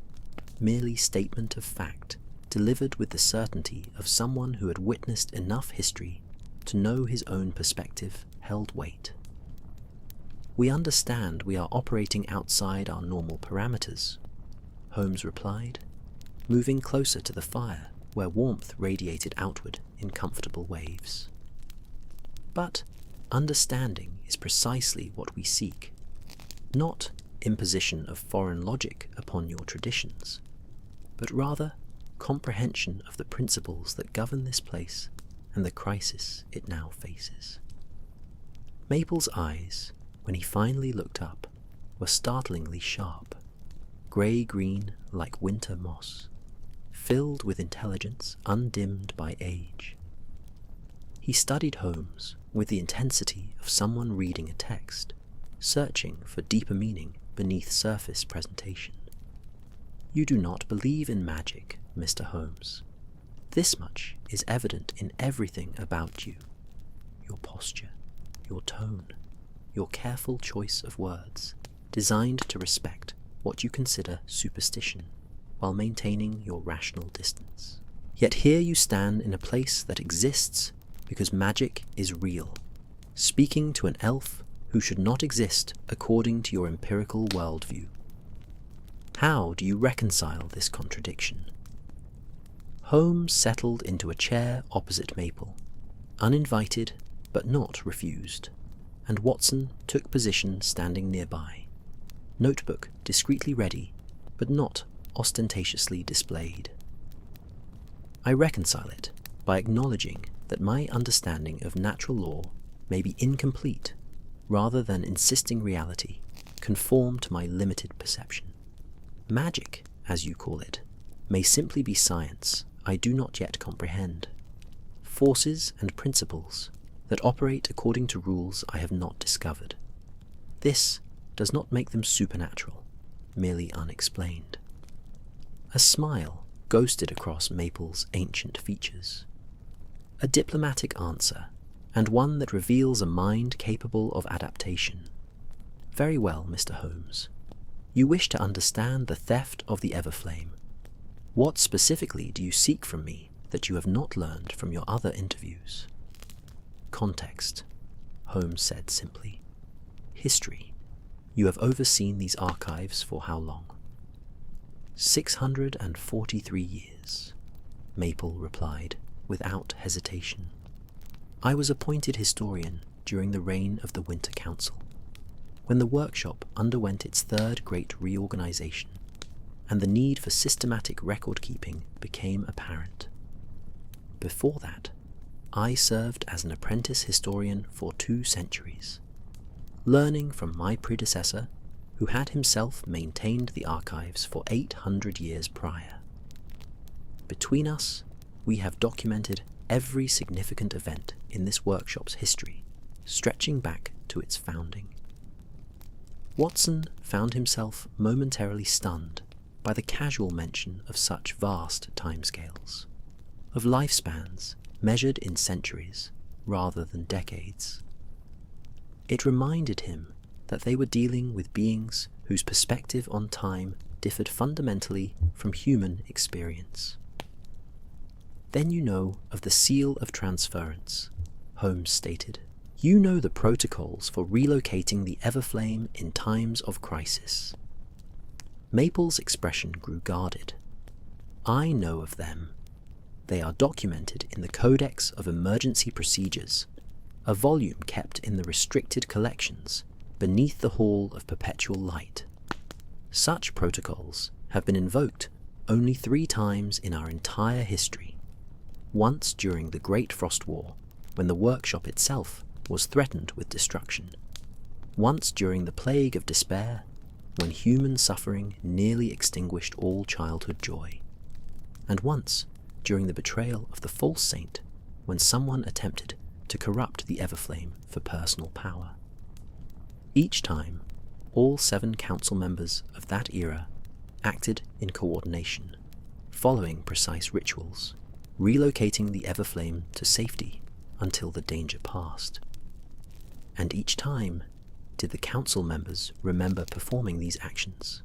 merely statement of fact, delivered with the certainty of someone who had witnessed enough history to know his own perspective held weight. "We understand we are operating outside our normal parameters," Holmes replied, moving closer to the fire where warmth radiated outward in comfortable waves. But understanding is precisely what we seek, not imposition of foreign logic upon your traditions, but rather comprehension of the principles that govern this place and the crisis it now faces. Maple's eyes, when he finally looked up, were startlingly sharp, grey-green like winter moss, filled with intelligence undimmed by age. He studied Holmes with the intensity of someone reading a text, searching for deeper meaning beneath surface presentation. You do not believe in magic, Mr. Holmes. This much is evident in everything about you. Your posture, your tone, your careful choice of words, designed to respect what you consider superstition, while maintaining your rational distance. Yet here you stand in a place that exists because magic is real, speaking to an elf who should not exist according to your empirical worldview. How do you reconcile this contradiction? Holmes settled into a chair opposite Maple, uninvited but not refused, and Watson took position standing nearby, notebook discreetly ready but not ostentatiously displayed. I reconcile it by acknowledging that my understanding of natural law may be incomplete, rather than insisting reality conform to my limited perception. Magic, as you call it, may simply be science I do not yet comprehend, forces and principles that operate according to rules I have not discovered. This does not make them supernatural, merely unexplained. A smile ghosted across Maple's ancient features. A diplomatic answer, and one that reveals a mind capable of adaptation. Very well, Mr. Holmes. You wish to understand the theft of the Everflame. What specifically do you seek from me that you have not learned from your other interviews? Context, Holmes said simply. History. You have overseen these archives for how long? 643 years, Maple replied, without hesitation. I was appointed historian during the reign of the Winter Council, when the workshop underwent its third great reorganization, and the need for systematic record-keeping became apparent. Before that, I served as an apprentice historian for 2 centuries, learning from my predecessor, who had himself maintained the archives for 800 years prior. Between us, we have documented every significant event in this workshop's history, stretching back to its founding. Watson found himself momentarily stunned by the casual mention of such vast timescales, of lifespans measured in centuries rather than decades. It reminded him that they were dealing with beings whose perspective on time differed fundamentally from human experience. Then you know of the seal of transference, Holmes stated. You know the protocols for relocating the Everflame in times of crisis. Maple's expression grew guarded. I know of them. They are documented in the Codex of Emergency Procedures, a volume kept in the restricted collections beneath the Hall of Perpetual Light. Such protocols have been invoked only 3 times in our entire history. Once during the Great Frost War, when the workshop itself was threatened with destruction. Once during the Plague of Despair, when human suffering nearly extinguished all childhood joy. And once during the betrayal of the false saint, when someone attempted to corrupt the Everflame for personal power. Each time, all 7 council members of that era acted in coordination, following precise rituals, relocating the Everflame to safety until the danger passed. And each time, did the council members remember performing these actions?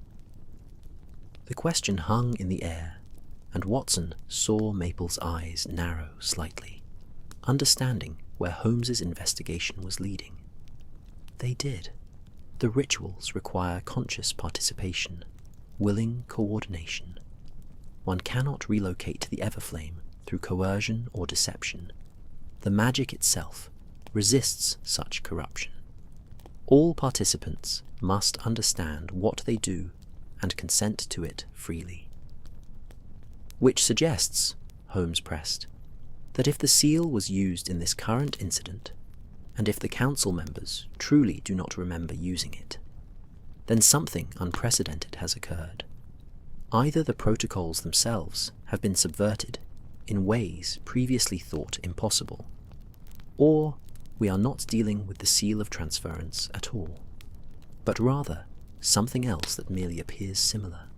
The question hung in the air, and Watson saw Maple's eyes narrow slightly, understanding where Holmes's investigation was leading. They did. The rituals require conscious participation, willing coordination. One cannot relocate the Everflame through coercion or deception, the magic itself resists such corruption. All participants must understand what they do and consent to it freely. Which suggests, Holmes pressed, that if the seal was used in this current incident, and if the council members truly do not remember using it, then something unprecedented has occurred. Either the protocols themselves have been subverted in ways previously thought impossible, or we are not dealing with the seal of transference at all, but rather something else that merely appears similar.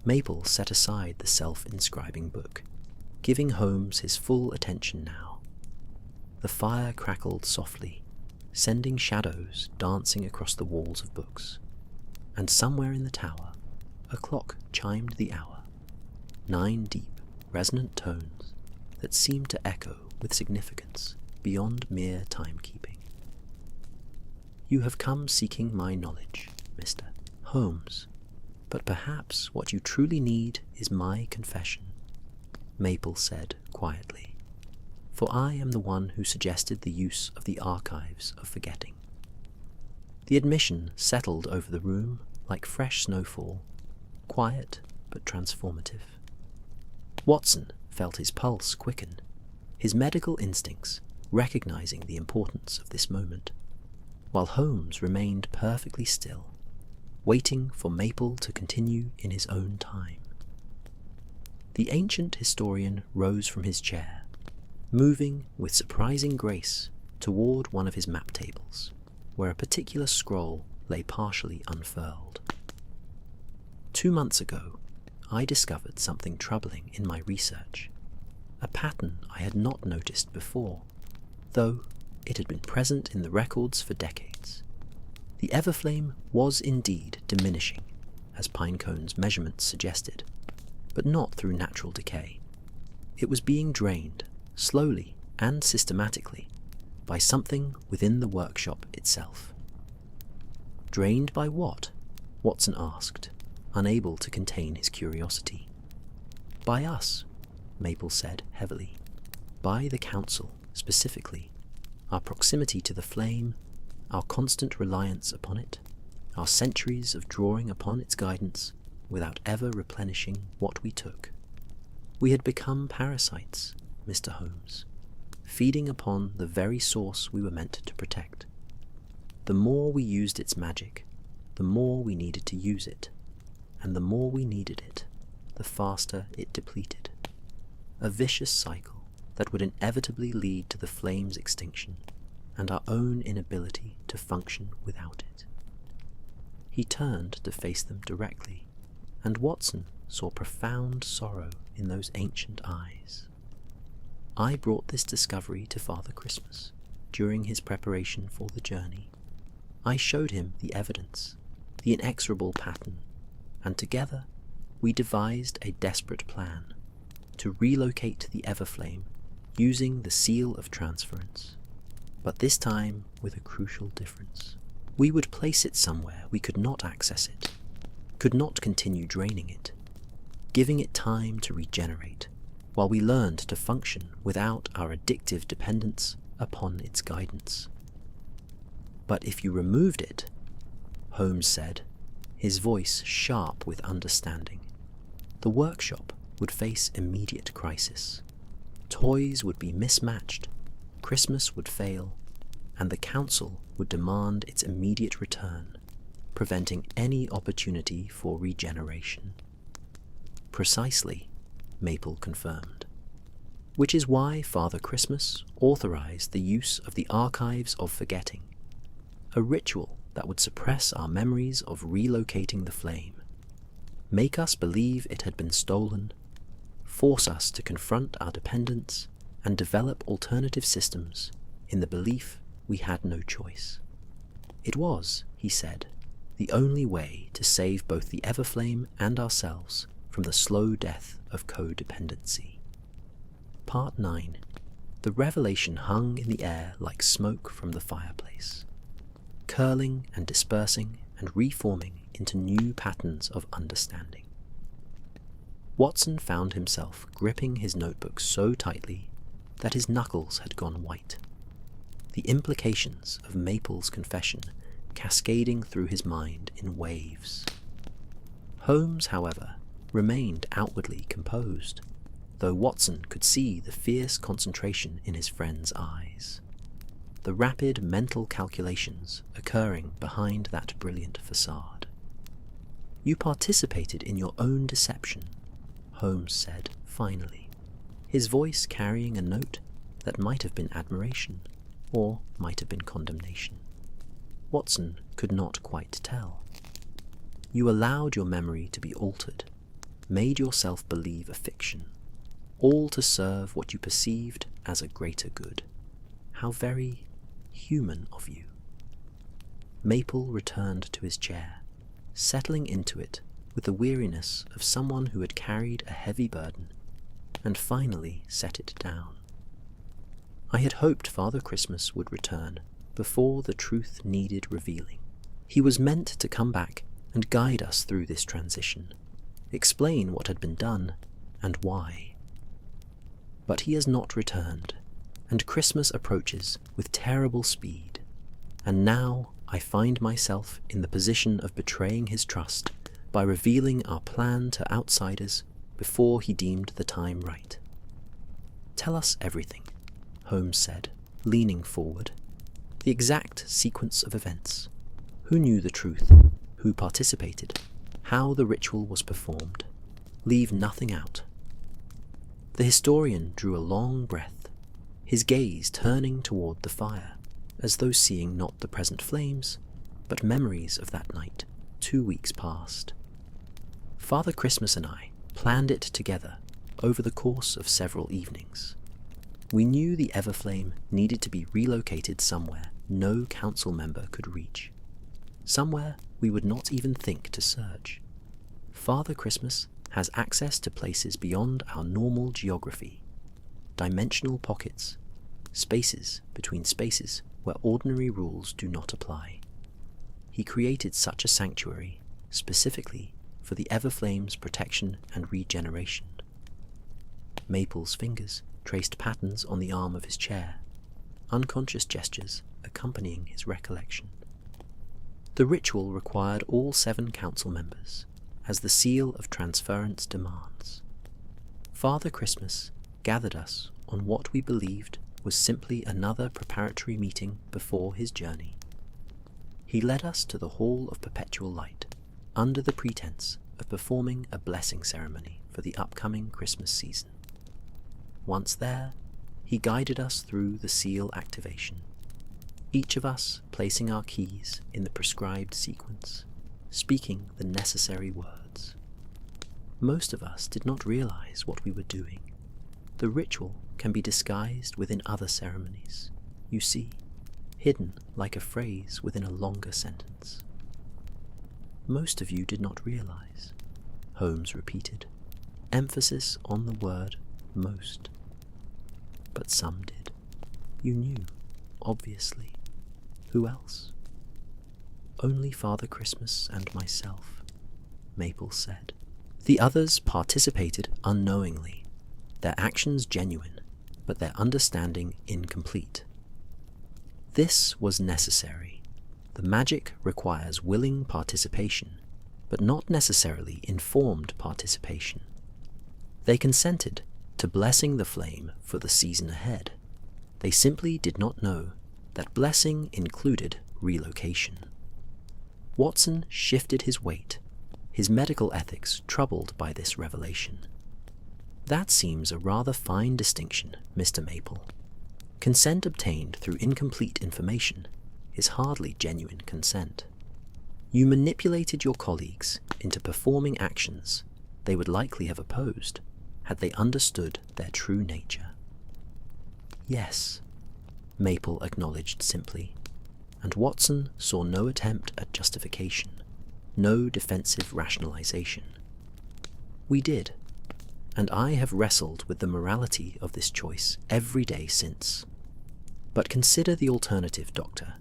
Maple set aside the self-inscribing book, giving Holmes his full attention now. The fire crackled softly, sending shadows dancing across the walls of books, and somewhere in the tower a clock chimed the hour, 9 deep, resonant tones that seemed to echo with significance beyond mere timekeeping. "You have come seeking my knowledge, Mr. Holmes, but perhaps what you truly need is my confession," Maple said quietly, "for I am the one who suggested the use of the archives of forgetting." The admission settled over the room like fresh snowfall, quiet but transformative. Watson felt his pulse quicken, his medical instincts recognizing the importance of this moment, while Holmes remained perfectly still, waiting for Maple to continue in his own time. The ancient historian rose from his chair, moving with surprising grace toward one of his map tables, where a particular scroll lay partially unfurled. 2 months ago, I discovered something troubling in my research, a pattern I had not noticed before, though it had been present in the records for decades. The Everflame was indeed diminishing, as Pinecone's measurements suggested, but not through natural decay. It was being drained, slowly and systematically, by something within the workshop itself. Drained by what? Watson asked, unable to contain his curiosity. By us, Maple said heavily. By the Council, specifically. Our proximity to the flame, our constant reliance upon it, our centuries of drawing upon its guidance without ever replenishing what we took. We had become parasites, Mr. Holmes, feeding upon the very source we were meant to protect. The more we used its magic, the more we needed to use it, and the more we needed it, the faster it depleted. A vicious cycle that would inevitably lead to the flame's extinction and our own inability to function without it. He turned to face them directly, and Watson saw profound sorrow in those ancient eyes. I brought this discovery to Father Christmas during his preparation for the journey. I showed him the evidence, the inexorable pattern, and together we devised a desperate plan to relocate the Everflame using the seal of transference, but this time with a crucial difference. We would place it somewhere we could not access it, could not continue draining it, giving it time to regenerate, while we learned to function without our addictive dependence upon its guidance. But if you removed it, Holmes said, his voice sharp with understanding, the workshop would face immediate crisis. Toys would be mismatched, Christmas would fail, and the Council would demand its immediate return, preventing any opportunity for regeneration. Precisely, Maple confirmed. Which is why Father Christmas authorized the use of the Archives of Forgetting, a ritual that would suppress our memories of relocating the flame, make us believe it had been stolen, force us to confront our dependence, and develop alternative systems in the belief we had no choice. It was, he said, the only way to save both the Everflame and ourselves from the slow death of codependency. Part 9. The revelation hung in the air like smoke from the fireplace, curling and dispersing and reforming into new patterns of understanding. Watson found himself gripping his notebook so tightly that his knuckles had gone white, the implications of Maple's confession cascading through his mind in waves. Holmes, however, remained outwardly composed, though Watson could see the fierce concentration in his friend's eyes, the rapid mental calculations occurring behind that brilliant facade. "You participated in your own deception," Holmes said finally, his voice carrying a note that might have been admiration or might have been condemnation. Watson could not quite tell. "You allowed your memory to be altered, made yourself believe a fiction, all to serve what you perceived as a greater good. How very human of you." Maple returned to his chair, settling into it with the weariness of someone who had carried a heavy burden and finally set it down. "I had hoped Father Christmas would return before the truth needed revealing. He was meant to come back and guide us through this transition, explain what had been done and why. But he has not returned, and Christmas approaches with terrible speed, and now I find myself in the position of betraying his trust by revealing our plan to outsiders before he deemed the time right." "Tell us everything," Holmes said, leaning forward. "The exact sequence of events. Who knew the truth? Who participated? How the ritual was performed? Leave nothing out." The historian drew a long breath, his gaze turning toward the fire, as though seeing not the present flames, but memories of that night, 2 weeks past. "Father Christmas and I planned it together over the course of several evenings. We knew the Everflame needed to be relocated somewhere no council member could reach, somewhere we would not even think to search. Father Christmas has access to places beyond our normal geography, dimensional pockets, spaces between spaces where ordinary rules do not apply. He created such a sanctuary specifically for the Everflame's protection and regeneration." Maple's fingers traced patterns on the arm of his chair, unconscious gestures accompanying his recollection. "The ritual required all 7 council members, as the seal of transference demands. Father Christmas gathered us on what we believed was simply another preparatory meeting before his journey. He led us to the Hall of Perpetual Light, under the pretense of performing a blessing ceremony for the upcoming Christmas season. Once there, he guided us through the seal activation, each of us placing our keys in the prescribed sequence, speaking the necessary words. Most of us did not realize what we were doing. The ritual can be disguised within other ceremonies, you see, hidden like a phrase within a longer sentence." "Most of you did not realize," Holmes repeated, emphasis on the word most. "But some did. You knew, obviously. Who else?" "Only Father Christmas and myself," Maple said. "The others participated unknowingly, their actions genuine, but their understanding incomplete. This was necessary. The magic requires willing participation, but not necessarily informed participation. They consented to blessing the flame for the season ahead. They simply did not know that blessing included relocation." Watson shifted his weight, his medical ethics troubled by this revelation. "That seems a rather fine distinction, Mr. Maple. Consent obtained through incomplete information is hardly genuine consent. You manipulated your colleagues into performing actions they would likely have opposed had they understood their true nature." "Yes," Maple acknowledged simply, and Watson saw no attempt at justification, no defensive rationalization. "We did, and I have wrestled with the morality of this choice every day since. But consider the alternative, Doctor.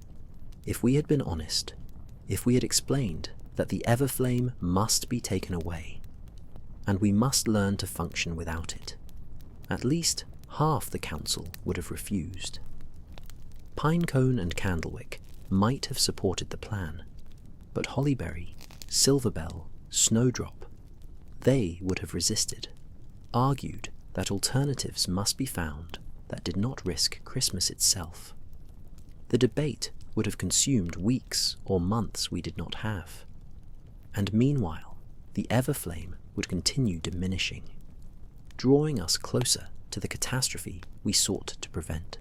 If we had been honest, if we had explained that the Everflame must be taken away, and we must learn to function without it. At least half the council would have refused. Pinecone and Candlewick might have supported the plan, but Hollyberry, Silverbell, Snowdrop, they would have resisted, argued that alternatives must be found that did not risk Christmas itself. The debate would have consumed weeks or months we did not have, and meanwhile the Everflame would continue diminishing, drawing us closer to the catastrophe we sought to prevent.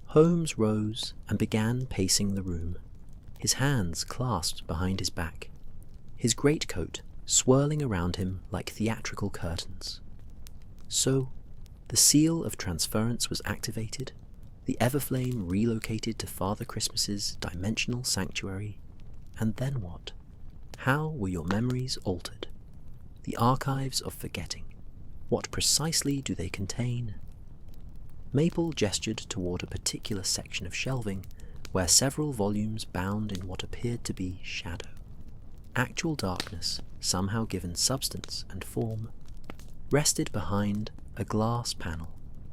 Holmes rose and began pacing the room, his hands clasped behind his back, his greatcoat swirling around him like theatrical curtains. So, the seal of transference was activated, the Everflame relocated to Father Christmas's dimensional sanctuary, and then what? How were your memories altered? The archives of forgetting. What precisely do they contain? Maple gestured toward a particular section of shelving where several volumes bound in what appeared to be shadow. Actual darkness, somehow given substance and form, rested behind a glass panel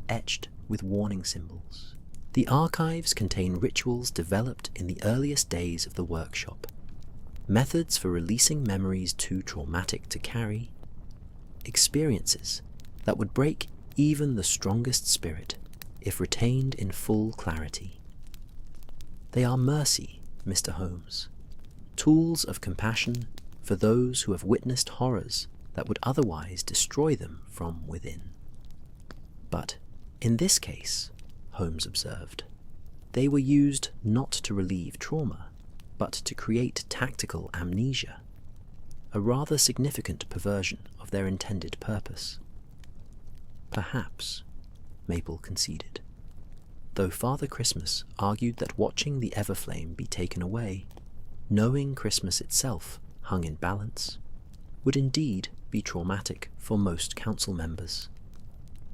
etched with warning symbols. The archives contain rituals developed in the earliest days of the workshop, methods for releasing memories too traumatic to carry, experiences that would break even the strongest spirit if retained in full clarity. They are mercy, Mr. Holmes, tools of compassion for those who have witnessed horrors that would otherwise destroy them from within. But in this case, Holmes observed, they were used not to relieve trauma, but to create tactical amnesia, a rather significant perversion of their intended purpose. Perhaps, Maple conceded, though Father Christmas argued that watching the Everflame be taken away, knowing Christmas itself hung in balance, would indeed be traumatic for most council members.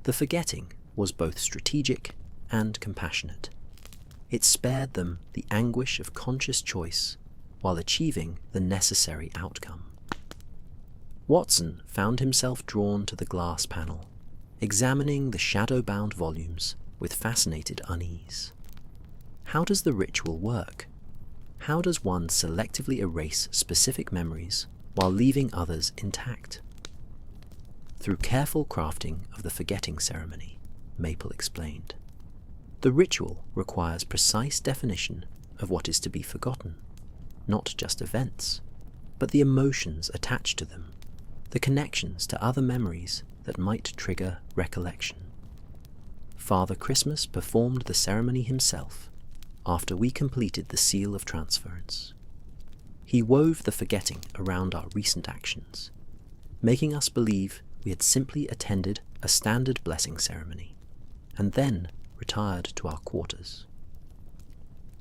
The forgetting was both strategic and compassionate. It spared them the anguish of conscious choice while achieving the necessary outcome. Watson found himself drawn to the glass panel, examining the shadow-bound volumes with fascinated unease. How does the ritual work? How does one selectively erase specific memories while leaving others intact? Through careful crafting of the forgetting ceremony, Maple explained. The ritual requires precise definition of what is to be forgotten, not just events, but the emotions attached to them, the connections to other memories that might trigger recollection. Father Christmas performed the ceremony himself after we completed the seal of transference. He wove the forgetting around our recent actions, making us believe we had simply attended a standard blessing ceremony, and then retired to our quarters.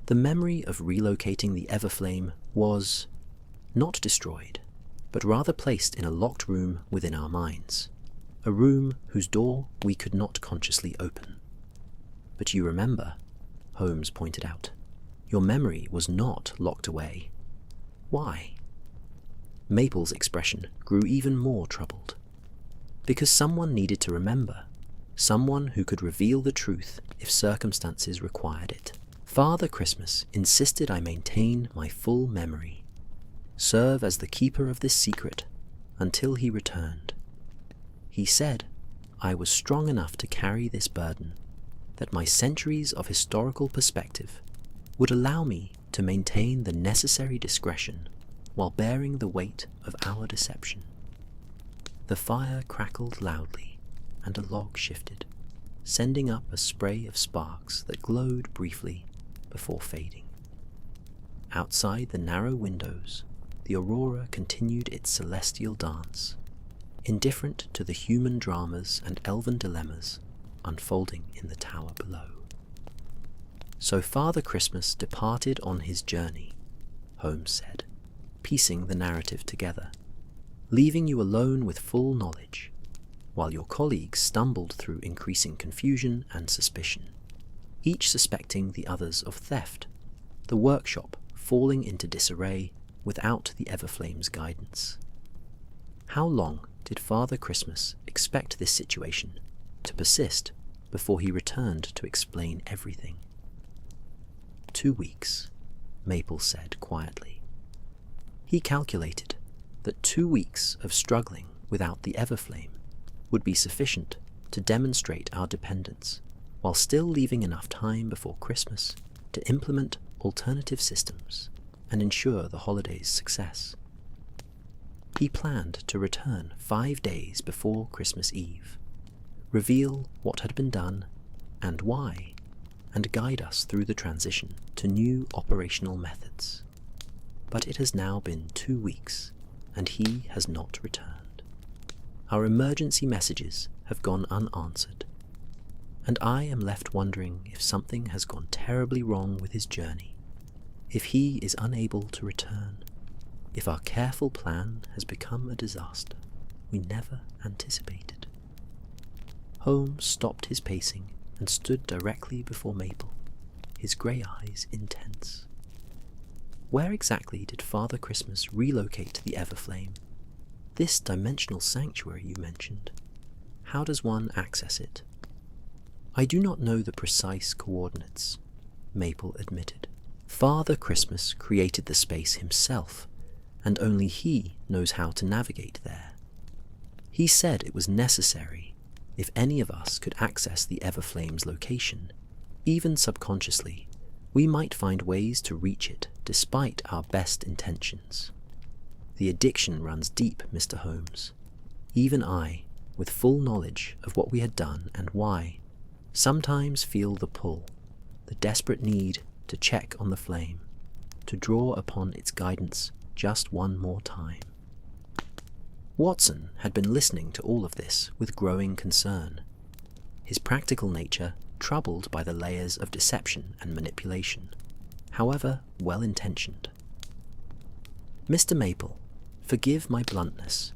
The memory of relocating the Everflame was not destroyed, but rather placed in a locked room within our minds, a room whose door we could not consciously open. But you remember, Holmes pointed out, your memory was not locked away. Why? Maple's expression grew even more troubled. Because someone needed to remember, someone who could reveal the truth if circumstances required it. Father Christmas insisted I maintain my full memory, serve as the keeper of this secret until he returned. He said I was strong enough to carry this burden, that my centuries of historical perspective would allow me to maintain the necessary discretion while bearing the weight of our deception. The fire crackled loudly, and a log shifted, sending up a spray of sparks that glowed briefly before fading. Outside the narrow windows, the aurora continued its celestial dance, indifferent to the human dramas and elven dilemmas unfolding in the tower below. So Father Christmas departed on his journey, Holmes said, piecing the narrative together, leaving you alone with full knowledge, while your colleagues stumbled through increasing confusion and suspicion, each suspecting the others of theft, the workshop falling into disarray without the Everflame's guidance. How long did Father Christmas expect this situation to persist before he returned to explain everything? 2 weeks, Maple said quietly. He calculated that 2 weeks of struggling without the Everflame would be sufficient to demonstrate our dependence, while still leaving enough time before Christmas to implement alternative systems and ensure the holiday's success. He planned to return 5 days before Christmas Eve, reveal what had been done and why, and guide us through the transition to new operational methods. But it has now been 2 weeks, and he has not returned. Our emergency messages have gone unanswered, and I am left wondering if something has gone terribly wrong with his journey, if he is unable to return, if our careful plan has become a disaster we never anticipated. Holmes stopped his pacing and stood directly before Maple, his grey eyes intense. Where exactly did Father Christmas relocate the Everflame? This dimensional sanctuary you mentioned. How does one access it? I do not know the precise coordinates, Maple admitted. Father Christmas created the space himself, and only he knows how to navigate there. He said it was necessary if any of us could access the Everflame's location, even subconsciously, we might find ways to reach it despite our best intentions. The addiction runs deep, Mr. Holmes. Even I, with full knowledge of what we had done and why, sometimes feel the pull, the desperate need to check on the flame, to draw upon its guidance just one more time. Watson had been listening to all of this with growing concern, his practical nature troubled by the layers of deception and manipulation, however well-intentioned. Mr. Maple, forgive my bluntness,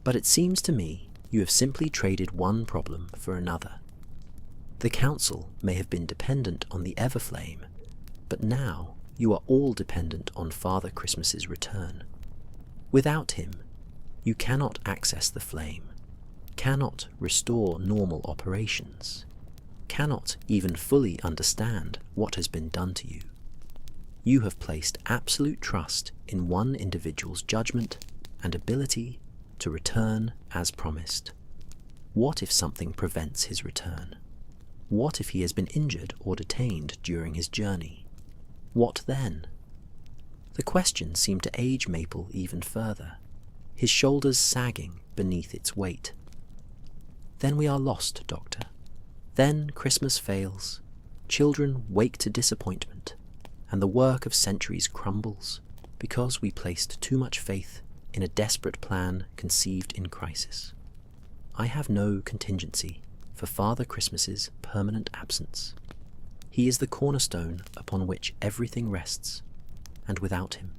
but it seems to me you have simply traded one problem for another. The Council may have been dependent on the Everflame, but now you are all dependent on Father Christmas's return. Without him, you cannot access the flame, cannot restore normal operations, cannot even fully understand what has been done to you. You have placed absolute trust in one individual's judgment and ability to return as promised. What if something prevents his return? What if he has been injured or detained during his journey? What then? The question seemed to age Maple even further, his shoulders sagging beneath its weight. Then we are lost, Doctor. Then Christmas fails, children wake to disappointment, and the work of centuries crumbles because we placed too much faith in a desperate plan conceived in crisis. I have no contingency for Father Christmas's permanent absence. He is the cornerstone upon which everything rests, and without him.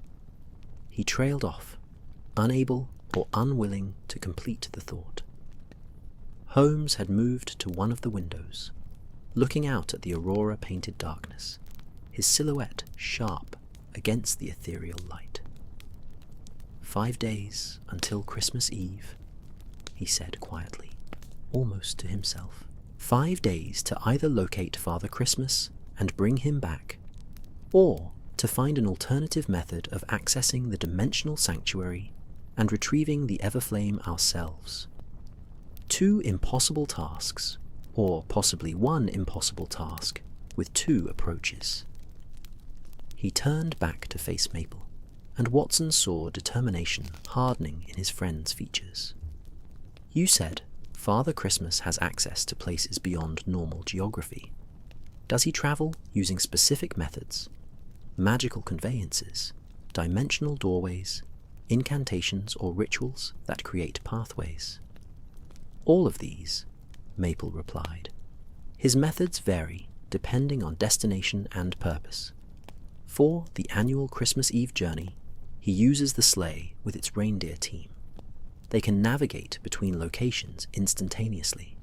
He trailed off, unable or unwilling to complete the thought. Holmes had moved to one of the windows, looking out at the aurora-painted darkness, his silhouette sharp against the ethereal light. 5 days until Christmas Eve, he said quietly, almost to himself. 5 days to either locate Father Christmas and bring him back, or to find an alternative method of accessing the dimensional sanctuary and retrieving the Everflame ourselves. 2 impossible tasks, or possibly 1 impossible task, with 2 approaches. He turned back to face Maple, and Watson saw determination hardening in his friend's features. You said Father Christmas has access to places beyond normal geography. Does he travel using specific methods, magical conveyances, dimensional doorways, incantations or rituals that create pathways? All of these, Maple replied. His methods vary depending on destination and purpose. For the annual Christmas Eve journey, he uses the sleigh with its reindeer team. They can navigate between locations instantaneously,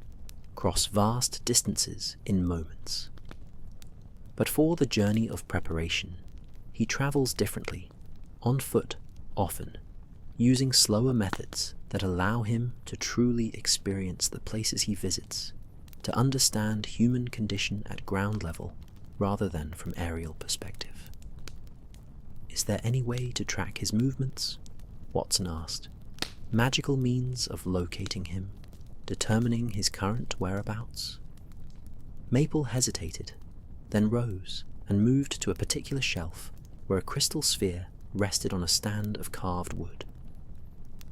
cross vast distances in moments. But for the journey of preparation, he travels differently, on foot often, using slower methods that allow him to truly experience the places he visits, to understand human condition at ground level rather than from aerial perspective. Is there any way to track his movements? Watson asked. Magical means of locating him, determining his current whereabouts? Maple hesitated, then rose and moved to a particular shelf where a crystal sphere rested on a stand of carved wood.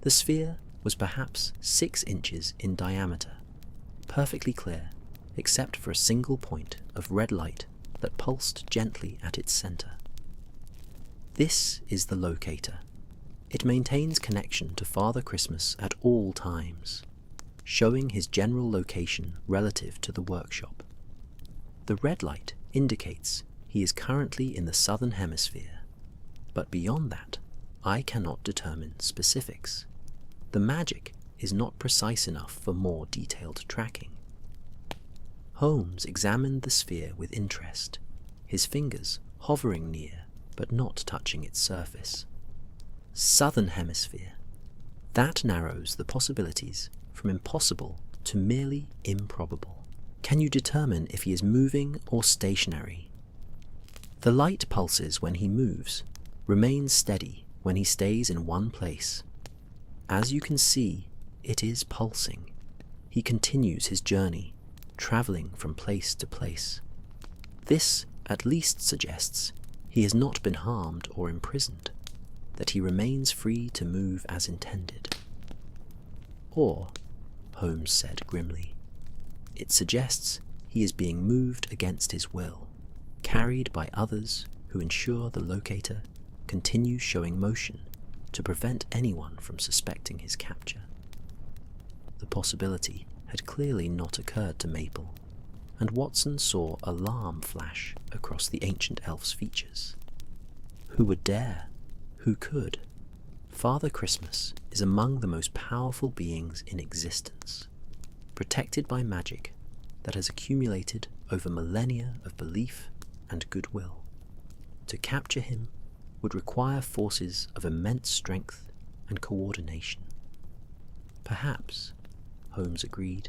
The sphere was perhaps 6 inches in diameter, perfectly clear, except for a single point of red light that pulsed gently at its center. This is the locator. It maintains connection to Father Christmas at all times, showing his general location relative to the workshop. The red light indicates he is currently in the southern hemisphere, but beyond that, I cannot determine specifics. The magic is not precise enough for more detailed tracking. Holmes examined the sphere with interest, his fingers hovering near but not touching its surface. Southern hemisphere. That narrows the possibilities from impossible to merely improbable. Can you determine if he is moving or stationary? The light pulses when he moves, remains steady when he stays in one place. As you can see, it is pulsing. He continues his journey, traveling from place to place. This at least suggests he has not been harmed or imprisoned, that he remains free to move as intended. Or, Holmes said grimly, it suggests he is being moved against his will, carried by others who ensure the locator continues showing motion to prevent anyone from suspecting his capture. The possibility had clearly not occurred to Maple, and Watson saw alarm flash across the ancient elf's features. Who would dare? Who could? Father Christmas is among the most powerful beings in existence, protected by magic that has accumulated over millennia of belief and goodwill. To capture him would require forces of immense strength and coordination. Perhaps, Holmes agreed,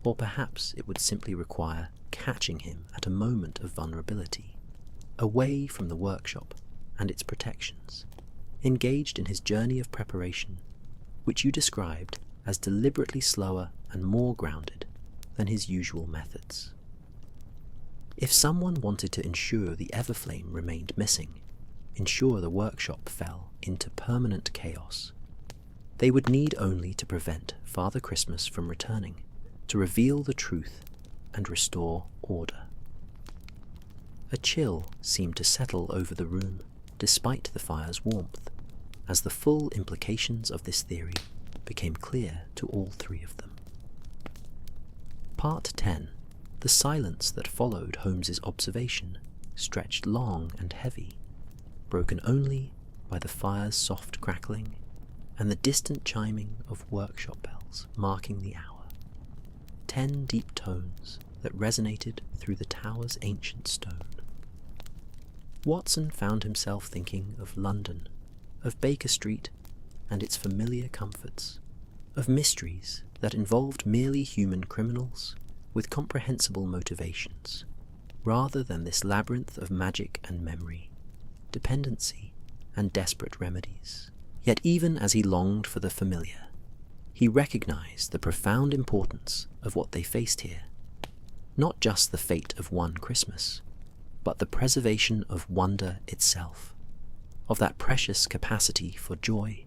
or perhaps it would simply require catching him at a moment of vulnerability, away from the workshop and its protections, engaged in his journey of preparation, which you described as deliberately slower and more grounded than his usual methods. If someone wanted to ensure the Everflame remained missing, ensure the workshop fell into permanent chaos, they would need only to prevent Father Christmas from returning, to reveal the truth and restore order. A chill seemed to settle over the room, despite the fire's warmth, as the full implications of this theory became clear to all three of them. Part 10. The silence that followed Holmes's observation stretched long and heavy, broken only by the fire's soft crackling and the distant chiming of workshop bells marking the hour. 10 deep tones that resonated through the tower's ancient stone. Watson found himself thinking of London, of Baker Street and its familiar comforts, of mysteries that involved merely human criminals with comprehensible motivations, rather than this labyrinth of magic and memory, dependency and desperate remedies. Yet even as he longed for the familiar, he recognized the profound importance of what they faced here. Not just the fate of one Christmas, but the preservation of wonder itself, of that precious capacity for joy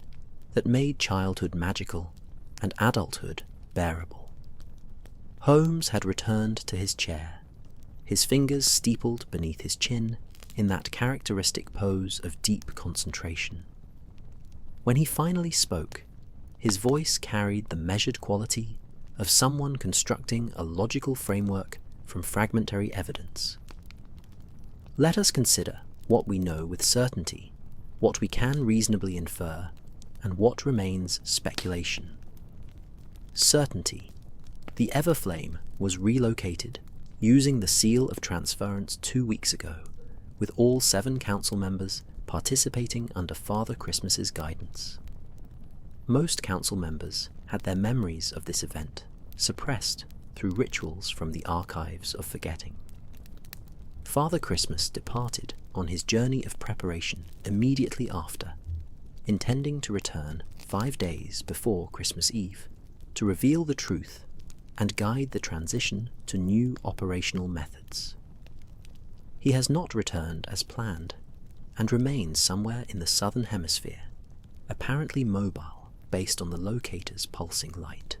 that made childhood magical and adulthood bearable. Holmes had returned to his chair, his fingers steepled beneath his chin in that characteristic pose of deep concentration. When he finally spoke, his voice carried the measured quality of someone constructing a logical framework from fragmentary evidence. Let us consider what we know with certainty, what we can reasonably infer, and what remains speculation. Certainty. The Everflame was relocated using the seal of transference 2 weeks ago, with all 7 council members participating under Father Christmas's guidance. Most council members had their memories of this event suppressed through rituals from the archives of forgetting. Father Christmas departed on his journey of preparation immediately after, intending to return 5 days before Christmas Eve to reveal the truth and guide the transition to new operational methods. He has not returned as planned and remains somewhere in the southern hemisphere, apparently mobile based on the locator's pulsing light.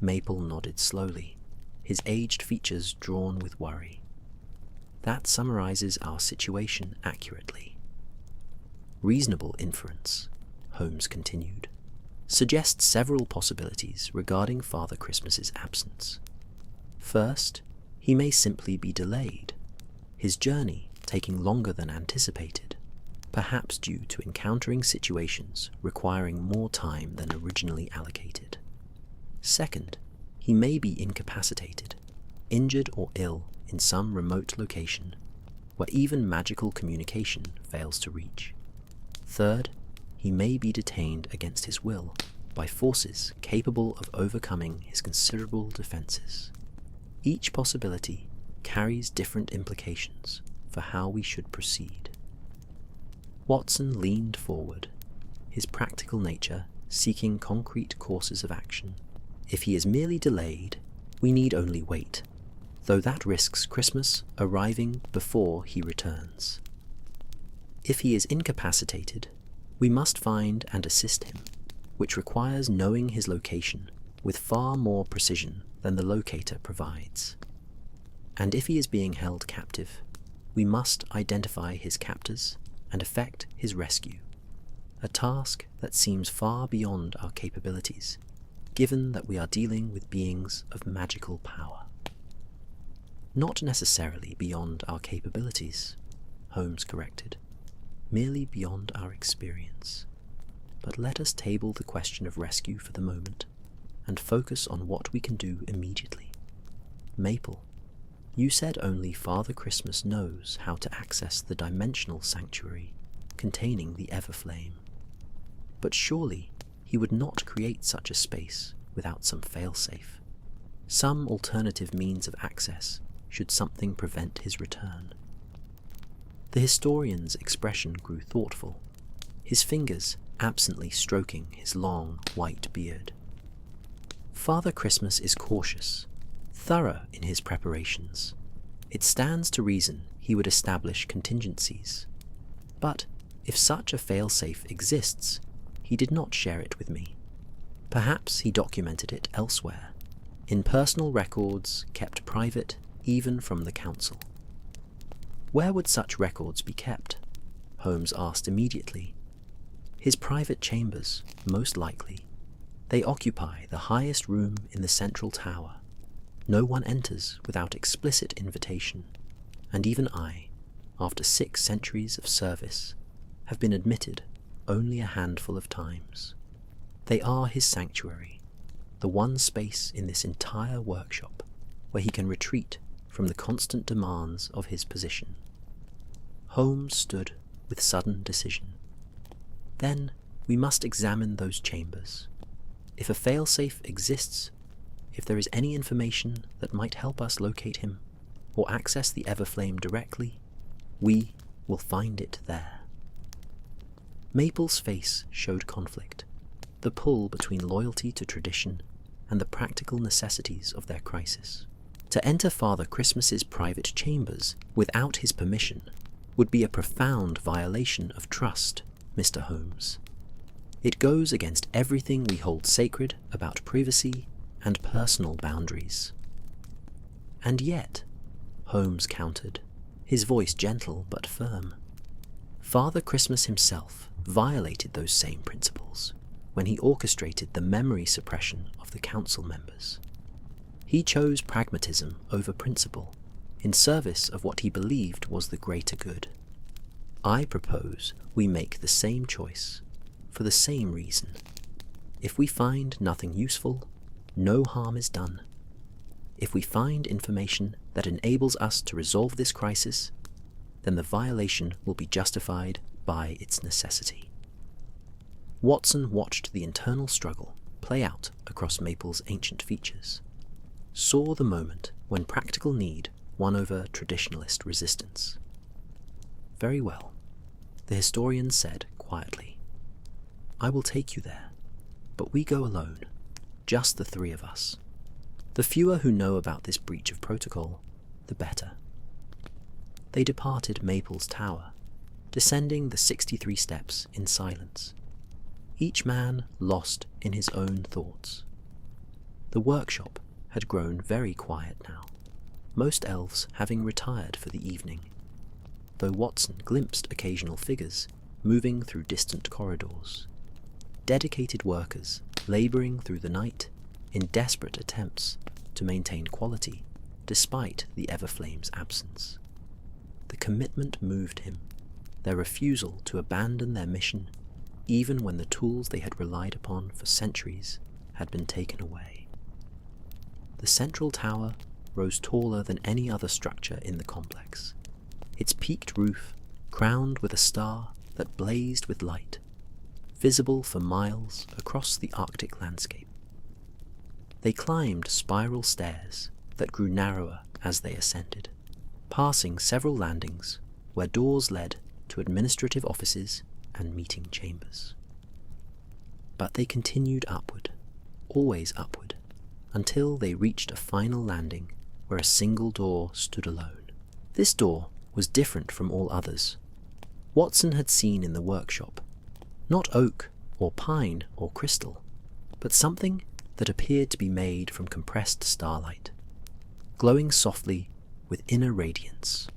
Maple nodded slowly, his aged features drawn with worry. That summarizes our situation accurately. Reasonable inference, Holmes continued, suggests several possibilities regarding Father Christmas's absence. First, he may simply be delayed, his journey taking longer than anticipated, perhaps due to encountering situations requiring more time than originally allocated. Second, he may be incapacitated, injured or ill in some remote location where even magical communication fails to reach. Third, he may be detained against his will by forces capable of overcoming his considerable defenses. Each possibility carries different implications for how we should proceed. Watson leaned forward, his practical nature seeking concrete courses of action. If he is merely delayed, we need only wait, though that risks Christmas arriving before he returns. If he is incapacitated, we must find and assist him, which requires knowing his location with far more precision than the locator provides. And if he is being held captive, we must identify his captors and effect his rescue, a task that seems far beyond our capabilities, given that we are dealing with beings of magical power. Not necessarily beyond our capabilities, Holmes corrected, merely beyond our experience. But let us table the question of rescue for the moment and focus on what we can do immediately. Maple, you said only Father Christmas knows how to access the dimensional sanctuary containing the Everflame. But surely he would not create such a space without some failsafe, some alternative means of access should something prevent his return. The historian's expression grew thoughtful, his fingers absently stroking his long, white beard. Father Christmas is cautious, thorough in his preparations. It stands to reason he would establish contingencies. But if such a failsafe exists, he did not share it with me. Perhaps he documented it elsewhere, in personal records kept private even from the council. Where would such records be kept? Holmes asked immediately. His private chambers, most likely. They occupy the highest room in the central tower. No one enters without explicit invitation, and even I, after 6 centuries of service, have been admitted only a handful of times. They are his sanctuary, the one space in this entire workshop where he can retreat from the constant demands of his position. Holmes stood with sudden decision. Then we must examine those chambers. If a failsafe exists, if there is any information that might help us locate him or access the Everflame directly, we will find it there. Maple's face showed conflict, the pull between loyalty to tradition and the practical necessities of their crisis. To enter Father Christmas's private chambers without his permission would be a profound violation of trust, Mr. Holmes. It goes against everything we hold sacred about privacy and personal boundaries. And yet, Holmes countered, his voice gentle but firm, Father Christmas himself violated those same principles when he orchestrated the memory suppression of the council members. He chose pragmatism over principle, in service of what he believed was the greater good. I propose we make the same choice, for the same reason. If we find nothing useful, no harm is done. If we find information that enables us to resolve this crisis, then the violation will be justified by its necessity. Watson watched the internal struggle play out across Maple's ancient features, saw the moment when practical need won over traditionalist resistance. "Very well," the historian said quietly. "I will take you there, but we go alone, just the three of us. The fewer who know about this breach of protocol, the better." They departed Maple's tower, descending the 63 steps in silence, each man lost in his own thoughts. The workshop had grown very quiet now, most elves having retired for the evening, though Watson glimpsed occasional figures moving through distant corridors. Dedicated workers labouring through the night in desperate attempts to maintain quality despite the Everflame's absence. The commitment moved him, their refusal to abandon their mission even when the tools they had relied upon for centuries had been taken away. The central tower rose taller than any other structure in the complex, its peaked roof crowned with a star that blazed with light, visible for miles across the Arctic landscape. They climbed spiral stairs that grew narrower as they ascended, passing several landings where doors led to administrative offices and meeting chambers. But they continued upward, always upward, until they reached a final landing where a single door stood alone. This door was different from all others. Watson had seen in the workshop, not oak or pine or crystal, but something that appeared to be made from compressed starlight, glowing softly with inner radiance,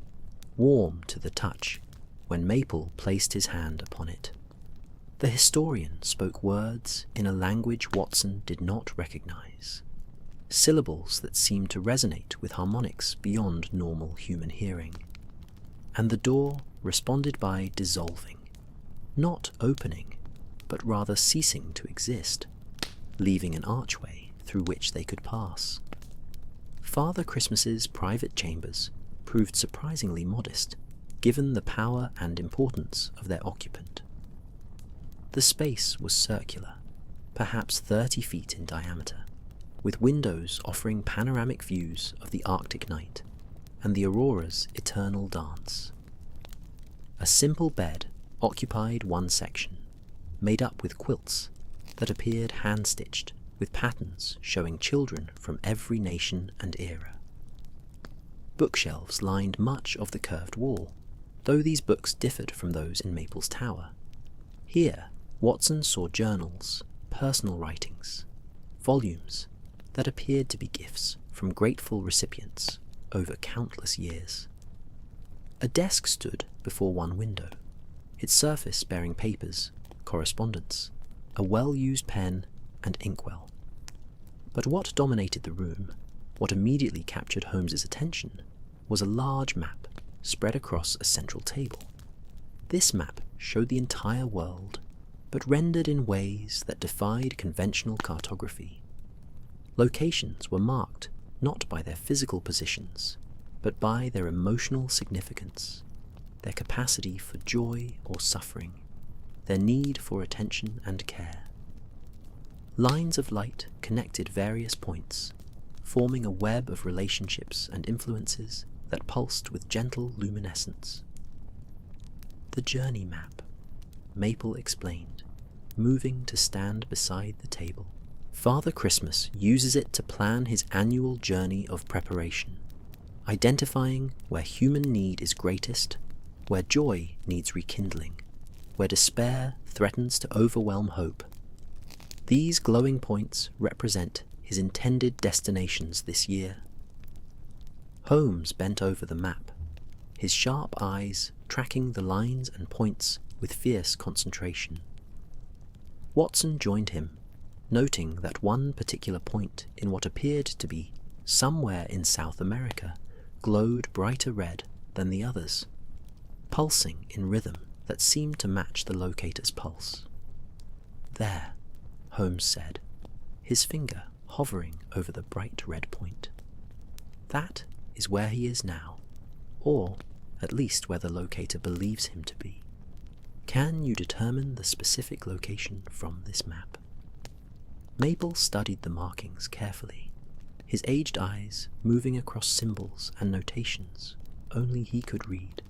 warm to the touch when Maple placed his hand upon it. The historian spoke words in a language Watson did not recognize, syllables that seemed to resonate with harmonics beyond normal human hearing, and the door responded by dissolving, not opening, but rather ceasing to exist, leaving an archway through which they could pass. Father Christmas's private chambers proved surprisingly modest, given the power and importance of their occupant. The space was circular, perhaps 30 feet in diameter, with windows offering panoramic views of the Arctic night and the aurora's eternal dance. A simple bed occupied one section, made up with quilts that appeared hand-stitched with patterns showing children from every nation and era. Bookshelves lined much of the curved wall, though these books differed from those in Maple's tower. Here, Watson saw journals, personal writings, volumes that appeared to be gifts from grateful recipients over countless years. A desk stood before one window, its surface bearing papers, correspondence, a well-used pen and inkwell. But what dominated the room, what immediately captured Holmes's attention, was a large map spread across a central table. This map showed the entire world, but rendered in ways that defied conventional cartography. Locations were marked not by their physical positions, but by their emotional significance, their capacity for joy or suffering, their need for attention and care. Lines of light connected various points, forming a web of relationships and influences that pulsed with gentle luminescence. "The journey map," Maple explained, moving to stand beside the table. "Father Christmas uses it to plan his annual journey of preparation, identifying where human need is greatest, where joy needs rekindling, where despair threatens to overwhelm hope. These glowing points represent his intended destinations this year." Holmes bent over the map, his sharp eyes tracking the lines and points with fierce concentration. Watson joined him, noting that one particular point in what appeared to be somewhere in South America glowed brighter red than the others, pulsing in rhythm that seemed to match the locator's pulse. "There," Holmes said, his finger hovering over the bright red point. "That is where he is now, or at least where the locator believes him to be." Can you determine the specific location from this map? Maple studied the markings carefully, his aged eyes moving across symbols and notations only he could read.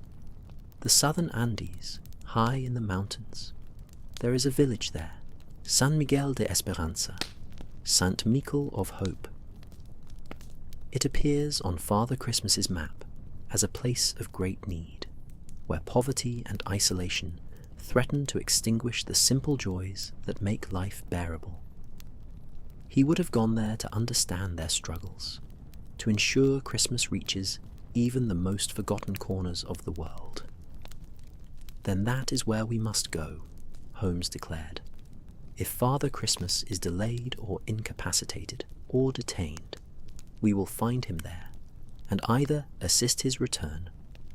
The southern Andes, high in the mountains. There is a village there, San Miguel de Esperanza, Saint Michael of Hope. It appears on Father Christmas's map as a place of great need, where poverty and isolation threaten to extinguish the simple joys that make life bearable. He would have gone there to understand their struggles, to ensure Christmas reaches even the most forgotten corners of the world. Then that is where we must go, Holmes declared. If Father Christmas is delayed or incapacitated or detained, we will find him there and either assist his return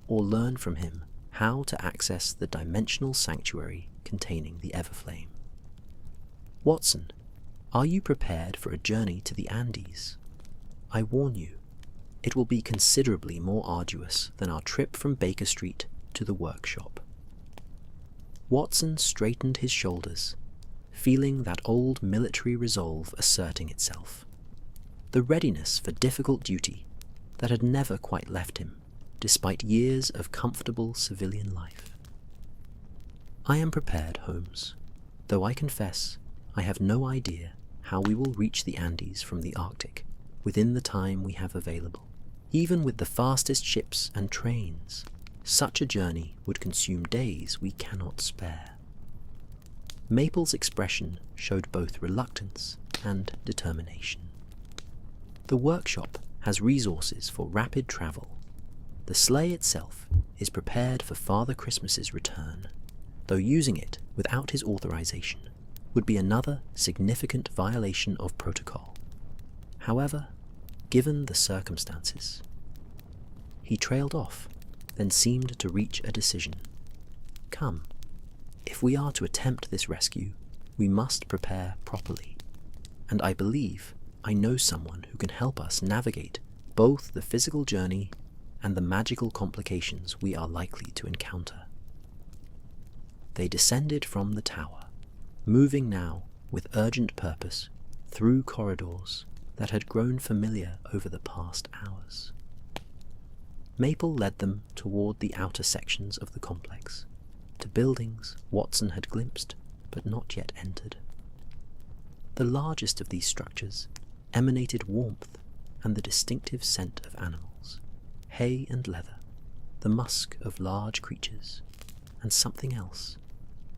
or learn from him how to access the dimensional sanctuary containing the Everflame. Watson, are you prepared for a journey to the Andes? I warn you, it will be considerably more arduous than our trip from Baker Street to the workshop. Watson straightened his shoulders, feeling that old military resolve asserting itself, the readiness for difficult duty that had never quite left him, despite years of comfortable civilian life. I am prepared, Holmes, though I confess I have no idea how we will reach the Andes from the Arctic within the time we have available. Even with the fastest ships and trains, such a journey would consume days we cannot spare. Maple's expression showed both reluctance and determination. The workshop has resources for rapid travel. The sleigh itself is prepared for Father Christmas's return, though using it without his authorization would be another significant violation of protocol. However, given the circumstances, he trailed off, then seemed to reach a decision. Come, if we are to attempt this rescue, we must prepare properly, and I believe I know someone who can help us navigate both the physical journey and the magical complications we are likely to encounter. They descended from the tower, moving now with urgent purpose through corridors that had grown familiar over the past hours. Maple led them toward the outer sections of the complex, to buildings Watson had glimpsed but not yet entered. The largest of these structures emanated warmth and the distinctive scent of animals, hay and leather, the musk of large creatures, and something else,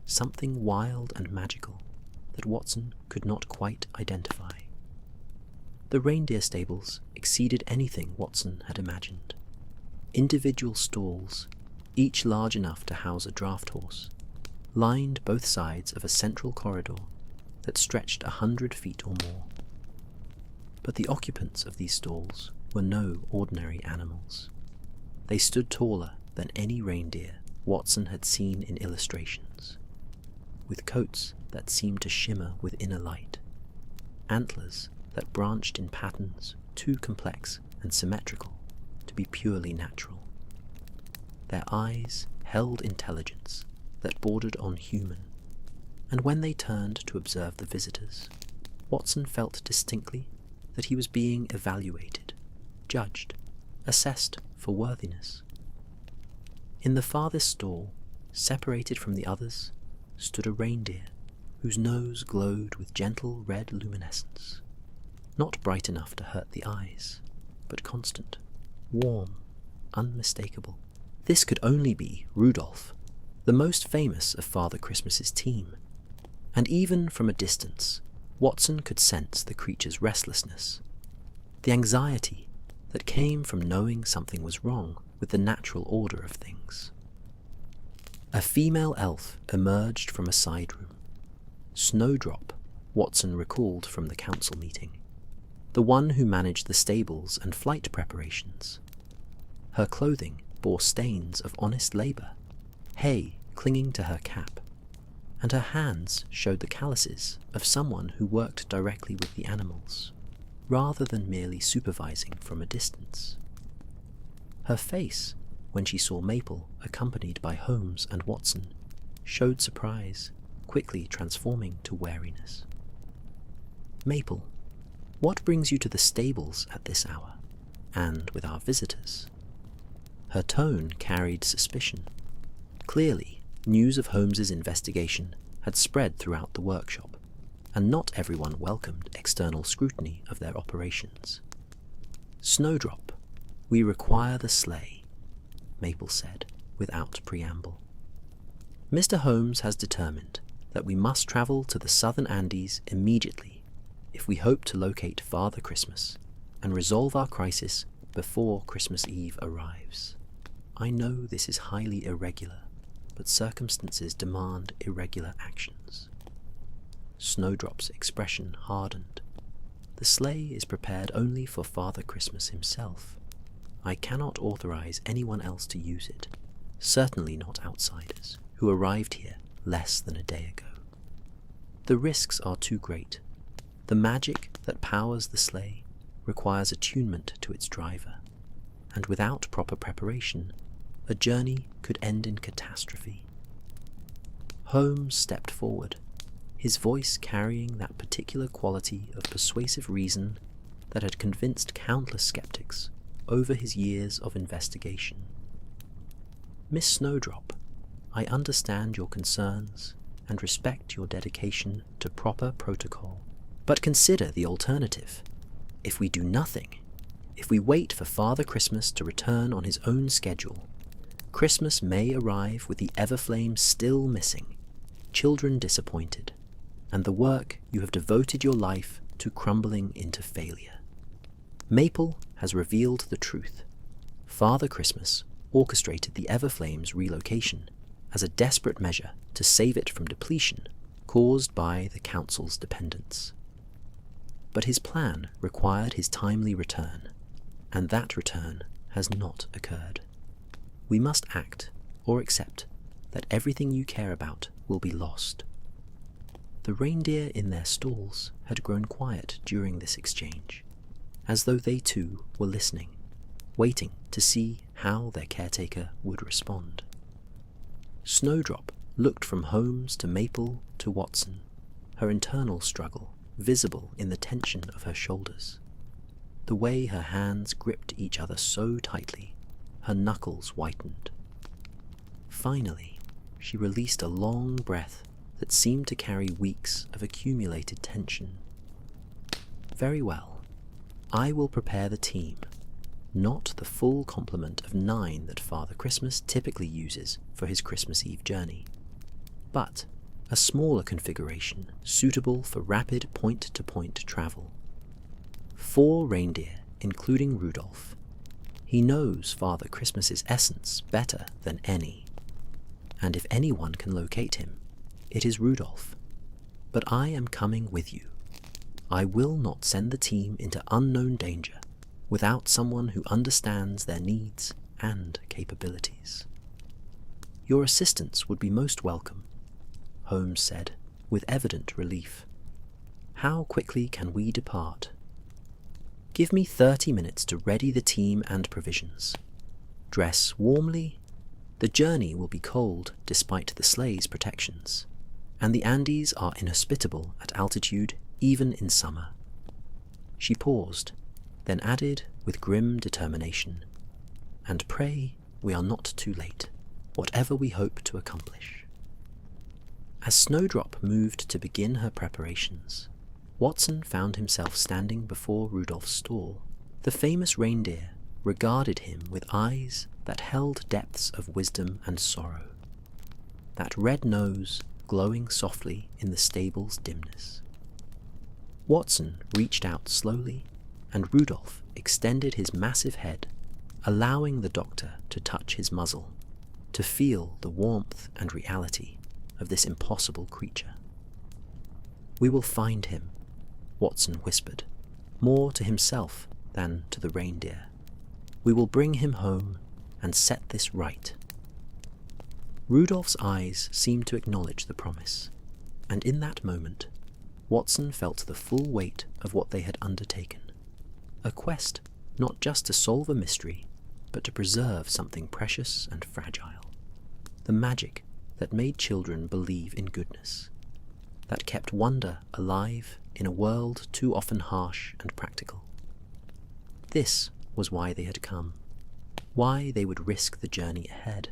something wild and magical that Watson could not quite identify. The reindeer stables exceeded anything Watson had imagined. Individual stalls, each large enough to house a draft horse, lined both sides of a central corridor that stretched 100 feet or more. But the occupants of these stalls were no ordinary animals. They stood taller than any reindeer Watson had seen in illustrations, with coats that seemed to shimmer with inner light, antlers that branched in patterns too complex and symmetrical to be purely natural. Their eyes held intelligence that bordered on human, and when they turned to observe the visitors, Watson felt distinctly that he was being evaluated, judged, assessed for worthiness. In the farthest stall, separated from the others, stood a reindeer whose nose glowed with gentle red luminescence, not bright enough to hurt the eyes, but constant, warm, unmistakable. This could only be Rudolph, the most famous of Father Christmas's team, and even from a distance, Watson could sense the creature's restlessness, the anxiety that came from knowing something was wrong with the natural order of things. A female elf emerged from a side room. Snowdrop, Watson recalled from the council meeting, the one who managed the stables and flight preparations. Her clothing bore stains of honest labour, hay clinging to her cap, and her hands showed the calluses of someone who worked directly with the animals, rather than merely supervising from a distance. Her face, when she saw Maple accompanied by Holmes and Watson, showed surprise, quickly transforming to wariness. "Maple, what brings you to the stables at this hour, and with our visitors?" Her tone carried suspicion. Clearly, news of Holmes's investigation had spread throughout the workshop, and not everyone welcomed external scrutiny of their operations. "Snowdrop, we require the sleigh," Maple said, without preamble. "Mr. Holmes has determined that we must travel to the southern Andes immediately if we hope to locate Father Christmas and resolve our crisis before Christmas Eve arrives. I know this is highly irregular, but circumstances demand irregular actions." Snowdrop's expression hardened. "The sleigh is prepared only for Father Christmas himself. I cannot authorize anyone else to use it, certainly not outsiders who arrived here less than a day ago. The risks are too great. The magic that powers the sleigh requires attunement to its driver, and without proper preparation, a journey could end in catastrophe." Holmes stepped forward, his voice carrying that particular quality of persuasive reason that had convinced countless skeptics over his years of investigation. "Miss Snowdrop, I understand your concerns and respect your dedication to proper protocol, but consider the alternative. If we do nothing, if we wait for Father Christmas to return on his own schedule, Christmas may arrive with the Everflame still missing, children disappointed, and the work you have devoted your life to crumbling into failure. Maple has revealed the truth. Father Christmas orchestrated the Everflame's relocation as a desperate measure to save it from depletion caused by the Council's dependence. But his plan required his timely return, and that return has not occurred. We must act or accept that everything you care about will be lost." The reindeer in their stalls had grown quiet during this exchange, as though they too were listening, waiting to see how their caretaker would respond. Snowdrop looked from Holmes to Maple to Watson, her internal struggle visible in the tension of her shoulders. The way her hands gripped each other so tightly, her knuckles whitened. Finally, she released a long breath that seemed to carry weeks of accumulated tension. "Very well. I will prepare the team, not the full complement of 9 that Father Christmas typically uses for his Christmas Eve journey, but a smaller configuration suitable for rapid point-to-point travel. 4 reindeer, including Rudolph. He knows Father Christmas's essence better than any, and if anyone can locate him, it is Rudolph. But I am coming with you. I will not send the team into unknown danger without someone who understands their needs and capabilities." "Your assistance would be most welcome," Holmes said, with evident relief. "How quickly can we depart?" "Give me 30 minutes to ready the team and provisions. Dress warmly. The journey will be cold despite the sleigh's protections, and the Andes are inhospitable at altitude even in summer." She paused, then added with grim determination, "And pray we are not too late, whatever we hope to accomplish." As Snowdrop moved to begin her preparations, Watson found himself standing before Rudolph's stall. The famous reindeer regarded him with eyes that held depths of wisdom and sorrow, that red nose glowing softly in the stable's dimness. Watson reached out slowly, and Rudolph extended his massive head, allowing the doctor to touch his muzzle, to feel the warmth and reality of this impossible creature. "We will find him," Watson whispered, more to himself than to the reindeer. "We will bring him home and set this right." Rudolph's eyes seemed to acknowledge the promise, and in that moment, Watson felt the full weight of what they had undertaken. A quest not just to solve a mystery, but to preserve something precious and fragile. The magic that made children believe in goodness, that kept wonder alive in a world too often harsh and practical. This was why they had come, why they would risk the journey ahead.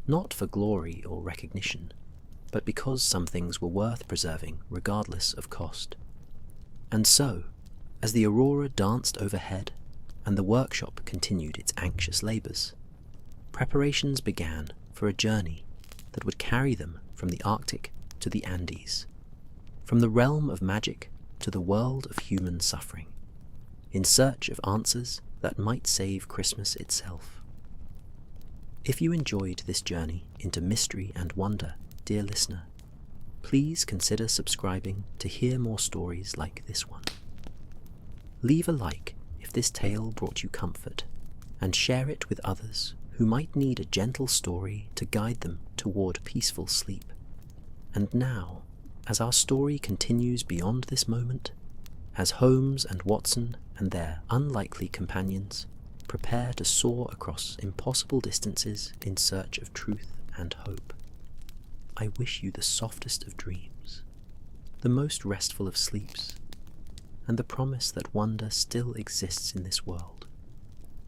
Not for glory or recognition, but because some things were worth preserving regardless of cost. And so, as the aurora danced overhead and the workshop continued its anxious labours, preparations began for a journey that would carry them from the Arctic to the Andes, from the realm of magic to the world of human suffering, in search of answers that might save Christmas itself. If you enjoyed this journey into mystery and wonder, dear listener, please consider subscribing to hear more stories like this one. Leave a like if this tale brought you comfort, and share it with others who might need a gentle story to guide them toward peaceful sleep. And now, as our story continues beyond this moment, as Holmes and Watson and their unlikely companions prepare to soar across impossible distances in search of truth and hope, I wish you the softest of dreams, the most restful of sleeps, and the promise that wonder still exists in this world,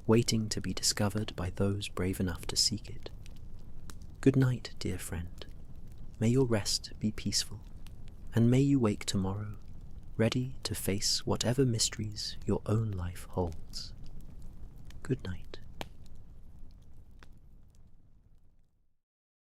waiting to be discovered by those brave enough to seek it. Good night, dear friend. May your rest be peaceful, and may you wake tomorrow ready to face whatever mysteries your own life holds. Good night.